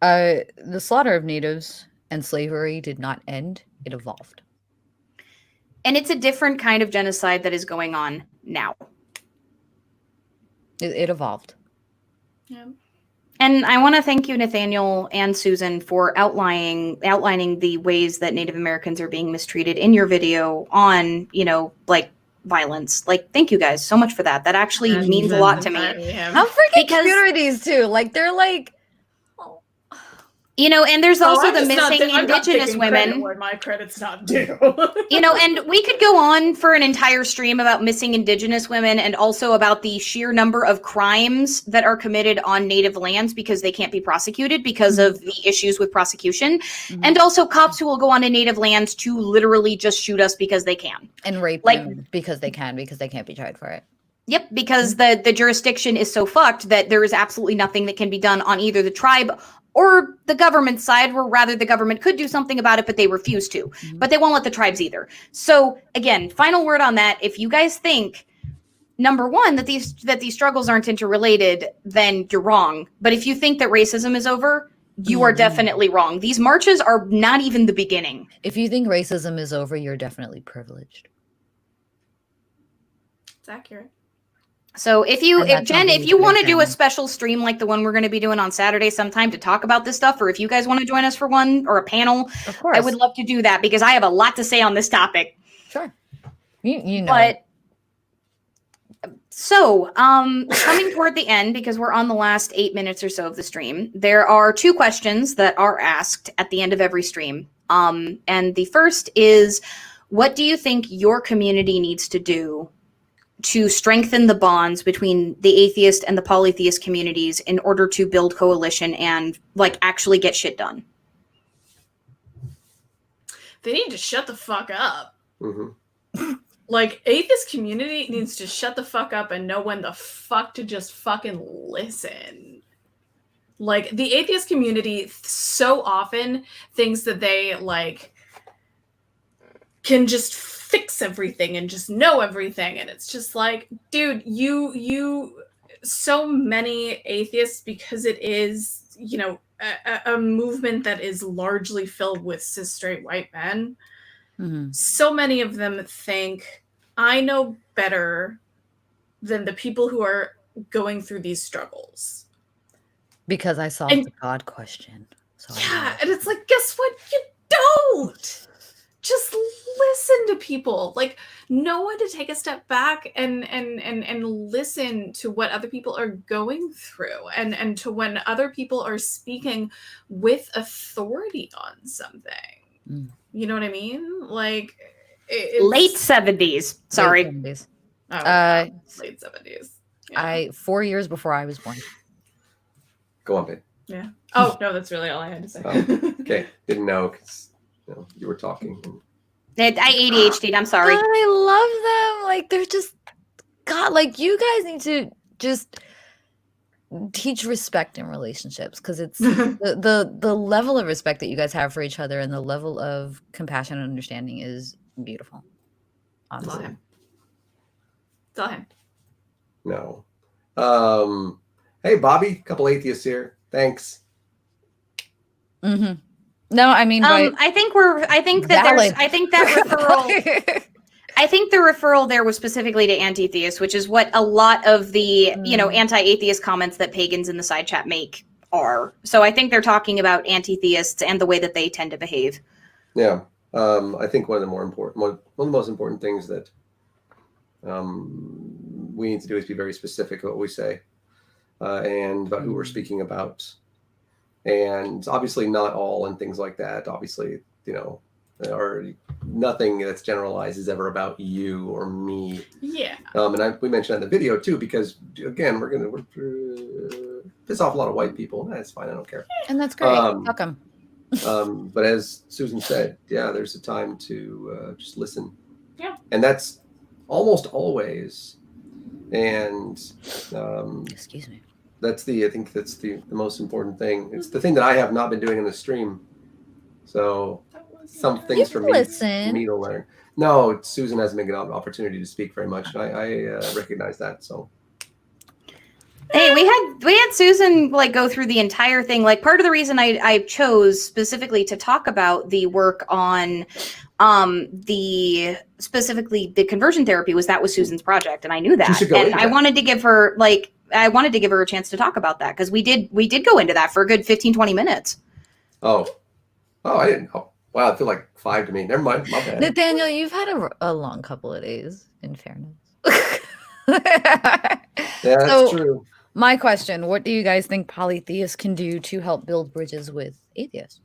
[SPEAKER 2] The slaughter of natives and slavery did not end. It evolved.
[SPEAKER 1] And it's a different kind of genocide that is going on now.
[SPEAKER 2] It evolved.
[SPEAKER 1] Yeah. And I want to thank you, Nathaniel and Susan, for outlining the ways that Native Americans are being mistreated in your video on, violence. Like, thank you guys so much for that. That actually means a lot to me.
[SPEAKER 2] How freaking cute are these two? Like, they're like...
[SPEAKER 1] and there's also the missing Indigenous women.
[SPEAKER 4] Where my credit's not due.
[SPEAKER 1] And we could go on for an entire stream about missing Indigenous women and also about the sheer number of crimes that are committed on Native lands because they can't be prosecuted because of the issues with prosecution. And also cops who will go onto Native lands to literally just shoot us because they can.
[SPEAKER 2] And rape them because they can't be tried for it.
[SPEAKER 1] Yep, because the jurisdiction is so fucked that there is absolutely nothing that can be done on either the tribe or the government side, where rather the government could do something about it, but they refuse to. But they won't let the tribes either. So again, final word on that. If you guys think, number one, that these struggles aren't interrelated, then you're wrong. But if you think that racism is over, you are definitely wrong. These marches are not even the beginning.
[SPEAKER 2] If you think racism is over, you're definitely privileged.
[SPEAKER 4] It's accurate.
[SPEAKER 1] So if you want to do a special stream like the one we're going to be doing on Saturday sometime to talk about this stuff, or if you guys want to join us for one or a panel,
[SPEAKER 2] of course,
[SPEAKER 1] I would love to do that because I have a lot to say on this topic.
[SPEAKER 2] Sure. You know.
[SPEAKER 1] But so coming toward the end, because we're on the last 8 minutes or so of the stream, there are 2 questions that are asked at the end of every stream. And the first is, what do you think your community needs to do to strengthen the bonds between the atheist and the polytheist communities in order to build coalition and actually get shit done?
[SPEAKER 4] They need to shut the fuck up. Atheist community needs to shut the fuck up and know when the fuck to just fucking listen. The atheist community so often thinks that they can just fix everything and just know everything, and it's just dude, you so many atheists, because it is a movement that is largely filled with cis straight white men. So many of them think I know better than the people who are going through these struggles
[SPEAKER 2] because I solved the God question. So
[SPEAKER 4] yeah, and it's guess what? You don't. just listen to people. Like, know when to take a step back and listen to what other people are going through, and to when other people are speaking with authority on something. You know what I mean? Like,
[SPEAKER 1] late 70s. Sorry.
[SPEAKER 2] Late 70s.
[SPEAKER 4] Oh, yeah. Late 70s. Yeah.
[SPEAKER 2] 4 years before I was born.
[SPEAKER 3] Go on, babe.
[SPEAKER 4] Yeah. Oh, no, that's really all I had to say.
[SPEAKER 3] Oh, okay. Didn't know because you were talking.
[SPEAKER 1] I ADHD'd. I'm sorry.
[SPEAKER 2] I love them. Like, they're just, God, like, you guys need to just teach respect in relationships, because it's the level of respect that you guys have for each other and the level of compassion and understanding is beautiful. Honestly.
[SPEAKER 4] It's all him.
[SPEAKER 3] No. Hey, Bobby, a couple atheists here. Thanks.
[SPEAKER 2] No, I mean,
[SPEAKER 1] I think that referral. I think the referral there was specifically to anti-theists, which is what a lot of the anti-atheist comments that pagans in the side chat make are. So I think they're talking about anti-theists and the way that they tend to behave.
[SPEAKER 3] Yeah, I think one of the most important things that we need to do is be very specific about what we say and about who we're speaking about, and obviously not all and things like that. Obviously, or nothing that's generalized is ever about you or me.
[SPEAKER 4] Yeah.
[SPEAKER 3] And we mentioned that in the video too, because again, we're piss off a lot of white people. That's fine. I don't care.
[SPEAKER 2] And that's great. Fuck them.
[SPEAKER 3] But as Susan said, there's a time to just listen.
[SPEAKER 4] Yeah.
[SPEAKER 3] And that's almost always. And
[SPEAKER 2] excuse me.
[SPEAKER 3] I think that's the most important thing. It's the thing that I have not been doing in the stream. So some things for me to learn. No, Susan hasn't been given an opportunity to speak very much. I recognize that. So.
[SPEAKER 1] Hey, we had Susan go through the entire thing. Like, part of the reason I chose specifically to talk about the work on specifically the conversion therapy was Susan's project, and I knew that. And I wanted to give her a chance to talk about that, because we did go into that for a good 15-20 minutes.
[SPEAKER 3] Oh, I didn't know. Wow, I feel like 5 to me. Never mind, my bad.
[SPEAKER 2] Nathaniel, you've had a long couple of days, in fairness.
[SPEAKER 3] That's true.
[SPEAKER 2] My question, what do you guys think polytheists can do to help build bridges with atheists?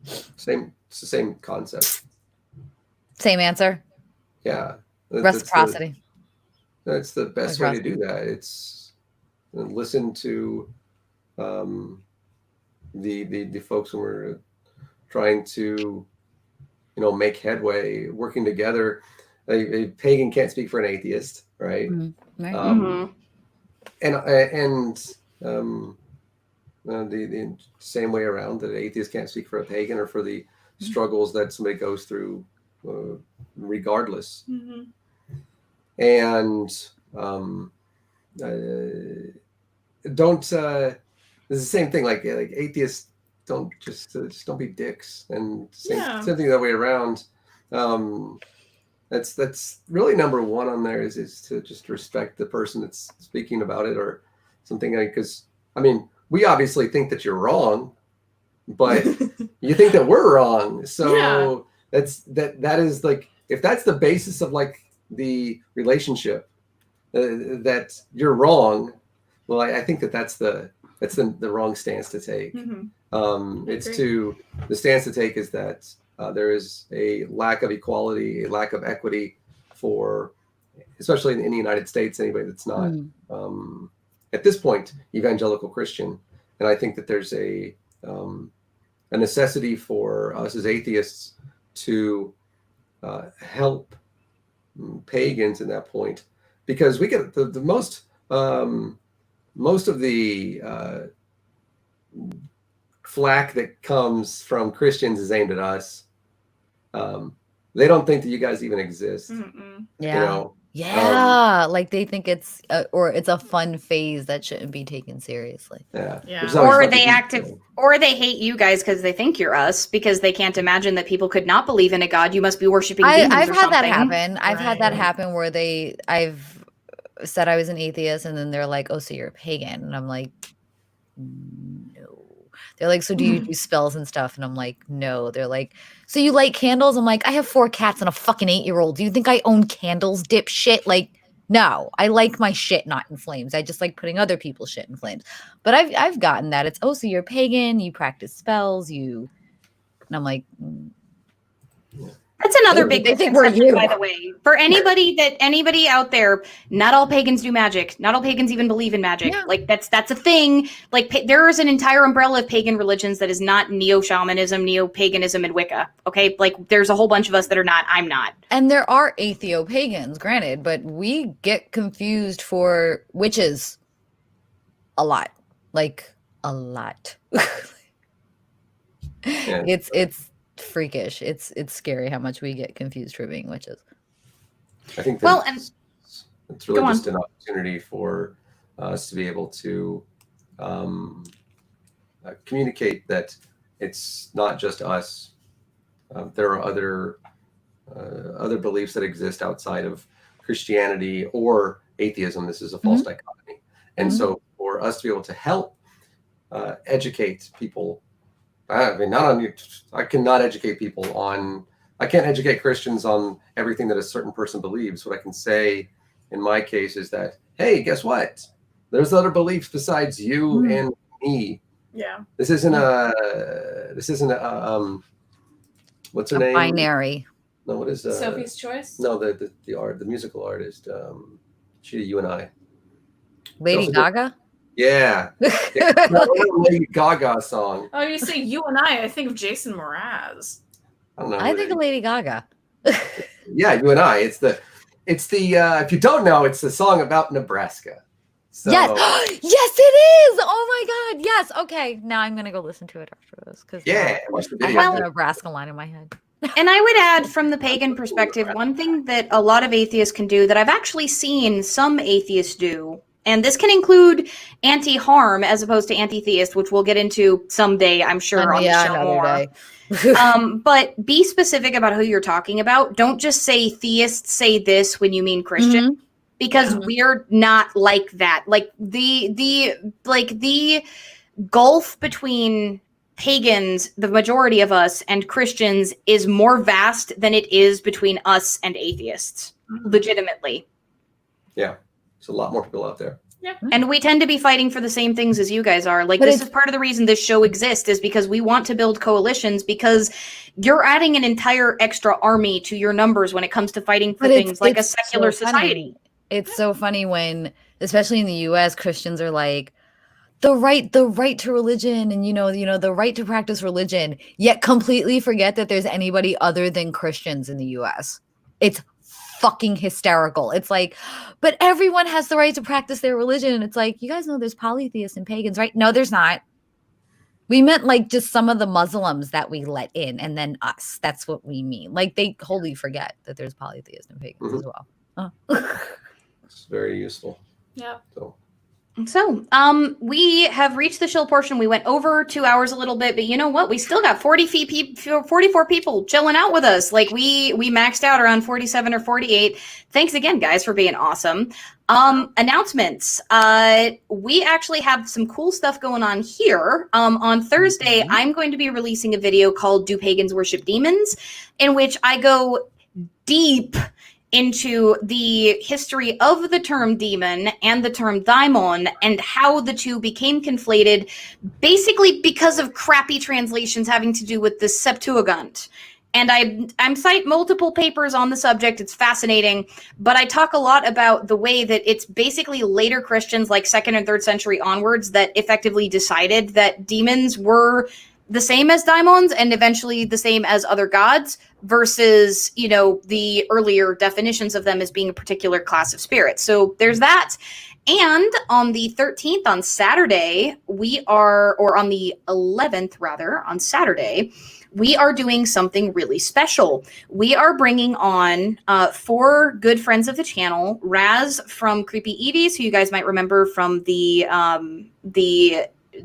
[SPEAKER 3] It's the same concept.
[SPEAKER 2] Same answer?
[SPEAKER 3] Yeah.
[SPEAKER 2] Reciprocity.
[SPEAKER 3] That's the best way to do that. It's listen to the folks who are trying to make headway, working together. A pagan can't speak for an atheist, right?
[SPEAKER 2] Right.
[SPEAKER 3] And the same way around, that an atheist can't speak for a pagan or for the struggles that somebody goes through, regardless. And don't. It's the same thing. Like atheists don't just don't be dicks, and same thing that way around. That's really number one on there is to just respect the person that's speaking about it or something. Because we obviously think that you're wrong, but you think that we're wrong. So that is like, if that's the basis of the relationship, that you're wrong. Well, I think that's the wrong stance to take. The stance to take is that there is a lack of equality, a lack of equity for, especially in the United States, anybody that's not at this point evangelical Christian. And I think that there's a necessity for us as atheists to help pagans in that point, because we get the most of the flack that comes from Christians is aimed at us. They don't think that you guys even exist.
[SPEAKER 2] Like they think it's a fun phase that shouldn't be taken seriously.
[SPEAKER 1] Or they hate you guys because they think you're us, because they can't imagine that people could not believe in a god. You must be worshiping demons.
[SPEAKER 2] I've
[SPEAKER 1] or
[SPEAKER 2] had
[SPEAKER 1] something.
[SPEAKER 2] that happen. I've had that happen where I've said I was an atheist, and then they're like, "Oh, so you're a pagan?" And I'm like, "No." They're like, so do you do spells and stuff? And I'm like, no. They're like, so you light candles? I'm like, I have 4 cats and a fucking 8-year-old. Do you think I own candles, dipshit? Like, no, I like my shit not in flames. I just like putting other people's shit in flames. But I've gotten that. It's, oh, so you're pagan, you practice spells, and I'm like,
[SPEAKER 1] That's another big
[SPEAKER 2] they think we're you.
[SPEAKER 1] by the way. For anybody out there, not all pagans do magic. Not all pagans even believe in magic.
[SPEAKER 2] Yeah.
[SPEAKER 1] Like that's a thing. Like there is an entire umbrella of pagan religions that is not neo-shamanism, neo-paganism, and Wicca. Okay, like there's a whole bunch of us that are not. I'm not.
[SPEAKER 2] And there are atheo-pagans, granted, but we get confused for witches a lot. Like a lot.
[SPEAKER 3] Yeah.
[SPEAKER 2] It's freakish. It's scary how much we get confused for being witches.
[SPEAKER 3] I think it's really just an opportunity for us to be able to communicate that it's not just us. There are other beliefs that exist outside of Christianity or atheism. This is a false dichotomy. And so for us to be able to help educate people, I mean, not on you. I cannot educate people on. I can't educate Christians on everything that a certain person believes. What I can say, in my case, is that, hey, guess what? There's other beliefs besides you and me.
[SPEAKER 4] Yeah.
[SPEAKER 3] This isn't a. What's her name?
[SPEAKER 2] Binary.
[SPEAKER 3] No, what is
[SPEAKER 4] Sophie's Choice?
[SPEAKER 3] No, the musical artist. You and I.
[SPEAKER 2] Lady Gaga.
[SPEAKER 3] Yeah. Lady Gaga song.
[SPEAKER 4] Oh, you say you and I think of Jason Mraz.
[SPEAKER 3] I don't know.
[SPEAKER 2] I think of Lady Gaga.
[SPEAKER 3] Yeah, you and I. It's the if you don't know, it's the song about Nebraska. So,
[SPEAKER 2] yes. Yes, it is. Oh my God. Yes. Okay. Now I'm gonna go listen to it after this because
[SPEAKER 3] watch the
[SPEAKER 2] I
[SPEAKER 3] video.
[SPEAKER 2] have the Nebraska line in my head.
[SPEAKER 1] And I would add, from the pagan perspective, one thing that a lot of atheists can do that I've actually seen some atheists do, and this can include anti-harm as opposed to anti-theist, which we'll get into someday, I'm sure, on the show more. But be specific about who you're talking about. Don't just say theists say this when you mean Christian, because we're not like that. Like the gulf between pagans, the majority of us, and Christians is more vast than it is between us and atheists, legitimately.
[SPEAKER 3] Yeah, there's a lot more people out there.
[SPEAKER 4] Yeah.
[SPEAKER 1] And we tend to be fighting for the same things as you guys are. Like, this is part of the reason this show exists, is because we want to build coalitions, because you're adding an entire extra army to your numbers when it comes to fighting for things like a secular society.
[SPEAKER 2] It's so funny when, especially in the US, Christians are like, the right to religion, and the right to practice religion, yet completely forget that there's anybody other than Christians in the US. It's fucking hysterical. It's like, but everyone has the right to practice their religion. And it's like, you guys know there's polytheists and pagans, right? No, there's not. We meant like just some of the Muslims that we let in, and then us. That's what we mean. Like, they wholly forget that there's polytheists and pagans as well.
[SPEAKER 3] It's very useful.
[SPEAKER 4] Yeah.
[SPEAKER 1] So, we have reached the shill portion. We went over 2 hours a little bit, but you know what? We still got 44 people chilling out with us. Like, we maxed out around 47 or 48. Thanks again, guys, for being awesome. Announcements. We actually have some cool stuff going on here. On Thursday, I'm going to be releasing a video called Do Pagans Worship Demons?, in which I go deep into the history of the term demon and the term daimon, and how the two became conflated, basically because of crappy translations having to do with the Septuagint. And I cite multiple papers on the subject. It's fascinating, but I talk a lot about the way that it's basically later Christians, like 2nd and 3rd century onwards, that effectively decided that demons were the same as daimons and eventually the same as other gods, versus, the earlier definitions of them as being a particular class of spirits. So there's that. And on the 13th, on Saturday, on the 11th, rather, on Saturday, we are doing something really special. We are bringing on 4 good friends of the channel. Raz from Creepy Eevees, who you guys might remember from the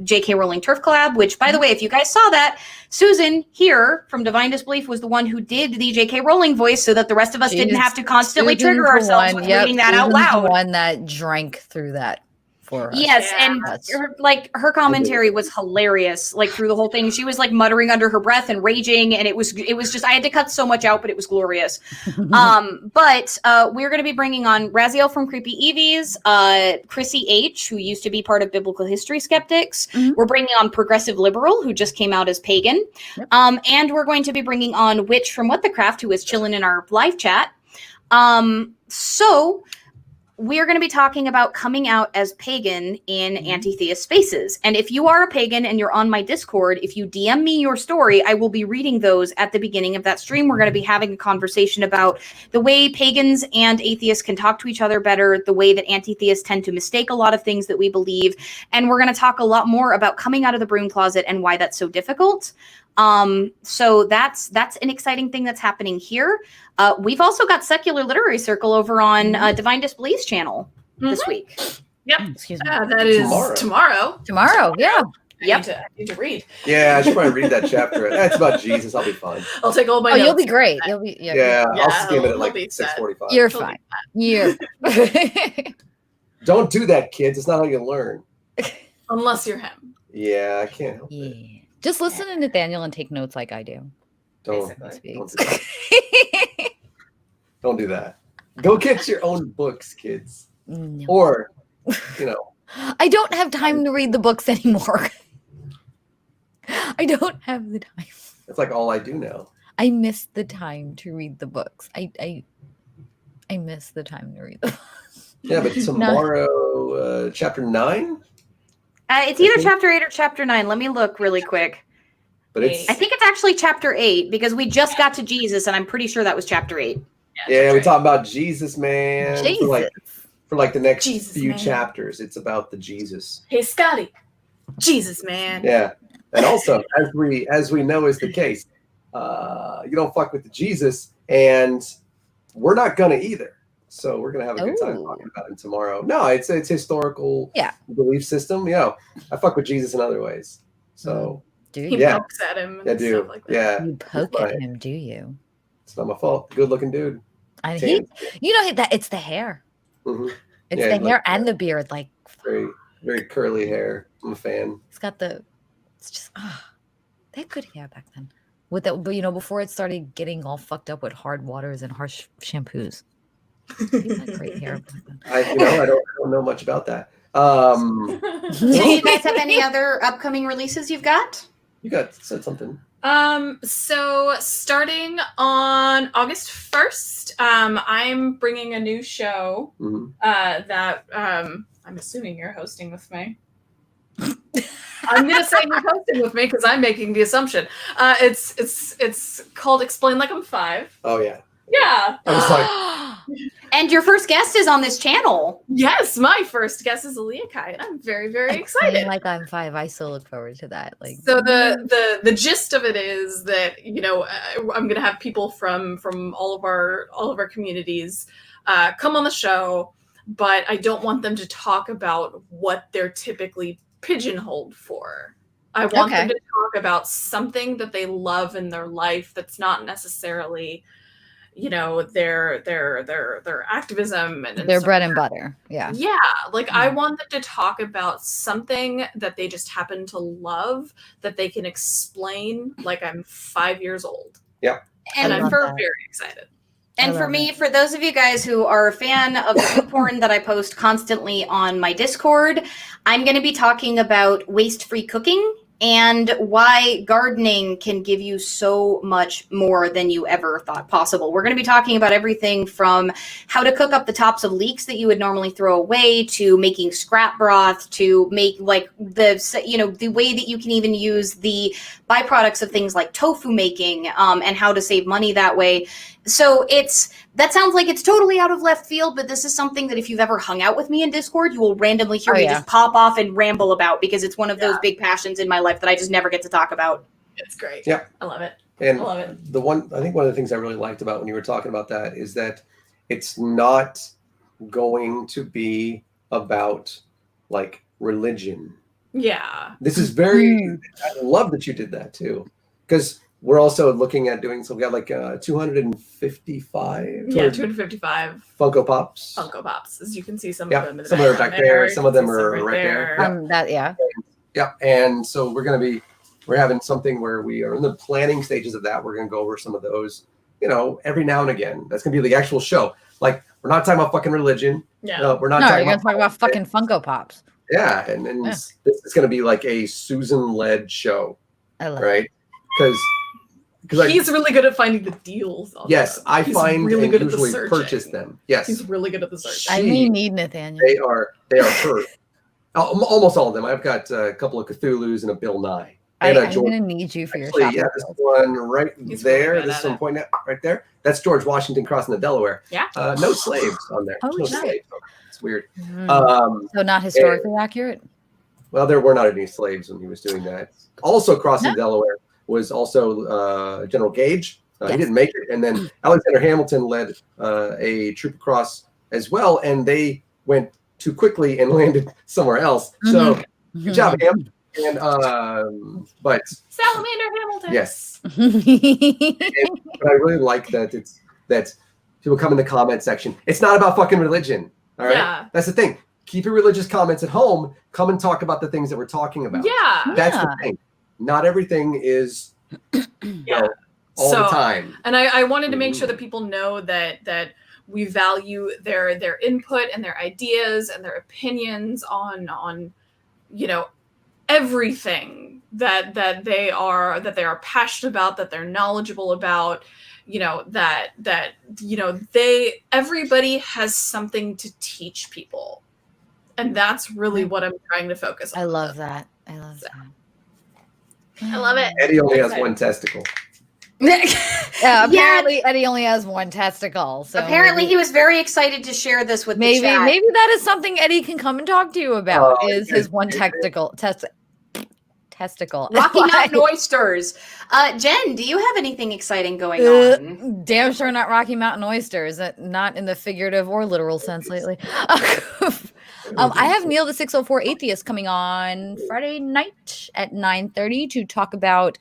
[SPEAKER 1] J.K. Rowling Turf collab, which, by the way, if you guys saw that, Susan here from Divine Disbelief was the one who did the J.K. Rowling voice, so that the rest of us didn't have to constantly trigger ourselves with reading that out loud.
[SPEAKER 2] The one that drank through that for us.
[SPEAKER 1] Yes,
[SPEAKER 4] Yeah.
[SPEAKER 1] and her commentary was hilarious. Like through the whole thing, she was like muttering under her breath and raging, and it was just I had to cut so much out, but it was glorious. But we're going to be bringing on Raziel from Creepy Eevees, Chrissy H, who used to be part of Biblical History Skeptics.
[SPEAKER 2] Mhm.
[SPEAKER 1] We're bringing on Progressive Liberal, who just came out as pagan,
[SPEAKER 2] Yep.
[SPEAKER 1] and we're going to be bringing on Witch from What the Craft, who is chilling in our live chat. So we're going to be talking about coming out as pagan in anti-theist spaces. And if you are a pagan and you're on my Discord, if you DM me your story, I will be reading those at the beginning of that stream. We're going to be having a conversation about the way pagans and atheists can talk to each other better, the way that anti-theists tend to mistake a lot of things that we believe. And we're going to talk a lot more about coming out of the broom closet and why that's so difficult. So that's an exciting thing that's happening here. We've also got Secular Literary Circle over on Divine Disbelief's channel this week.
[SPEAKER 4] Yep.
[SPEAKER 2] Excuse me.
[SPEAKER 4] That is tomorrow.
[SPEAKER 2] Tomorrow, yeah.
[SPEAKER 4] I need to read.
[SPEAKER 3] Yeah, I should probably read that chapter. That's about Jesus. I'll be fine.
[SPEAKER 4] I'll take all my notes.
[SPEAKER 2] You'll be great. You'll be
[SPEAKER 3] I'll skim it at
[SPEAKER 4] it'll
[SPEAKER 3] like
[SPEAKER 4] be set.
[SPEAKER 3] 6:45.
[SPEAKER 2] You're
[SPEAKER 4] It'll be
[SPEAKER 2] fine. You're
[SPEAKER 3] Don't do that, kids. It's not how you learn.
[SPEAKER 4] Unless you're him.
[SPEAKER 3] Yeah, I can't help it.
[SPEAKER 2] yeah. Just listen to Nathaniel and take notes like I do.
[SPEAKER 3] Don't
[SPEAKER 4] Basically.
[SPEAKER 3] do that. Don't do that. Go get your own books, kids.
[SPEAKER 2] No.
[SPEAKER 3] Or,
[SPEAKER 2] I don't have time to read the books anymore. I don't have the time.
[SPEAKER 3] that's like all I do now.
[SPEAKER 2] I miss the time to read the books. I miss the time to read the books.
[SPEAKER 3] Yeah, but tomorrow, chapter 9?
[SPEAKER 1] It's either chapter 8 or chapter 9. Let me look really quick.
[SPEAKER 3] But it's
[SPEAKER 1] I think it's actually chapter 8 because we just got to Jesus, and I'm pretty sure that was chapter 8.
[SPEAKER 3] yeah, we talk about Jesus, man.
[SPEAKER 2] Jesus.
[SPEAKER 3] For like the next
[SPEAKER 4] Jesus,
[SPEAKER 3] few
[SPEAKER 4] man.
[SPEAKER 3] chapters, it's about the Jesus.
[SPEAKER 4] Hey, Scotty. Jesus, man.
[SPEAKER 3] Yeah, and also as we know is the case, you don't fuck with the Jesus, and we're not gonna either. So we're gonna have a good time talking about him tomorrow. No, it's historical belief system. I fuck with Jesus in other ways. So
[SPEAKER 2] Do
[SPEAKER 4] He
[SPEAKER 2] you?
[SPEAKER 4] pokes at him and
[SPEAKER 3] do.
[SPEAKER 4] stuff like that.
[SPEAKER 3] Yeah,
[SPEAKER 2] You poke at him, do you?
[SPEAKER 3] it's not my fault. Good looking dude.
[SPEAKER 2] And
[SPEAKER 3] Tan.
[SPEAKER 2] that it's the hair.
[SPEAKER 3] Mhm.
[SPEAKER 2] It's
[SPEAKER 3] Yeah,
[SPEAKER 2] the
[SPEAKER 3] like
[SPEAKER 2] hair and the beard. Like
[SPEAKER 3] Very very curly hair. I'm a fan.
[SPEAKER 2] it's got the. It's just they had good hair back then. With that, but before it started getting all fucked up with hard waters and harsh shampoos. People had great hair back then.
[SPEAKER 3] I don't know much about that.
[SPEAKER 1] Do you guys have any other upcoming releases you've got?
[SPEAKER 3] You said something.
[SPEAKER 4] So starting on August 1st, I'm bringing a new show
[SPEAKER 3] Mhm.
[SPEAKER 4] that I'm assuming you're hosting with me. I'm gonna say you're hosting with me because I'm making the assumption. It's called Explain Like I'm 5.
[SPEAKER 3] Oh yeah.
[SPEAKER 4] Yeah.
[SPEAKER 3] I was like,
[SPEAKER 1] And your first guest is on this channel.
[SPEAKER 4] Yes, my first guest is Aliakai, and I'm very, very excited.
[SPEAKER 2] Like I'm 5. I still look forward to that. Like
[SPEAKER 4] So the gist of it is that I'm gonna have people from all of our communities come on the show, but I don't want them to talk about what they're typically pigeonholed for. I want them to talk about something that they love in their life that's not necessarily their activism and
[SPEAKER 2] their bread and butter. Yeah.
[SPEAKER 4] Yeah, like I want them to talk about something that they just happen to love that they can explain like I'm 5 years old.
[SPEAKER 3] Yep.
[SPEAKER 4] And I'm
[SPEAKER 2] love that.
[SPEAKER 4] very excited.
[SPEAKER 1] And for me, for those of you guys who are a fan of the food porn that I post constantly on my Discord, I'm going to be talking about waste-free cooking and why gardening can give you so much more than you ever thought possible. We're going to be talking about everything from how to cook up the tops of leeks that you would normally throw away, to making scrap broth, to make like the way that you can even use the byproducts of things like tofu making, and how to save money that way. So that sounds like it's totally out of left field, but this is something that if you've ever hung out with me in Discord, you will randomly hear me just pop off and ramble about, because it's one of those big passions in my life that I just never get to talk about.
[SPEAKER 4] It's great.
[SPEAKER 3] Yeah.
[SPEAKER 4] I love it.
[SPEAKER 3] And
[SPEAKER 4] I love it.
[SPEAKER 3] I think one of the things I really liked about when you were talking about that is that it's not going to be about like religion.
[SPEAKER 4] Yeah.
[SPEAKER 3] This is very, I love that you did that too. Because we're also looking at doing, so we got like 255.
[SPEAKER 4] 255
[SPEAKER 3] Funko Pops.
[SPEAKER 4] Funko Pops. As you can see, some
[SPEAKER 3] Yeah,
[SPEAKER 4] of them in the
[SPEAKER 3] some are back there. Some of them are
[SPEAKER 4] right
[SPEAKER 3] right there.
[SPEAKER 2] Yeah.
[SPEAKER 3] Yeah, and so we're having something where we are in the planning stages of that. We're going to go over some of those, every now and again. That's going to be the actual show. Like, we're not talking about fucking religion.
[SPEAKER 4] Yeah.
[SPEAKER 3] No, we're not
[SPEAKER 2] No,
[SPEAKER 3] talking
[SPEAKER 2] you're going to talk about fucking Funko Pops.
[SPEAKER 3] Yeah, and this is going to be like a Susan-led show.
[SPEAKER 2] I love
[SPEAKER 3] right? Because
[SPEAKER 4] he's really good at finding the deals.
[SPEAKER 3] Yes, I find
[SPEAKER 4] really
[SPEAKER 3] and
[SPEAKER 4] good
[SPEAKER 3] usually
[SPEAKER 4] at the
[SPEAKER 3] purchase them. Yes,
[SPEAKER 4] he's really good at the search.
[SPEAKER 2] I need Nathaniel.
[SPEAKER 3] They are perfect. Almost all of them. I've got a couple of Cthulhu's and a Bill Nye.
[SPEAKER 2] I'm
[SPEAKER 3] And
[SPEAKER 2] going to need you for your
[SPEAKER 3] actually,
[SPEAKER 2] shopping.
[SPEAKER 3] yeah, this one right
[SPEAKER 4] He's
[SPEAKER 3] there.
[SPEAKER 4] really good
[SPEAKER 3] This
[SPEAKER 4] at
[SPEAKER 3] one
[SPEAKER 4] it.
[SPEAKER 3] pointing at right there. That's George Washington crossing the Delaware.
[SPEAKER 4] Yeah.
[SPEAKER 3] No slaves on there.
[SPEAKER 2] Oh,
[SPEAKER 3] no
[SPEAKER 2] shit.
[SPEAKER 3] slaves. It's weird.
[SPEAKER 2] So not historically accurate?
[SPEAKER 3] Well, there were not any slaves when he was doing that. Also crossing Delaware was also General Gage. He didn't make it. And then Alexander Hamilton led a troop across as well. And they went too quickly and landed somewhere else. So good job, Ham. And but
[SPEAKER 4] Salamander Hamilton.
[SPEAKER 3] yes. But I really like that that people come in the comment section. It's not about fucking religion. All right.
[SPEAKER 4] Yeah.
[SPEAKER 3] That's the thing. Keep your religious comments at home. Come and talk about the things that we're talking about.
[SPEAKER 4] Yeah.
[SPEAKER 3] That's the thing. Not everything is all the time.
[SPEAKER 4] And I wanted to make sure that people know that we value their input and their ideas and their opinions on everything that they are passionate about, that they're knowledgeable about, everybody has something to teach people. And that's really what I'm trying to focus on.
[SPEAKER 2] I love that. I love
[SPEAKER 4] it.
[SPEAKER 3] Eddie only has one testicle.
[SPEAKER 2] Yeah, apparently Eddie only has one testicle. So
[SPEAKER 1] apparently he was very excited to share this with the chat.
[SPEAKER 2] Maybe that is something Eddie can come and talk to you about. Is his one testicle?
[SPEAKER 1] Rocky Mountain oysters. Jen, do you have anything exciting going on?
[SPEAKER 2] Damn sure not Rocky Mountain oysters. Not in the figurative or literal sense lately. I have Neil the 604 Atheist coming on Friday night at 9:30 to talk about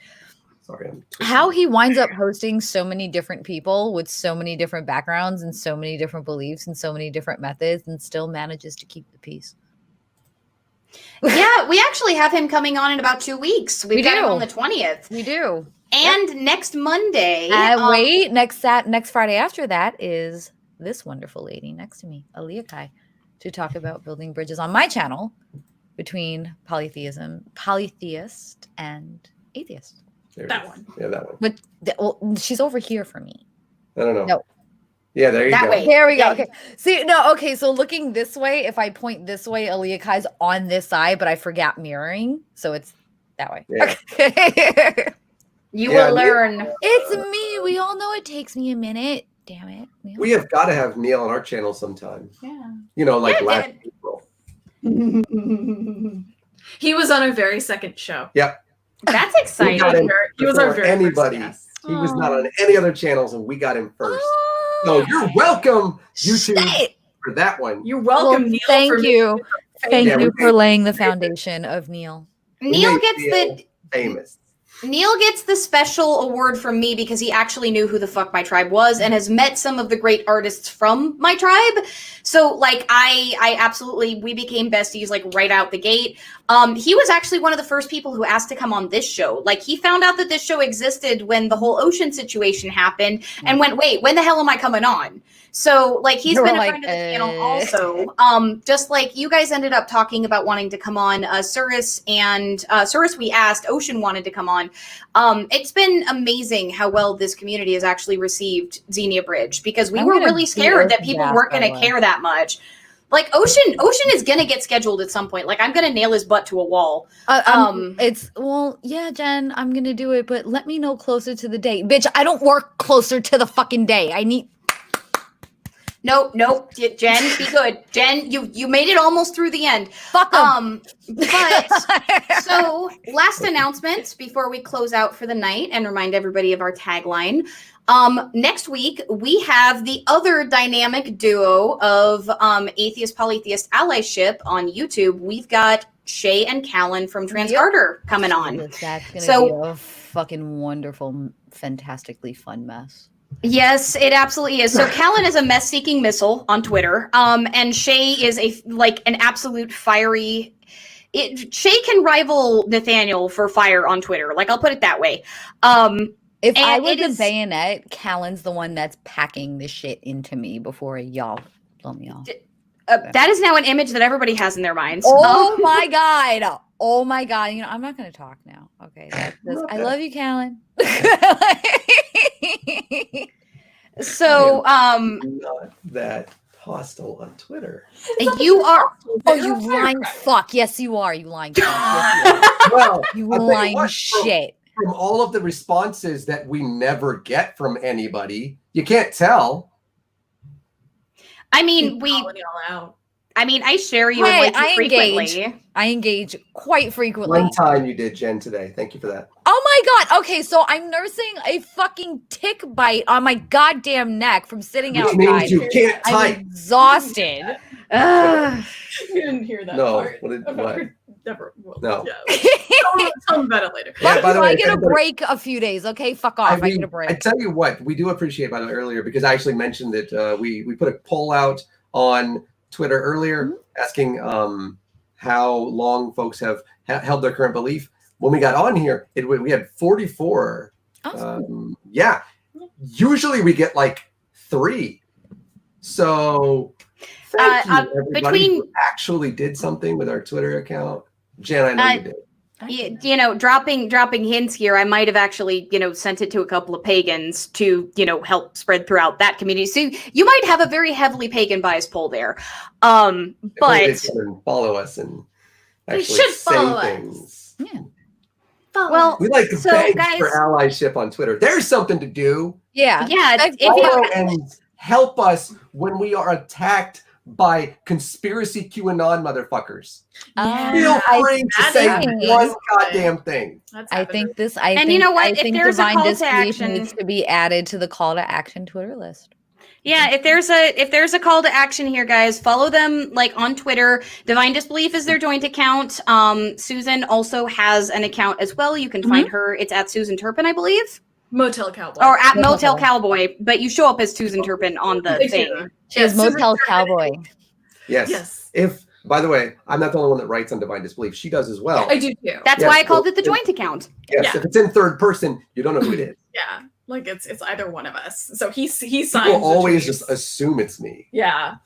[SPEAKER 2] how he winds up hosting so many different people with so many different backgrounds and so many different beliefs and so many different methods and still manages to keep the peace.
[SPEAKER 1] Yeah, we actually have him coming on in about 2 weeks. We've got him on the 20th.
[SPEAKER 2] We do.
[SPEAKER 1] And next Monday.
[SPEAKER 2] Wait, next Friday after that is this wonderful lady next to me, Aliakai, to talk about building bridges on my channel between polytheist and atheist.
[SPEAKER 4] That one.
[SPEAKER 3] Yeah, that one.
[SPEAKER 2] But she's over here for me.
[SPEAKER 3] I don't know.
[SPEAKER 2] No.
[SPEAKER 3] Yeah, there you go.
[SPEAKER 1] Way.
[SPEAKER 2] There we go. Okay. See, no, okay. So looking this way, if I point this way, Aliakai's on this side, but I forgot mirroring. So it's that way.
[SPEAKER 3] Yeah.
[SPEAKER 2] Okay.
[SPEAKER 1] You will learn.
[SPEAKER 2] It's me. We all know it takes me a minute. Damn it.
[SPEAKER 3] We have got to have Neil on our channel sometime.
[SPEAKER 4] Yeah.
[SPEAKER 3] Last April.
[SPEAKER 4] He was on our very second show.
[SPEAKER 3] Yep.
[SPEAKER 1] That's exciting.
[SPEAKER 4] He was our very
[SPEAKER 3] anybody.
[SPEAKER 4] first guest.
[SPEAKER 3] He was not on any other channels, and we got him first.
[SPEAKER 2] Oh,
[SPEAKER 3] So you're welcome, YouTube,
[SPEAKER 2] shit.
[SPEAKER 3] for that one.
[SPEAKER 4] You're welcome,
[SPEAKER 2] Well,
[SPEAKER 4] Neil.
[SPEAKER 2] thank you. Thank
[SPEAKER 3] Yeah,
[SPEAKER 2] you
[SPEAKER 3] we
[SPEAKER 2] for laying the foundation of Neil.
[SPEAKER 1] Neil gets
[SPEAKER 3] famous.
[SPEAKER 1] Neil gets the special award from me because he actually knew who the fuck my tribe was and has met some of the great artists from my tribe. So I absolutely, we became besties right out the gate. He was actually one of the first people who asked to come on this show. He found out that this show existed when the whole ocean situation happened and went, wait, when the hell am I coming on? So he's been a friend of the channel also. Just like you guys ended up talking about wanting to come on, Surus we asked, Ocean wanted to come on. It's been amazing how well this community has actually received Xenia Bridge because we were really scared that people weren't going to care that much. Ocean is going to get scheduled at some point. I'm going to nail his butt to a wall.
[SPEAKER 2] Jen, I'm going to do it, but let me know closer to the day. Bitch, I don't work closer to the fucking day.
[SPEAKER 1] Nope. Jen, be good. Jen, you made it almost through the end.
[SPEAKER 2] Fuck 'em.
[SPEAKER 1] But so last announcement before we close out for the night and remind everybody of our tagline. Next week we have the other dynamic duo of atheist polytheist allyship on YouTube. We've got Shay and Callan from Transgarter coming on.
[SPEAKER 2] That's gonna be a fucking wonderful, fantastically fun mess.
[SPEAKER 1] Yes, it absolutely is. So Callan is a mess-seeking missile on Twitter, and Shay is an absolute fiery. Shay can rival Nathaniel for fire on Twitter. Like, I'll put it that way.
[SPEAKER 2] If I was a bayonet, Callan's the one that's packing the shit into me before y'all blow me off.
[SPEAKER 1] That is now an image that everybody has in their minds.
[SPEAKER 2] Oh my god! Oh my god! You know, I'm not going to talk now. Okay, I love you, Callan.
[SPEAKER 1] So,
[SPEAKER 3] not that hostile on Twitter.
[SPEAKER 1] You are.
[SPEAKER 2] Oh, you lying fuck! Yes, you are. You lying fuck. Yes, you are.
[SPEAKER 3] Well,
[SPEAKER 2] You lying shit.
[SPEAKER 3] From all of the responses that we never get from anybody, you can't tell.
[SPEAKER 1] I mean, I share you and like you frequently.
[SPEAKER 2] I engage quite frequently.
[SPEAKER 3] One time you did, Jen, today. Thank you for that.
[SPEAKER 2] Oh my god. Okay, so I'm nursing a fucking tick bite on my goddamn neck from sitting outside.
[SPEAKER 3] Which means you can't
[SPEAKER 2] I'm
[SPEAKER 3] type.
[SPEAKER 2] exhausted.
[SPEAKER 4] You didn't hear that
[SPEAKER 3] No.
[SPEAKER 4] part.
[SPEAKER 3] What?
[SPEAKER 4] Never. Well,
[SPEAKER 3] No.
[SPEAKER 4] Yeah. Tell me about it later.
[SPEAKER 3] Yeah, by the way,
[SPEAKER 2] I get a break a few days, okay? Fuck off. I get a break.
[SPEAKER 3] I tell you what, we do appreciate, by the way, earlier, because I actually mentioned that we put a poll out on Twitter earlier asking how long folks have held their current belief. When we got on here, we had 44.
[SPEAKER 2] Awesome.
[SPEAKER 3] Yeah. Usually we get like 3. So thank you, everybody who actually did something with our Twitter account. Jen, I know you did.
[SPEAKER 1] You know, dropping hints here, I might have actually, sent it to a couple of pagans to, help spread throughout that community. So you might have a very heavily pagan bias poll there. But
[SPEAKER 3] follow us and actually
[SPEAKER 1] should
[SPEAKER 3] say
[SPEAKER 1] follow
[SPEAKER 3] things.
[SPEAKER 2] Yeah.
[SPEAKER 1] Well,
[SPEAKER 3] we like to
[SPEAKER 1] so
[SPEAKER 3] beg
[SPEAKER 1] guys,
[SPEAKER 3] for allyship on Twitter. There's something to do.
[SPEAKER 2] Yeah.
[SPEAKER 3] Follow and help us when we are attacked by conspiracy QAnon motherfuckers. Feel free to say one goddamn thing.
[SPEAKER 2] I think
[SPEAKER 1] you know what? If there's a
[SPEAKER 2] Divine
[SPEAKER 1] call to
[SPEAKER 2] Disbelief
[SPEAKER 1] action,
[SPEAKER 2] needs to be added to the call to action Twitter list.
[SPEAKER 1] Yeah, if there's a call to action here, guys, follow them like on Twitter. Divine Disbelief is their joint account. Susan also has an account as well. You can find her. It's at Susan Turpin, I believe.
[SPEAKER 4] Motel Cowboy.
[SPEAKER 1] Or at Motel Cowboy, but you show up as Susan Turpin on the thing.
[SPEAKER 2] She has Motel Cowboy.
[SPEAKER 3] Yes. If, by the way, I'm not the only one that writes on Divine Disbelief. She does as well.
[SPEAKER 4] I do too.
[SPEAKER 1] That's why I called it the joint account.
[SPEAKER 3] Yes. If it's in third person, you don't know who it is.
[SPEAKER 4] Yeah. Like it's either one of us. So he signs.
[SPEAKER 3] People always just assume it's me.
[SPEAKER 4] Yeah.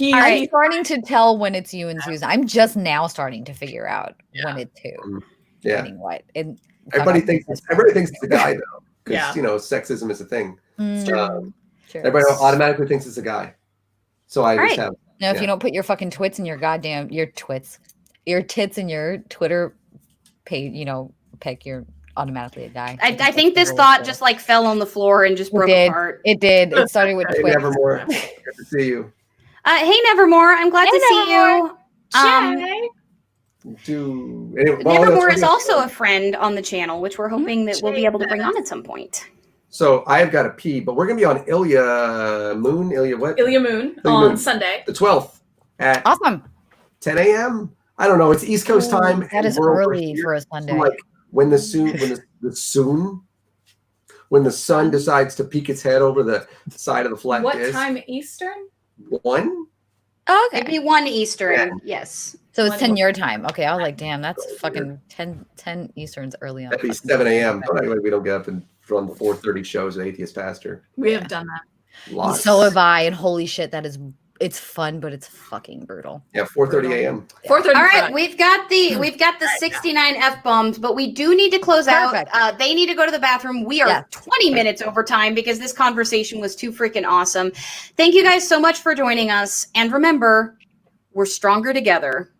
[SPEAKER 2] I'm starting to tell when it's you and Susan. I'm just now starting to figure out when it's who.
[SPEAKER 3] Yeah.
[SPEAKER 2] What. And
[SPEAKER 3] everybody thinks it's a guy though. Because sexism is a thing. Everybody automatically thinks it's a guy. So I just have.
[SPEAKER 2] Now, if you don't put your fucking tits in your tits in your Twitter page, pick, you're automatically a guy.
[SPEAKER 1] I think this thought just like fell on the floor and just broke apart.
[SPEAKER 2] It did. It started with
[SPEAKER 3] Hey,
[SPEAKER 2] Twitch.
[SPEAKER 3] Nevermore. Good to see you.
[SPEAKER 1] Hey, Nevermore. I'm glad to see you. Nevermore is also a friend on the channel, which we're hoping that we'll be able to bring on at some point.
[SPEAKER 3] So I have got to pee, but we're going to be on Ilya Moon
[SPEAKER 4] on Sunday.
[SPEAKER 3] The 12th at 10 a.m. I don't know. It's East Coast time.
[SPEAKER 2] That is early for a Sunday.
[SPEAKER 3] Like when the sun decides to peek its head over the side of the flat
[SPEAKER 4] What
[SPEAKER 3] disc.
[SPEAKER 4] time Eastern?
[SPEAKER 3] 1?
[SPEAKER 2] Okay.
[SPEAKER 1] It'd be 1 Eastern. Yes.
[SPEAKER 2] So it's 10 your time. Okay. I was like, damn, that's fucking 10 Eastern's early on.
[SPEAKER 3] That'd be 7 a.m. Don't act like we don't get up and run the 4:30 shows at Atheist Pastor.
[SPEAKER 4] We have done that.
[SPEAKER 3] Lots.
[SPEAKER 2] So have I, and holy shit, it's fun, but it's fucking brutal.
[SPEAKER 3] Yeah, 4:30 a.m.
[SPEAKER 4] 4:30.
[SPEAKER 1] All right, we've got the 69 F-bombs, but we do need to close out. They need to go to the bathroom. We are 20 minutes over time because this conversation was too freaking awesome. Thank you guys so much for joining us. And remember, we're stronger together.